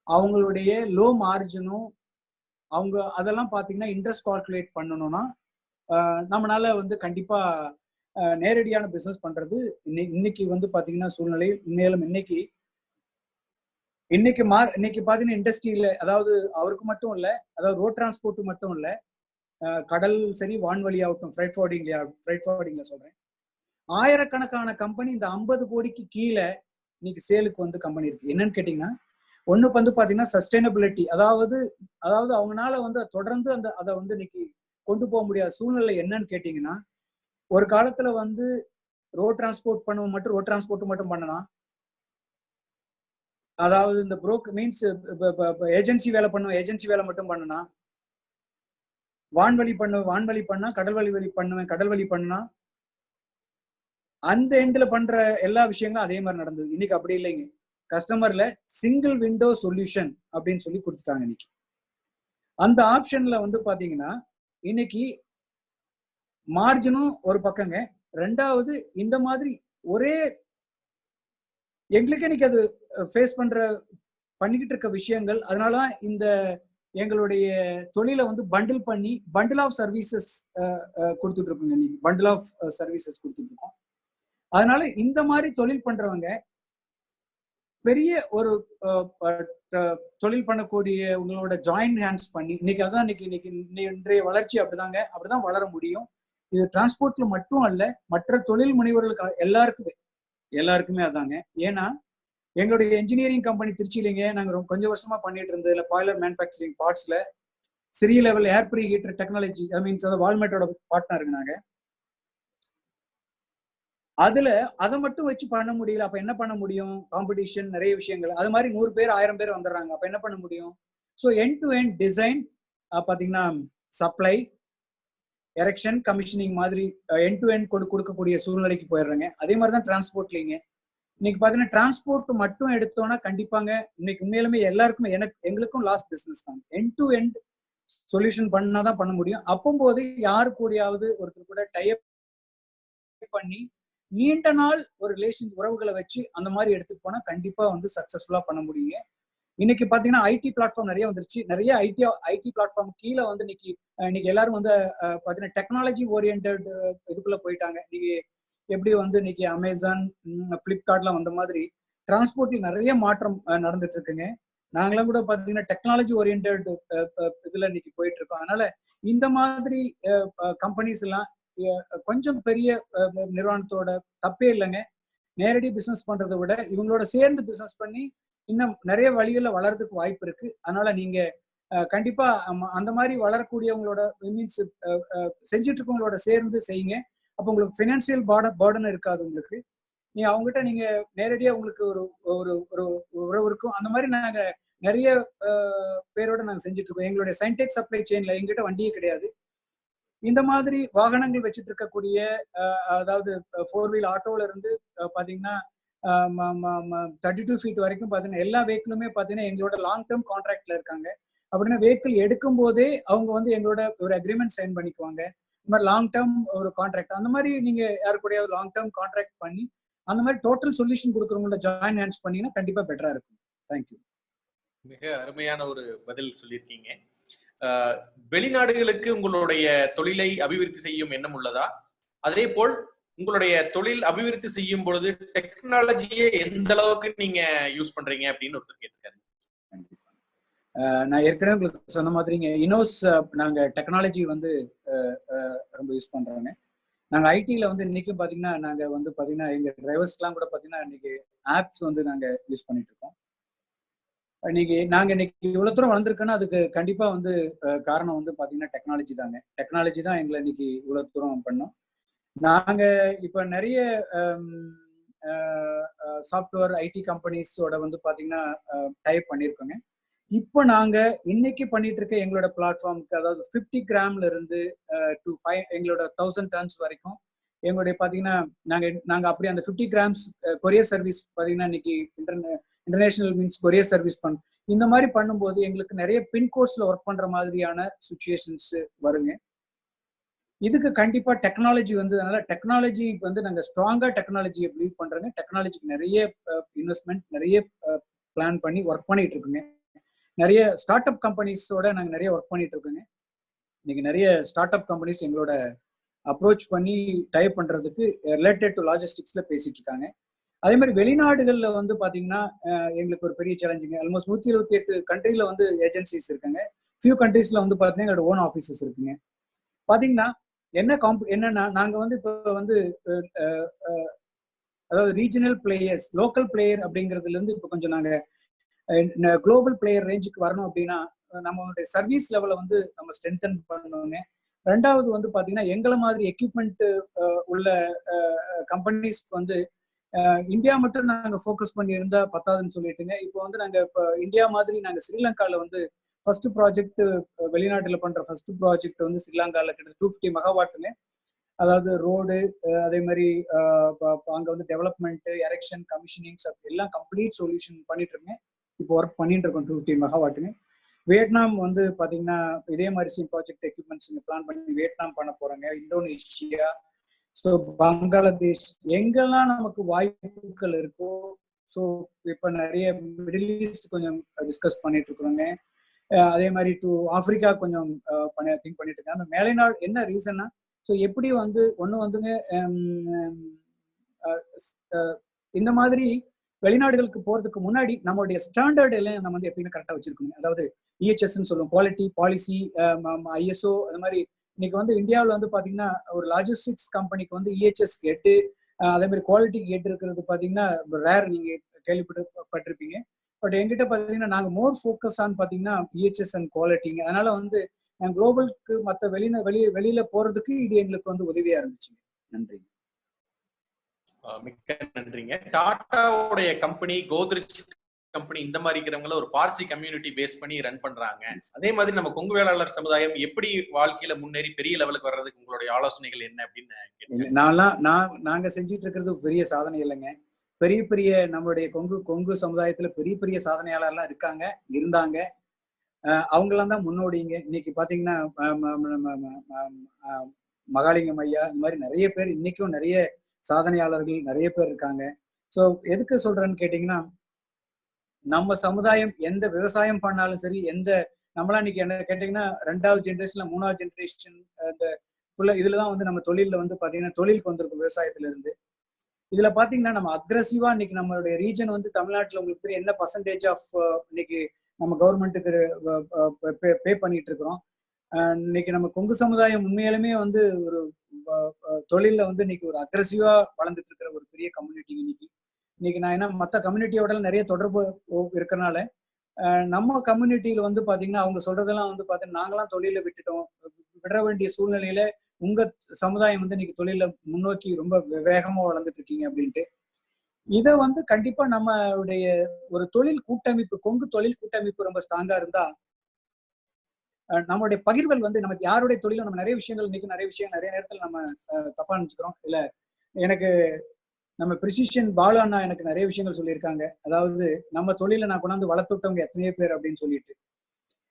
அவங்களுடைய லோ மார்ஜினும் அவங்க அதெல்லாம் பாத்தீங்கன்னா இன்ட்ரெஸ்ட் கால்குலேட் பண்ணணும்னா நம்மளால வந்து கண்டிப்பா நேரடியான பிசினஸ் பண்றது இன்னைக்கு வந்து பாத்தீங்கன்னா சூழ்நிலை மேலும் இன்னைக்கு பாத்தீங்கன்னா இண்டஸ்ட்ரியில, அதாவது அவருக்கு மட்டும் இல்ல, அதாவது ரோட் டிரான்ஸ்போர்ட் மட்டும் இல்ல, கடல் சரி வான்வழி ஆகட்டும், ஃப்ரைட் ஃபார்வர்டிங்ல சொல்றேன், ஆயிரக்கணக்கான கம்பெனி இந்த 50 கோடிக்கு கீழே இன்னைக்கு சேலுக்கு வந்து கம்பெனி இருக்கு. என்னன்னு கேட்டீங்கன்னா, ஒண்ணு வந்து பாத்தீங்கன்னா சஸ்டைனபிலிட்டி, அதாவது அவங்களால வந்து தொடர்ந்து அதை வந்து இன்னைக்கு கொண்டு போக முடியாத சூழ்நிலை என்னன்னு கேட்டீங்கன்னா, ஒரு காலத்துல வந்து ரோட் டிரான்ஸ்போர்ட் மட்டும் பண்ணலாம். அதாவது இந்த மீன்ஸ் ஏஜென்சி வேலை மட்டும் பண்ணனா, வான்வழி பண்ணா, கடல் வழி பண்ணா, அந்த எண்ட்ல பண்ற எல்லா விஷயங்களும் அதே மாதிரி நடந்தது. இன்னைக்கு அப்படி இல்லைங்க. கஸ்டமர்ல சிங்கிள் விண்டோ சொல்யூஷன் அப்படின்னு சொல்லி கொடுத்துட்டாங்க. இன்னைக்கு அந்த ஆப்ஷன்ல வந்து பாத்தீங்கன்னா இன்னைக்கு மார்ஜினும் ஒரு பக்கங்க, ரெண்டாவது இந்த மாதிரி ஒரே எங்களுக்கு இன்னைக்கு அது ஃபேஸ் பண்ணிக்கிட்டு இருக்க விஷயங்கள். அதனாலதான் இந்த எங்களுடைய தொழிலை வந்து பண்டில் ஆஃப் சர்வீசஸ் கொடுத்துட்டு இருக்கோங்க. இன்னைக்கு பண்டில் ஆஃப் சர்வீசஸ் கொடுத்துட்டு இருக்கோம். அதனால இந்த மாதிரி தொழில் பண்றவங்க பெரிய ஒரு தொழில் பண்ணக்கூடிய உங்களோட ஜாயின் ஹேண்ட்ஸ் பண்ணி இன்னைக்கு அதான் இன்றைய வளர்ச்சி அப்படிதான் வளர முடியும். இது டிரான்ஸ்போர்ட்ல மட்டும் அல்ல, மற்ற தொழில் முனைவர்களுக்கு எல்லாருக்குமே அதாங்க. ஏன்னா எங்களுடைய என்ஜினியரிங் கம்பெனி திருச்சியிலங்க நாங்க கொஞ்சம் வருஷமா பண்ணிட்டு இருந்ததுல பாய்லர் மேனுஃபேக்சரிங் பார்ட்ஸ்ல சிறிய level air pre heater technology, means வால்மெட்டோட பார்ட்னர் நாங்க. அதுல அதை மட்டும் வச்சு பண்ண முடியல. அப்ப என்ன பண்ண முடியும்? காம்படிஷன், நிறைய விஷயங்கள், அது மாதிரி 100 பேர் 1000 பேர் வந்துடுறாங்க. அப்ப என்ன பண்ண முடியும்? So end to end design பாத்தீங்கன்னா சப்ளை, எரெக்ஷன், கமிஷனிங் மாதிரி எண்ட் டு எண்ட் கொடுக்கக்கூடிய சூழ்நிலைக்கு போயிடுறாங்க. அதே மாதிரிதான் டிரான்ஸ்போர்ட்லீங்க. இன்னைக்கு பாத்தீங்கன்னா டிரான்ஸ்போர்ட் மட்டும் எடுத்தோம்னா கண்டிப்பாங்க இன்னைக்கு உண்மையிலுமே எல்லாருக்குமே எங்களுக்கும் லாஸ்ட் பிசினஸ் தான். எண்ட் டு எண்ட் சொல்யூஷன் பண்ணாதான் பண்ண முடியும். அப்போது யாரு கூடயாவது ஒருத்தர் கூட டைப் பண்ணி நீண்ட நாள் ஒரு ரிலேஷன் உறவுகளை வச்சு அந்த மாதிரி எடுத்துட்டு போனா கண்டிப்பா வந்து சக்சஸ்ஃபுல்லா பண்ண முடியுங்க. இன்னைக்கு பாத்தீங்கன்னா ஐடி பிளாட்ஃபார்ம் நிறைய வந்துருச்சு. நிறைய ஐடி பிளாட்ஃபார்ம் கீழே வந்து இன்னைக்கு எல்லாரும் வந்து பாத்தீங்கன்னா டெக்னாலஜி ஓரியன்டட் இதுக்குள்ள போயிட்டாங்க. இன்னைக்கு எப்படி வந்து இன்னைக்கு அமேசான், பிளிப்கார்ட்லாம் வந்த மாதிரி டிரான்ஸ்போர்ட்ல நிறைய மாற்றம் நடந்துட்டு இருக்குங்க. நாங்களாம் கூட பாத்தீங்கன்னா டெக்னாலஜி ஓரியன்டட் இதுல இன்னைக்கு போயிட்டு இருக்கோம். அதனால இந்த மாதிரி கம்பெனிஸ் எல்லாம் கொஞ்சம் பெரிய நிறுவனத்தோட தப்பே இல்லைங்க. நேரடி பிசினஸ் பண்றதை விட இவங்களோட சேர்ந்து பிசினஸ் பண்ணி இன்னும் நிறைய வழிகள்ல வளர்றதுக்கு வாய்ப்பு இருக்கு. அதனால நீங்க கண்டிப்பா அந்த மாதிரி வளரக்கூடியவங்களோட மீன்ஸ் செஞ்சுட்டு இருக்கவங்களோட சேர்ந்து செய்யுங்க. அப்போ உங்களுக்கு பினான்சியல் பர்டன் இருக்காது. உங்களுக்கு அவங்ககிட்ட நீங்க நேரடியா உங்களுக்கு ஒரு உறவு இருக்கும். அந்த மாதிரி நாங்க நிறைய பேரோட நாங்க செஞ்சுட்டு இருக்கோம். எங்களுடைய சைன்டெக் சப்ளை செயின்ல எங்கிட்ட வண்டியே கிடையாது. இந்த மாதிரி வாகனங்கள் வச்சுட்டு இருக்கக்கூடிய அதாவது 4 வீல் ஆட்டோல இருந்து பாத்தீங்கன்னா 32 ஃபீட் வரைக்கும் பாத்தீங்கன்னா எல்லா வெஹிக்கிளுமே பாத்தீங்கன்னா எங்களோட லாங் டேர்ம் கான்ட்ராக்ட்ல இருக்காங்க. அப்படின்னா வெஹிக்கிள் எடுக்கும் போதே அவங்க வந்து எங்களோட ஒரு அக்ரிமெண்ட் சைன் பண்ணிக்குவாங்க. இந்த மாதிரி லாங் டேர்ம் ஒரு கான்ட்ராக்ட், அந்த மாதிரி நீங்க யாரு கூட லாங் டேர்ம் கான்ட்ராக்ட் பண்ணி அந்த மாதிரி டோட்டல் சொல்யூஷன் கொடுக்குறவங்களோட ஜாயின் ஹேண்ட்ஸ் பண்ணீங்கன்னா கண்டிப்பா பெட்டரா இருக்கும். தேங்க்யூ. மிக அருமையான ஒரு பதில் சொல்லியிருக்கீங்க. வெளிநாடுகளுக்கு உங்களுடைய தொழிலை அபிவிருத்தி செய்யும் எண்ணம் உள்ளதா? அதே போல் உங்களுடைய தொழில் அபிவிருத்தி செய்யும் பொழுது டெக்னாலஜியை எந்த அளவுக்கு நீங்க யூஸ் பண்றீங்க அப்படின்னு ஒருத்தர் கேட்டிருக்காரு. நான் ஏற்கனவே உங்களுக்கு சொன்ன மாதிரிங்க இனோஸ் நாங்க டெக்னாலஜி வந்து ரொம்ப யூஸ் பண்றோங்க. நாங்க ஐடில வந்து இன்னைக்கும் பாத்தீங்கன்னா நாங்க வந்து பாத்தீங்கன்னா எங்க டிரைவர்ஸ்லாம் கூட பாத்தீங்கன்னா இன்னைக்கு ஆப்ஸ் வந்து நாங்க யூஸ் பண்ணிட்டு இருக்கோம். நாங்க இன்னைக்கு இவ்வளவு தூரம் வளர்ந்துருக்கோன்னா அதுக்கு கண்டிப்பா வந்து காரணம் வந்து பாத்தீங்கன்னா டெக்னாலஜி தாங்க. டெக்னாலஜி தான் எங்களை இன்னைக்கு இவ்வளவு தூரம் பண்ணோம். நாங்க இப்ப நிறைய சாஃப்ட்வேர் ஐடி கம்பெனிஸோட வந்து பாத்தீங்கன்னா டைப் பண்ணிருக்கோங்க. இப்போ நாங்க இன்னைக்கு பண்ணிட்டு இருக்க எங்களோட பிளாட்ஃபார்முக்கு, அதாவது 50 கிராம்ல இருந்து டு 5 எங்களோட 1000 டன்ஸ் வரைக்கும் எங்களுடைய பாத்தீங்கன்னா நாங்க அப்படி அந்த 50 கிராம்ஸ் கொரியர் சர்வீஸ் பாத்தீங்கன்னா இன்னைக்கு இன்டர்நேஷனல் மீன்ஸ் கொரியர் சர்வீஸ் இந்த மாதிரி பண்ணும்போது எங்களுக்கு நிறைய பின்கோட்ஸ்ல ஒர்க் பண்ற மாதிரியான சுச்சுவேஷன்ஸ் வருங்க. இதுக்கு கண்டிப்பா டெக்னாலஜி வந்து, அதனால டெக்னாலஜி வந்து நாங்க ஸ்ட்ராங்கா டெக்னாலஜியை பிலீவ் பண்றோங்க. டெக்னாலஜிக்கு நிறைய இன்வெஸ்ட்மெண்ட், நிறைய பிளான் பண்ணி ஒர்க் பண்ணிட்டு இருக்குங்க. நிறைய ஸ்டார்ட் அப் கம்பெனிஸோட நாங்க நிறைய ஒர்க் பண்ணிட்டு இருக்கோங்க. இன்னைக்கு நிறைய ஸ்டார்ட் அப் கம்பெனிஸ் எங்களோட அப்ரோச் பண்ணி டைப் பண்றதுக்கு ரிலேட்டட் டு லாஜிஸ்டிக்ஸ்ல பேசிட்டு இருக்காங்க. அதே மாதிரி வெளிநாடுகள்ல வந்து பாத்தீங்கன்னா எங்களுக்கு ஒரு பெரிய சேலஞ்சுங்க. ஆல்மோஸ்ட் 128 கண்ட்ரில வந்து ஏஜென்சிஸ் இருக்காங்க. ஃபியூ கண்ட்ரீஸ்ல வந்து பாத்தீங்கன்னா எங்களோட ஓன் ஆஃபீஸஸ் இருக்குங்க. பாத்தீங்கன்னா என்னன்னா நாங்க வந்து இப்போ வந்து அதாவது ரீஜனல் பிளேயர்ஸ், லோக்கல் பிளேயர் அப்படிங்கிறதுல இருந்து இப்போ கொஞ்சம் நாங்க குளோபல் பிளேயர் ரேஞ்சுக்கு வரணும் அப்படின்னா நம்மளுடைய சர்வீஸ் லெவலை வந்து நம்ம ஸ்ட்ரென்தன் பண்ணணுங்க. ரெண்டாவது வந்து பாத்தீங்கன்னா எங்களை மாதிரி எக்யூப்மெண்ட் உள்ள கம்பெனிஸ்க்கு வந்து இந்தியா மட்டும் நாங்க ஃபோக்கஸ் பண்ணி இருந்தா பத்தாதுன்னு சொல்லிட்டுங்க. இப்போ வந்து நாங்க இப்போ இந்தியா மாதிரி நாங்க ஸ்ரீலங்கால வந்து ஃபர்ஸ்ட் ப்ராஜெக்ட், வெளிநாட்டுல பண்ற ஃபர்ஸ்ட் ப்ராஜெக்ட் வந்து ஸ்ரீலங்கால கிட்ட 250 மெகாவாட்டுங்க. அதாவது ரோடு, அதே மாதிரி அங்க வந்து டெவலப்மெண்ட், எரெக்ஷன், கமிஷனிங்ஸ் எல்லாம் கம்ப்ளீட் சொல்யூஷன் பண்ணிட்டு இருக்கேன். இப்போ ஒர்க் பண்ணிட்டு இருக்கோம் 250 மெகாவாட்டுங்க. வியட்நாம் வந்து பாத்தீங்கன்னா இதே மாதிரி சேம் ப்ராஜெக்ட் எக்யூப்மெண்ட்ஸ் பிளான் பண்ணி வியட்நாம் பண்ண போறாங்க. இந்தோனேஷியா, ஸோ பங்களாதேஷ், எங்கெல்லாம் நமக்கு வாய்ப்புகள் இருக்கோ. ஸோ இப்போ நிறைய மிடில் ஈஸ்ட் கொஞ்சம் டிஸ்கஸ் பண்ணிட்டு இருக்கிறோங்க. அதே மாதிரி டு ஆப்பிரிக்கா கொஞ்சம் திங்க் பண்ணிட்டு இருக்காங்க. அந்த மேலை நாடு என்ன ரீசன்னா, ஸோ எப்படி வந்து ஒன்று வந்துங்க இந்த மாதிரி வெளிநாடுகளுக்கு போறதுக்கு முன்னாடி நம்மளுடைய ஸ்டாண்டர்ட் எல்லாம் நம்ம வந்து எப்பயுமே கரெக்டாக வச்சிருக்கோங்க. அதாவது இஹெச்எஸ்ன்னு சொல்லுவோம், குவாலிட்டி, பாலிசி, ஐஎஸ்ஓ. அது மாதிரி இன்னைக்கு வந்து இந்தியாவில் வந்து பாத்தீங்கன்னா ஒரு லாஜிஸ்டிக்ஸ் கம்பெனிக்கு வந்து இஹெச்எஸ் கேட்டு, அதே மாதிரி குவாலிட்டிக்கு கேட்டு இருக்கிறது பாத்தீங்கன்னா ரேர், நீங்க கேள்விப்பட்டிருப்பீங்க. பட் எங்கிட்ட பாத்தீங்கன்னா நாங்க மோர் ஃபோக்கஸ் ஆன் பாத்தீங்கன்னா இஹெச்எஸ் அண்ட் குவாலிட்டிங்க. அதனால வந்து குளோபலுக்கு மற்ற வெளியில போறதுக்கு இது எங்களுக்கு வந்து உதவியா இருந்துச்சு. நன்றி. மிக்க நன்றிங்க. டாட்டாவுடைய கம்பெனி, கோத்ரெஜ் கம்பெனி, இந்த மாதிரி இருக்கிறவங்கள ஒரு பார்சி கம்யூனிட்டி பேஸ் பண்ணி ரன் பண்றாங்க. அதே மாதிரி நம்ம கொங்கு வேளாளர் சமுதாயம் எப்படி வாழ்க்கையில முன்னேறி பெரிய லெவலுக்கு வர்றதுக்கு உங்களுடைய ஆலோசனைகள் என்ன அப்படின்னு? நாங்க செஞ்சுட்டு இருக்கிறது பெரிய சாதனை இல்லைங்க. பெரிய பெரிய நம்மளுடைய கொங்கு சமுதாயத்துல பெரிய பெரிய சாதனையாளர்லாம் இருந்தாங்க. அவங்கெல்லாம் தான் முன்னோடிங்க. இன்னைக்கு பாத்தீங்கன்னா மகாலிங்கம் ஐயா, இந்த மாதிரி நிறைய பேர் இன்னைக்கும் நிறைய சாதனையாளர்கள் நிறைய பேர் இருக்காங்க. ஸோ எதுக்கு சொல்றேன்னு கேட்டீங்கன்னா, நம்ம சமுதாயம் எந்த விவசாயம் பண்ணாலும் சரி, நம்மளாம் இன்னைக்கு என்ன கேட்டீங்கன்னா 2வது ஜென்ரேஷன்ல 3வது ஜென்ரேஷன் இதுலதான் வந்து நம்ம தொழில வந்து பாத்தீங்கன்னா தொழிலுக்கு வந்திருக்கும் விவசாயத்துல இருந்து. இதுல பாத்தீங்கன்னா நம்ம அக்ரெசிவா இன்னைக்கு நம்மளுடைய ரீஜன் வந்து தமிழ்நாட்டுல உங்களுக்கு தெரியும் என்ன பர்சன்டேஜ் ஆஃப் இன்னைக்கு நம்ம கவர்மெண்ட்டுக்கு பே பண்ணிட்டு இருக்கிறோம். இன்னைக்கு நம்ம கொங்கு சமுதாயம் உண்மையாலுமே வந்து ஒரு தொழில வந்து இன்னைக்கு ஒரு அக்ரெசிவா வளர்ந்துட்டு இருக்கிற ஒரு பெரிய கம்யூனிட்டி. இன்னைக்கு நான் என்ன மற்ற கம்யூனிட்டியோட நிறைய தொடர்பு இருக்கிறனால நம்ம கம்யூனிட்டியில வந்து பாத்தீங்கன்னா அவங்க சொல்றதெல்லாம் வந்து பாத்தீங்கன்னா நாங்களாம் தொழில விட வேண்டிய சூழ்நிலையில உங்க சமுதாயம் வந்து இன்னைக்கு தொழில முன்னோக்கி ரொம்ப வேகமா வளர்ந்துட்டு இருக்கீங்க அப்படின்ட்டு. இதை வந்து கண்டிப்பா நம்மளுடைய ஒரு தொழில் கூட்டமைப்பு, கொங்கு தொழில் கூட்டமைப்பு ரொம்ப ஸ்ட்ராங்கா இருந்தா நம்மளுடைய பகிர்வுகள் வந்து நமக்கு யாருடைய தொழிலும் நம்ம நிறைய விஷயங்கள் இன்னைக்கு நிறைய நேரத்தில் நம்ம தப்பா நினைச்சுக்கிறோம். இல்ல எனக்கு நம்ம பிரிசிஷன் பாலு அண்ணா எனக்கு நிறைய விஷயங்கள் சொல்லியிருக்காங்க. அதாவது நம்ம தொழில நான் கொண்டாந்து வளர்த்துட்டவங்க எத்தனையோ பேர் அப்படின்னு சொல்லிட்டு.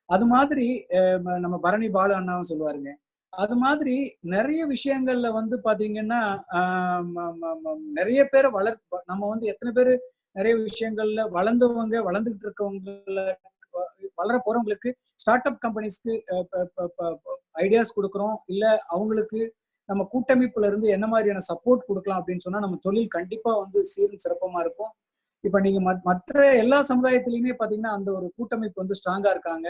அது மாதிரி நம்ம பரணி பாலு அண்ணாவும் சொல்லுவாருங்க. அது மாதிரி நிறைய விஷயங்கள்ல வந்து பாத்தீங்கன்னா நிறைய பேரை நம்ம வந்து எத்தனை பேரு நிறைய விஷயங்கள்ல வளர்ந்தவங்க, வளர்ந்துகிட்டு இருக்கவங்கள, வளர போறவங்களுக்கு ஸ்டார்ட் அப் கம்பெனிஸ்க்கு ஐடியாஸ் கொடுக்குறோம். இல்ல அவங்களுக்கு நம்ம கூட்டமைப்புல இருந்து என்ன மாதிரியான சப்போர்ட் கொடுக்கலாம் அப்படின்னு சொன்னா நம்ம தொழில் கண்டிப்பா வந்து சீரும் சிறப்பமா இருக்கும். இப்ப நீங்க மற்ற எல்லா சமுதாயத்திலயுமே பாத்தீங்கன்னா அந்த ஒரு கூட்டமைப்பு வந்து ஸ்ட்ராங்கா இருக்காங்க.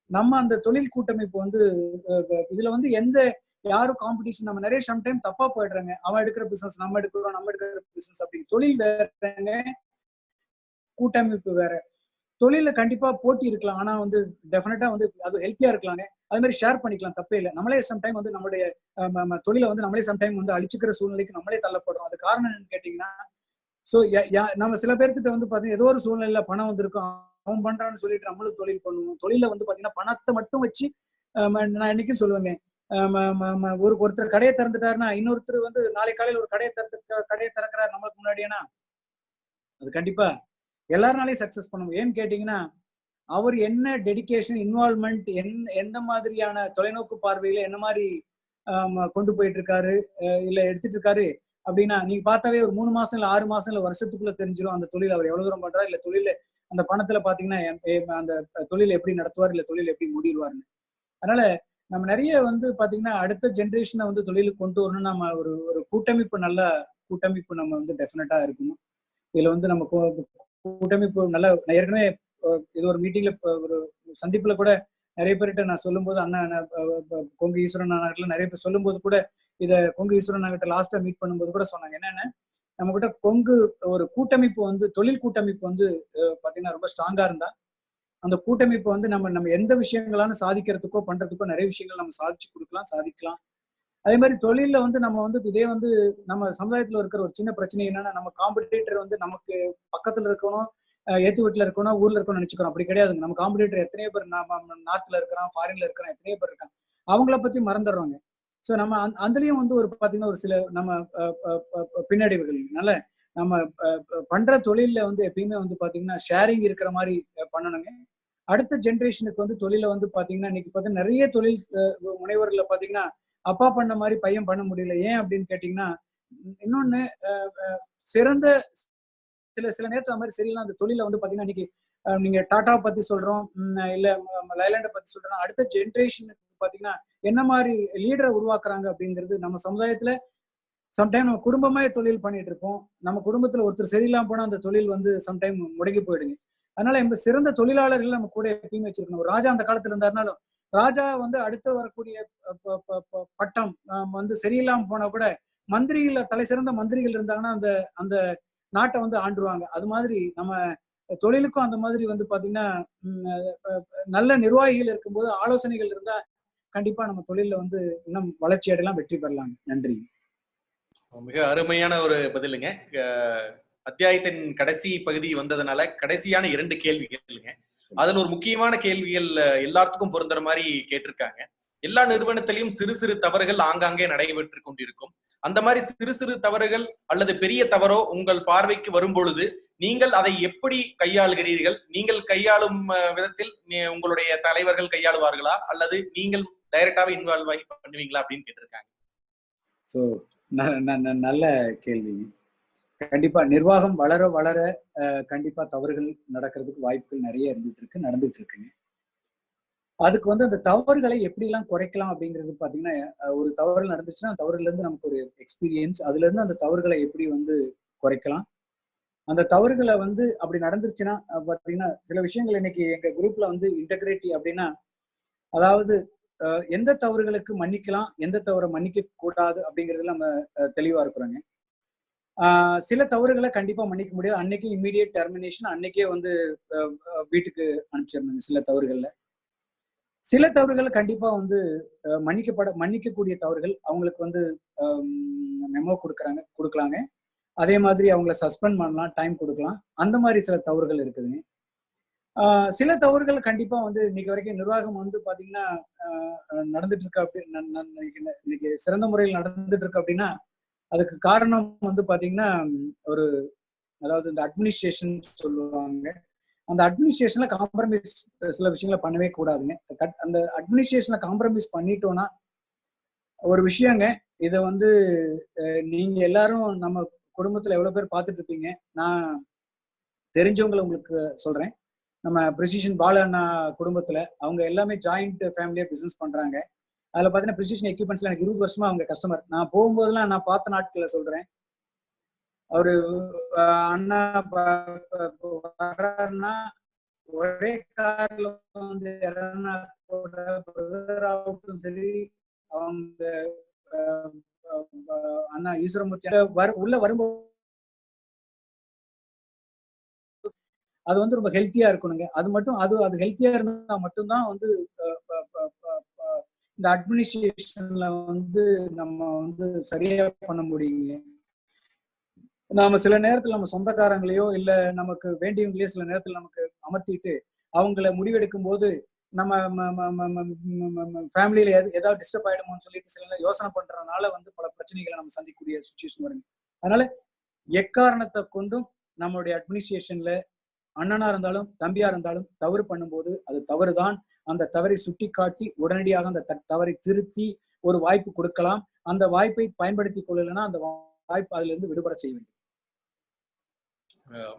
நம்ம அந்த தொழில் கூட்டமைப்பு வந்து இதுல வந்து யாரும் காம்படிஷன் நம்ம நிறைய சம்டைம் தப்பா போயிடுறாங்க. அவன் எடுக்கிற பிசினஸ் நம்ம எடுக்கிற பிசினஸ் அப்படின்னு. தொழில் வேற, கூட்டமைப்பு வேற. தொழில கண்டிப்பா போட்டி இருக்கலாம், ஆனா வந்து டெஃபினட்டா வந்து அது ஹெல்த்தியா இருக்கலாங்க. அது மாதிரி ஷேர் பண்ணிக்கலாம், தப்பே இல்லை. நம்மளே சம்டைம் வந்து நம்மளுடைய தொழிலை வந்து நம்மளே சம்டைம் வந்து அழிச்சுக்கிற சூழ்நிலைக்கு நம்மளே தள்ளப்படுறோம். அது காரணம் என்னன்னு கேட்டீங்கன்னா, சோ நம்ம சில பேர்கிட்ட வந்து பாத்தீங்கன்னா ஏதோ ஒரு சூழ்நிலையில பணம் வந்திருக்கும், அவன் பண்றான்னு சொல்லிட்டு நம்மளும் தொழில் பண்ணுவோம். தொழில வந்து பாத்தீங்கன்னா பணத்தை மட்டும் வச்சு நான் என்னைக்கும் சொல்லுவேங்க, ஒருத்தர் கடையை திறந்துட்டாருன்னா இன்னொருத்தர் வந்து நாளை காலையில் ஒரு கடையை திறக்கிறாரு நம்மளுக்கு முன்னாடியானா அது கண்டிப்பா எல்லாருனாலையும் சக்சஸ் பண்ணுவோம். ஏன்னு கேட்டீங்கன்னா அவர் என்ன டெடிகேஷன், இன்வால்வ்மெண்ட், எந்த மாதிரியான தொலைநோக்கு பார்வையில என்ன மாதிரி கொண்டு போயிட்டு இருக்காரு இல்ல எடுத்துட்டு இருக்காரு அப்படின்னா நீங்க பார்த்தாவே ஒரு 3 மாசம் இல்ல 6 மாசம் இல்ல வருஷத்துக்குள்ள தெரிஞ்சிடும் அந்த தொழில் அவர் எவ்வளவு தூரம் பண்றாரு, இல்ல தொழில அந்த பணத்துல பாத்தீங்கன்னா அந்த தொழில் எப்படி நடத்துவார், இல்ல தொழில் எப்படி முடிடுவாருன்னு. அதனால நம்ம நிறைய வந்து பாத்தீங்கன்னா அடுத்த ஜென்ரேஷனை வந்து தொழிலுக்கு கொண்டு வரணும். நம்ம ஒரு ஒரு கூட்டமைப்பு, நல்ல கூட்டமைப்பு நம்ம வந்து டெஃபினட்டா இருக்கணும். இதுல வந்து நம்ம கூட்டமைப்பு நல்ல, நான் ஏற்கனவே இது ஒரு மீட்டிங்ல ஒரு சந்திப்புல கூட நிறைய பேர்கிட்ட நான் சொல்லும்போது, கொங்கு ஈஸ்வரன் நாகர்ல நிறைய பேர் சொல்லும்போது கூட, இத கொங்கு ஈஸ்வரன் நாகிட்ட லாஸ்டா மீட் பண்ணும்போது கூட சொன்னாங்க. என்னன்னா, நம்ம கிட்ட கொங்கு ஒரு கூட்டமைப்பு வந்து, தொழில் கூட்டமைப்பு வந்து பாத்தீங்கன்னா ரொம்ப ஸ்ட்ராங்கா இருந்தா, அந்த கூட்டமைப்பு வந்து நம்ம எந்த விஷயங்களாலும் சாதிக்கிறதுக்கோ பண்றதுக்கோ நிறைய விஷயங்கள் நம்ம சாதிச்சு கொடுக்கலாம், சாதிக்கலாம். அதே மாதிரி தொழில வந்து நம்ம வந்து இதே வந்து நம்ம சமுதாயத்துல இருக்கிற ஒரு சின்ன பிரச்சனை என்னன்னா, நம்ம காம்படிட்டர் வந்து நமக்கு பக்கத்துல இருக்கணும், ஏத்து வீட்டுல இருக்கணும், ஊர்ல இருக்கணும்னு நினைச்சுக்கிறோம். அப்படி கிடையாதுங்க. நம்ம காம்படிட்டர் எத்தனையோ பேர் நார்த்ல இருக்கிறான், ஃபாரின்ல இருக்கிறான், எத்தனையோ பேர் இருக்காங்க. அவங்கள பத்தி மறந்துடுறோங்க. ஸோ நம்ம அதுலயும் வந்து ஒரு பாத்தீங்கன்னா ஒரு சில நம்ம பின்னடைவுகள்னால நம்ம பண்ற தொழில வந்து எப்பயுமே வந்து பாத்தீங்கன்னா ஷேரிங் இருக்கிற மாதிரி பண்ணணுங்க. அடுத்த ஜென்ரேஷனுக்கு வந்து தொழில வந்து பாத்தீங்கன்னா இன்னைக்கு பார்த்தீங்கன்னா நிறைய தொழில் முனைவர்களை பாத்தீங்கன்னா அப்பா பண்ண மாதிரி பையன் பண்ண முடியல. ஏன் அப்படின்னு கேட்டீங்கன்னா, இன்னொன்னு சிறந்த சில நேரத்துல மாதிரி சரியில்லை. அந்த தொழில வந்து பாத்தீங்கன்னா இன்னைக்கு நீங்க டாட்டாவை பத்தி சொல்றோம், இல்ல லைலாண்டை பத்தி சொல்றோம். அடுத்த ஜென்ரேஷனுக்கு பாத்தீங்கன்னா என்ன மாதிரி லீடரை உருவாக்குறாங்க அப்படிங்கிறது நம்ம சமுதாயத்துல சம்டைம் நம்ம குடும்பமே தொழில் பண்ணிட்டு இருப்போம். நம்ம குடும்பத்துல ஒருத்தர் சரியில்லாம போனா அந்த தொழில் வந்து சம்டைம் முடங்கி போயிடுங்க. அதனால நம்ம சிறந்த தொழிலாளர்கள் நம்ம கூட எப்பயுமே வச்சிருக்கணும். ஒரு ராஜா அந்த காலத்துல இருந்தாருனாலும், ராஜா வந்து அடுத்து வரக்கூடிய பட்டம் வந்து சரியில்லாம போனா கூட மந்திரிகள், தலை சிறந்த மந்திரிகள் இருந்தாங்கன்னா அந்த அந்த நாட்டை வந்து ஆண்டுருவாங்க. அது மாதிரி நம்ம தொழிலுக்கும் அந்த மாதிரி வந்து பாத்தீங்கன்னா நல்ல நிர்வாகிகள் இருக்கும்போது, ஆலோசனைகள் இருந்தா கண்டிப்பா நம்ம தொழில வந்து இன்னும் வளர்ச்சி அடையலாம், வெற்றி பெறலாம். நன்றி. மிக அருமையான ஒரு பதிலுங்க. அத்தியாயத்தின் கடைசி பகுதி வந்ததுனால கடைசியான 2 கேள்விகள்ங்க. அதுல ஒரு முக்கியமான கேள்விகள் எல்லாத்துக்கும் பொருந்துற மாதிரி கேட்டிருக்காங்க. எல்லா நிறுவனத்திலையும் சிறு சிறு தவறுகள் ஆங்காங்கே நடைபெற்று கொண்டிருக்கும். அந்த மாதிரி சிறு சிறு தவறுகள் அல்லது பெரிய தவறோ உங்கள் பார்வைக்கு வரும் பொழுது நீங்கள் அதை எப்படி கையாளுகிறீர்கள்? நீங்கள் கையாளும் விதத்தில் உங்களுடைய தலைவர்கள் கையாளுவார்களா, அல்லது நீங்கள் டைரக்டாவே இன்வால்வ் ஆகி பண்ணுவீங்களா அப்படின்னு கேட்டிருக்காங்க. சோ நல்ல கேள்வி. கண்டிப்பா நிர்வாகம் வளர வளர கண்டிப்பா தவறுகள் நடக்கிறதுக்கு வாய்ப்புகள் நிறைய நடந்துட்டு இருக்குங்க. அதுக்கு வந்து அந்த தவறுகளை எப்படி எல்லாம் குறைக்கலாம் அப்படிங்கிறது பாத்தீங்கன்னா, ஒரு தவறு நடந்துச்சுன்னா தவறுல இருந்து நமக்கு ஒரு எக்ஸ்பீரியன்ஸ், அதுல இருந்து அந்த தவறுகளை எப்படி வந்து குறைக்கலாம். அந்த தவறுகளை வந்து அப்படி நடந்துருச்சுன்னா பாத்தீங்கன்னா சில விஷயங்கள் இன்னைக்கு எங்க குரூப்ல வந்து இன்டெகிரிட்டி அப்படின்னா, அதாவது எந்த தவறுகளுக்கு மன்னிக்கலாம், எந்த தவறை மன்னிக்க கூடாது அப்படிங்கிறதுல நம்ம தெளிவா இருக்கிறோங்க. சில தவறுகளை கண்டிப்பா மன்னிக்க முடியாது. அன்னைக்கு இம்மீடியட் டெர்மினேஷன், அன்னைக்கே வந்து வீட்டுக்கு அனுப்பிச்சிடணுங்க. சில தவறுகள் கண்டிப்பா வந்து மன்னிக்கக்கூடிய தவறுகள், அவங்களுக்கு வந்து மெமோ கொடுக்கலாங்க. அதே மாதிரி அவங்கள சஸ்பெண்ட் பண்ணலாம், டைம் கொடுக்கலாம். அந்த மாதிரி சில தவறுகள் இருக்குதுங்க. சில தவறுகள் கண்டிப்பா வந்து இன்னைக்கு வரைக்கும் நிர்வாகம் வந்து பாத்தீங்கன்னா நடந்துட்டு இருக்கு இன்னைக்கு சிறந்த முறையில் நடந்துட்டு இருக்கு அப்படின்னா, அதுக்கு காரணம் வந்து பாத்தீங்கன்னா அதாவது இந்த அட்மினிஸ்ட்ரேஷன் சொல்லுவாங்க. அந்த அட்மினிஸ்ட்ரேஷன்ல காம்ப்ரமைஸ் சில விஷயங்களை பண்ணவே கூடாதுங்க. அந்த அட்மினிஸ்ட்ரேஷனை காம்ப்ரமைஸ் பண்ணிட்டோம்னா ஒரு விஷயங்க, இதை வந்து நீங்க எல்லாரும் நம்ம குடும்பத்துல எவ்வளவு பேர் பார்த்துட்டு இருப்பீங்க. நான் தெரிஞ்சவங்களை உங்களுக்கு சொல்றேன். நம்ம பிரிசிஷன் பாலு அண்ணா குடும்பத்துல அவங்க எல்லாமே ஜாயிண்ட் ஃபேமிலியா பிசினஸ் பண்றாங்க. அதுல பாத்தீங்கன்னா பிரிசிஷன் எக்யூப்மெண்ட்ஸ்ல எனக்கு 20 வருஷமா அவங்க கஸ்டமர். நான் போகும்போதெல்லாம் நான் பார்த்த நாட்களை சொல்றேன். அவரு அண்ணா வர்றாருன்னா ஒரே கார்ல வந்து ஆகட்டும் சரி, அவங்க அண்ணா ஈஸ்வரமூர்த்தி உள்ள வரும்போது அது வந்து ரொம்ப ஹெல்த்தியா இருக்கணுங்க. அது ஹெல்த்தியா இருந்தா மட்டும்தான் வந்து இந்த அட்மினிஸ்ட்ரேஷன்ல வந்து நம்ம வந்து சரியா பண்ண முடியுங்க. நாம சில நேரத்துல நம்ம சொந்தக்காரங்களையோ இல்ல நமக்கு வேண்டியவங்களையோ சில நேரத்துல நமக்கு அமர்த்திட்டு அவங்கள முடிவெடுக்கும் போது நம்ம ஃபேமிலியில ஏதாவது டிஸ்டர்ப் ஆயிடுமோன்னு சொல்லிட்டு சில யோசனை பண்றதுனால வந்து பல பிரச்சனைகளை நம்ம சந்திக்கக்கூடிய சுச்சுவேஷன் வருங்க. அதனால எக்காரணத்தை கொண்டும் நம்மளுடைய அட்மினிஸ்ட்ரேஷன்ல அண்ணனா இருந்தாலும் தம்பியா இருந்தாலும் தவறு பண்ணும்போது அது தவறுதான். அந்த தவறை சுட்டி காட்டி உடனடியாக அந்த தவறை திருத்தி ஒரு வாய்ப்பு கொடுக்கலாம். அந்த வாய்ப்பை பயன்படுத்திக் கொள்ளலைன்னா அந்த வாய்ப்பு அதுல இருந்து விடுபட செய்ய வேண்டும்.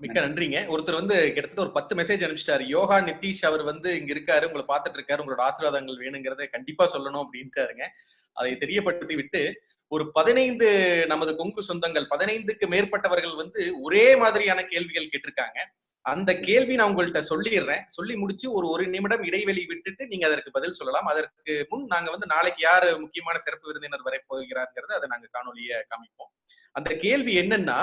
மிக்க நன்றிங்க. ஒருத்தர் வந்து கிட்டத்தட்ட ஒரு 10 மெசேஜ் அனுப்பிச்சிட்டாரு. யோகா நிதிஷ் அவர் வந்து இங்க இருக்காரு, உங்களை பார்த்துட்டு இருக்காரு, உங்களோட ஆசீர்வாதங்கள் வேணுங்கிறத கண்டிப்பா சொல்லணும் அப்படின்ட்டாருங்க. அதை தெரியப்படுத்தி விட்டு ஒரு 15 நமது கொங்கு சொந்தங்கள் 15க்கு மேற்பட்டவர்கள் வந்து ஒரே மாதிரியான கேள்விகள் கேட்டிருக்காங்க. அந்த கேள்வி நான் உங்கள்கிட்ட சொல்லிடுறேன். சொல்லி முடிச்சு ஒரு நிமிடம் இடைவெளி விட்டுட்டு நீங்க அதற்கு பதில் சொல்லலாம். அதற்கு முன் நாங்க வந்து நாளைக்கு யாரு முக்கியமான சிறப்பு விருந்தினர் வரை போகிறாருங்கிறத அதை நாங்க காணொலியை காமிப்போம். அந்த கேள்வி என்னன்னா,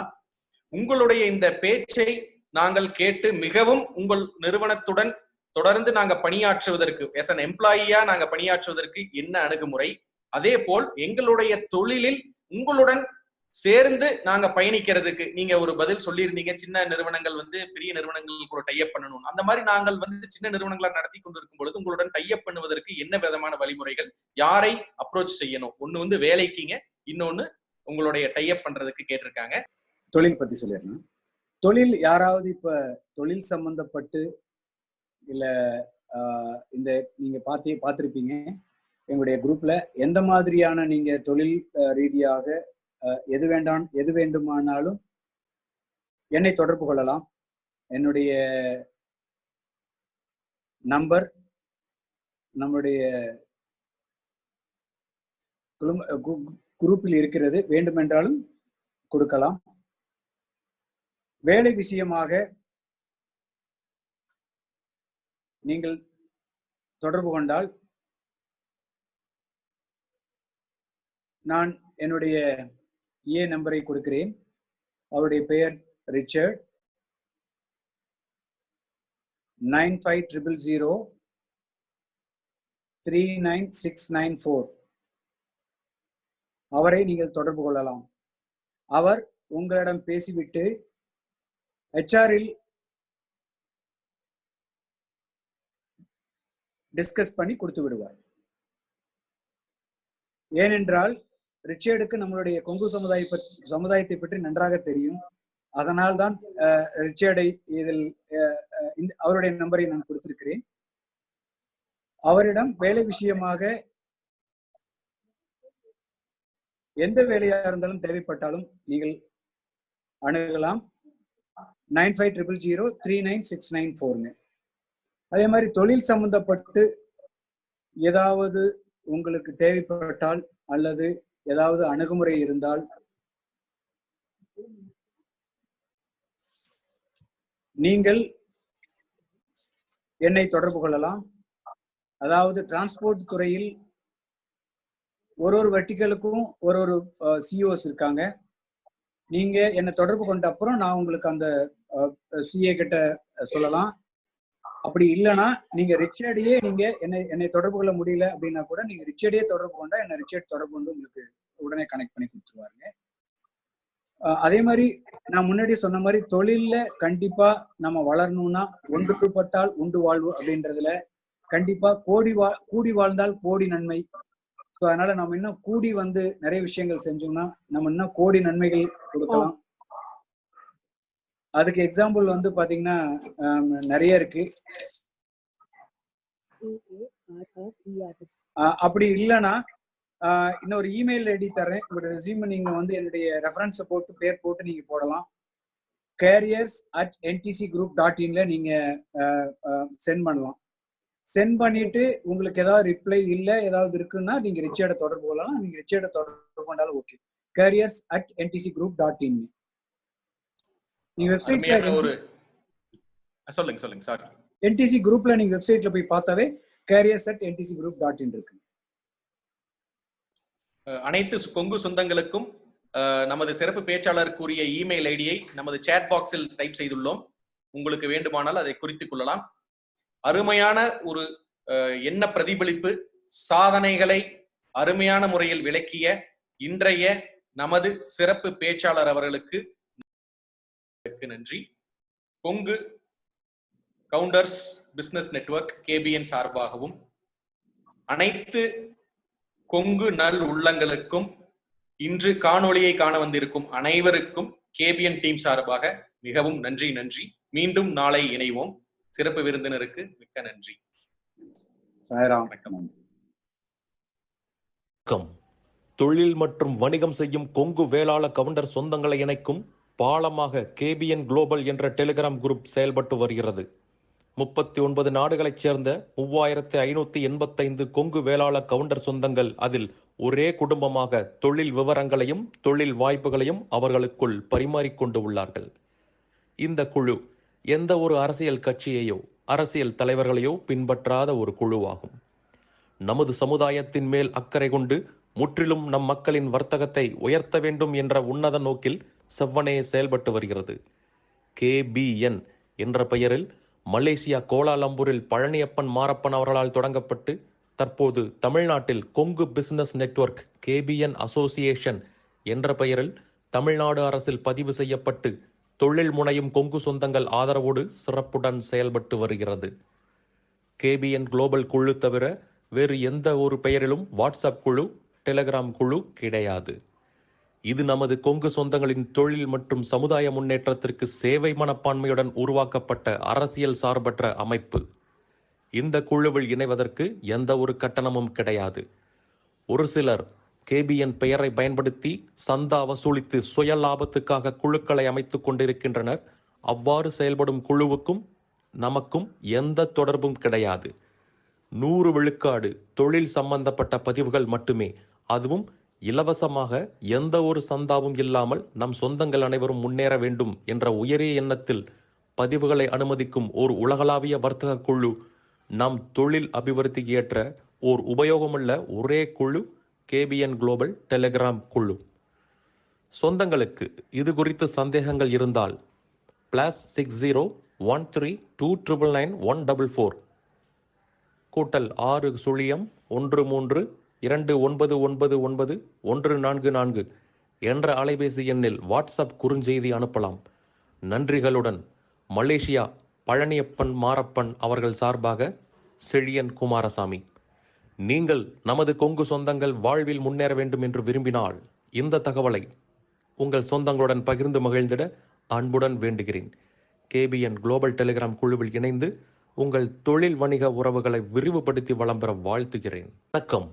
உங்களுடைய இந்த பேச்சை நாங்கள் கேட்டு மிகவும் உங்கள் நிறுவனத்துடன் தொடர்ந்து நாங்க பணியாற்றுவதற்கு as an எம்ப்ளாயியா நாங்க பணியாற்றுவதற்கு என்ன அணுகுமுறை, அதே போல் எங்களுடைய தொழிலில் உங்களுடன் சேர்ந்து நாங்க பயணிக்கிறதுக்கு நீங்க ஒரு பதில் சொல்லியிருந்தீங்க. சின்ன நிறுவனங்கள் வந்து பெரிய நிறுவனங்கள் கூட டைப் பண்ணணும். அந்த மாதிரி நாங்கள் வந்து சின்ன நிறுவனங்களா நடத்தி கொண்டிருக்கும் பொழுது உங்களுடன் டைப் பண்ணுவதற்கு என்ன விதமான வழிமுறைகள், யாரை அப்ரோச் செய்யணும்? ஒண்ணு வந்து வேலைக்குங்க, இன்னொன்னு உங்களுடைய டைப் பண்றதுக்கு கேட்டிருக்காங்க. தொழில் பத்தி சொல்லிடணும். தொழில் யாராவது இப்ப தொழில் சம்பந்தப்பட்டு இல்ல இந்த நீங்க பார்த்திருப்பீங்க எங்களுடைய குரூப்ல எந்த மாதிரியான நீங்க தொழில் ரீதியாக எது வேண்டுமானாலும் என்னை தொடர்பு கொள்ளலாம். என்னுடைய நம்பர் நம்முடைய குரூப்பில் இருக்கிறது, வேண்டுமென்றாலும் கொடுக்கலாம். வேலை விஷயமாக நீங்கள் தொடர்பு கொண்டால் நான் என்னுடைய நம்பரை கொடுக்கிறேன். அவருடைய பெயர் ரிச்சர்ட். 9500039694. அவரை நீங்கள் தொடர்பு கொள்ளலாம். அவர் உங்களிடம் பேசிவிட்டு ஹெச்ஆரில் டிஸ்கஸ் பண்ணி கொடுத்து விடுவார். ஏனென்றால் ரிச்சர்டுக்கு நம்மளுடைய கொங்கு சமுதாயத்தை பற்றி நன்றாக தெரியும். அதனால் தான் ரிச்சர்டை இதில் அவருடைய நம்பரை நான் கொடுத்திருக்கிறேன். அவரிடம் வேலை விஷயமாக எந்த வேலையா இருந்தாலும் தேவைப்பட்டாலும் நீங்கள் அணுகலாம். 9500039694. அதே மாதிரி தொழில் சம்பந்தப்பட்டு ஏதாவது உங்களுக்கு தேவைப்பட்டால் அல்லது ஏதாவது அணுகுமுறை இருந்தால் நீங்கள் என்னை தொடர்பு கொள்ளலாம். அதாவது டிரான்ஸ்போர்ட் துறையில் ஒரு வெர்டிகலுக்கும் ஒரு சிஓஸ் இருக்காங்க. நீங்க என்னை தொடர்பு கொண்ட அப்புறம் நான் உங்களுக்கு அந்த சிஏ கிட்ட சொல்லலாம். அப்படி இல்லைன்னா நீங்க ரிச்சர்டையே நீங்க என்னை தொடர்பு கொள்ள முடியல அப்படின்னா கூட நீங்க ரிச்சர்டையே தொடர்பு கொண்டா என்ன ரிச்சர்ட் தொடர்பு கொண்டு உங்களுக்கு உடனே கனெக்ட் பண்ணி கொடுத்துருவாருங்க. அதே மாதிரி நான் முன்னாடி சொன்ன மாதிரி தொழில்ல கண்டிப்பா நம்ம வளரணும்னா ஒன்றுபட்டால் உண்டு வாழ்வு அப்படின்றதுல கண்டிப்பா கூடி வாழ்ந்தால் கோடி நன்மை. ஸோ அதனால நம்ம இன்னும் கூடி வந்து நிறைய விஷயங்கள் செஞ்சோம்னா நம்ம இன்னும் கோடி நன்மைகள் கொடுக்கலாம். அதுக்கு எக்ஸாம்பிள் வந்து பாத்தீங்கன்னா நிறைய இருக்கு. அப்படி இல்லைன்னா இன்னொரு இமெயில் ஐடி தரேன். உங்களோட ரெஸ்யூமை நீங்க வந்து என்னுடைய ரெஃபரன்ஸை போட்டு பேர் போட்டு நீங்க போடலாம். careers@ntcgroup.in நீங்க சென்ட் பண்ணலாம். சென்ட் பண்ணிட்டு உங்களுக்கு ஏதாவது ரிப்ளை இல்லை ஏதாவது இருக்குன்னா நீங்க ரிச்சர்டை தொடர்பு கொள்ளலாம். நீங்க ரிச்சர்டை தொடர்பு கொண்டாலும் ஓகே. careers@ntcgroup.in நீங்க வெப்சைட்ல சொல்லுங்க சார். NTC குரூப்ல நீங்க வெப்சைட்ல போய் பார்த்தாவே careers@ntcgroup.in இருக்கு. அனைத்து கொங்கு சொந்தங்களுக்கும் நமது சிறப்பு பேச்சாளர் கூறிய இமெயில் ஐடியை நமது சேட் பாக்ஸில் டைப் செய்துள்ளோம். உங்களுக்கு வேண்டுமானால் அதை குறித்துக் கொள்ளலாம். அருமையான ஒரு எண்ண பிரதிபலிப்பு, சாதனைகளை அருமையான முறையில் விளக்கிய இன்றைய நமது சிறப்பு பேச்சாளர் அவர்களுக்கு நன்றி. Kongu counters business network KBN சார்பாகவும் அனைத்து கொங்கு நல் உள்ளங்களுக்கும் இன்று காணொளியை காண வந்திருக்கும் அனைவருக்கும் KBN டீம் சார்பாக மிகவும் நன்றி. மீண்டும் நாளை இணைவோம். சிறப்பு விருந்தினருக்கு மிக்க நன்றி. வணக்கம். தொழில் மற்றும் வணிகம் செய்யும் கொங்கு வேளாள கவுண்டர் சொந்தங்களை இணைக்கும் பாலமாக கேபிஎன் குளோபல் என்ற டெலிகிராம் குரூப் செயல்பட்டு வருகிறது. 39 நாடுகளைச் சேர்ந்த 3585 கொங்கு வேளாள கவுண்டர் சொந்தங்கள் அதில் ஒரே குடும்பமாக தொழில் விவரங்களையும் தொழில் வாய்ப்புகளையும் அவர்களுக்குள் பரிமாறிக்கொண்டு உள்ளார்கள். இந்த குழு எந்த ஒரு அரசியல் கட்சியையோ அரசியல் தலைவர்களையோ பின்பற்றாத ஒரு குழுவாகும். நமது சமுதாயத்தின் மேல் அக்கறை கொண்டு முற்றிலும் நம் மக்களின் வர்த்தகத்தை உயர்த்த வேண்டும் என்ற உன்னத நோக்கில் செவ்வனே செயல்பட்டு வருகிறது. KBN என்ற பெயரில் மலேசியா கோலாலம்பூரில் பழனியப்பன் மாரப்பன் அவர்களால் தொடங்கப்பட்டு தற்போது தமிழ்நாட்டில் Kongu business network KBN association என்ற பெயரில் தமிழ்நாடு அரசில் பதிவு செய்யப்பட்டு தொழில் முனையும் கொங்கு சொந்தங்கள் ஆதரவோடு சிறப்புடன் செயல்பட்டு வருகிறது. KBN குளோபல் குழு தவிர வேறு எந்த ஒரு பெயரிலும் வாட்ஸ்அப் குழு, டெலிகிராம் குழு கிடையாது. இது நமது கொங்கு சொந்தங்களின் தொழில் மற்றும் சமுதாய முன்னேற்றத்திற்கு சேவை மனப்பான்மையுடன் உருவாக்கப்பட்ட அரசியல் சார்பற்ற அமைப்பு. இந்த குழுவில் இணைவதற்கு எந்த ஒரு கட்டணமும் கிடையாது. ஒரு சிலர் KBN பெயரை பயன்படுத்தி சந்தா வசூலித்து சுய லாபத்துக்காக குழுக்களை அமைத்துக் கொண்டிருக்கின்றனர். அவ்வாறு செயல்படும் குழுவுக்கும் நமக்கும் எந்த தொடர்பும் கிடையாது. 100 விழுக்காடு தொழில் சம்பந்தப்பட்ட பதிவுகள் மட்டுமே, அதுவும் இலவசமாக, எந்த ஒரு சந்தாவும் இல்லாமல் நம் சொந்தங்கள் அனைவரும் முன்னேற வேண்டும் என்ற உயரிய எண்ணத்தில் பதிவுகளை அனுமதிக்கும் ஓர் உலகளாவிய வர்த்தக குழு. நம் தொழில் அபிவிருத்திக்கு ஏற்ற ஓர் உபயோகமுள்ள ஒரே குழு KBN குளோபல் டெலிகிராம் குழு. சொந்தங்களுக்கு இது குறித்து சந்தேகங்கள் இருந்தால் +60 13 2999144 கூட்டல் 6 0 13 2999 144 என்ற அலைபேசி எண்ணில் வாட்ஸ்அப் குறுஞ்செய்தி அனுப்பலாம். நன்றிகளுடன் மலேசியா பழனியப்பன் மாரப்பன் அவர்கள் சார்பாக செழியன் குமாரசாமி. நீங்கள் நமது கொங்கு சொந்தங்கள் வாழ்வில் முன்னேற வேண்டும் என்று விரும்பினால் இந்த தகவலை உங்கள் சொந்தங்களுடன் பகிர்ந்து மகிழ்ந்திட அன்புடன் வேண்டுகிறேன். KBN குளோபல் டெலிகிராம் குழுவில் இணைந்து உங்கள் தொழில் வணிக உறவுகளை விரிவுபடுத்தி வளம் பெற வாழ்த்துகிறேன். வணக்கம்.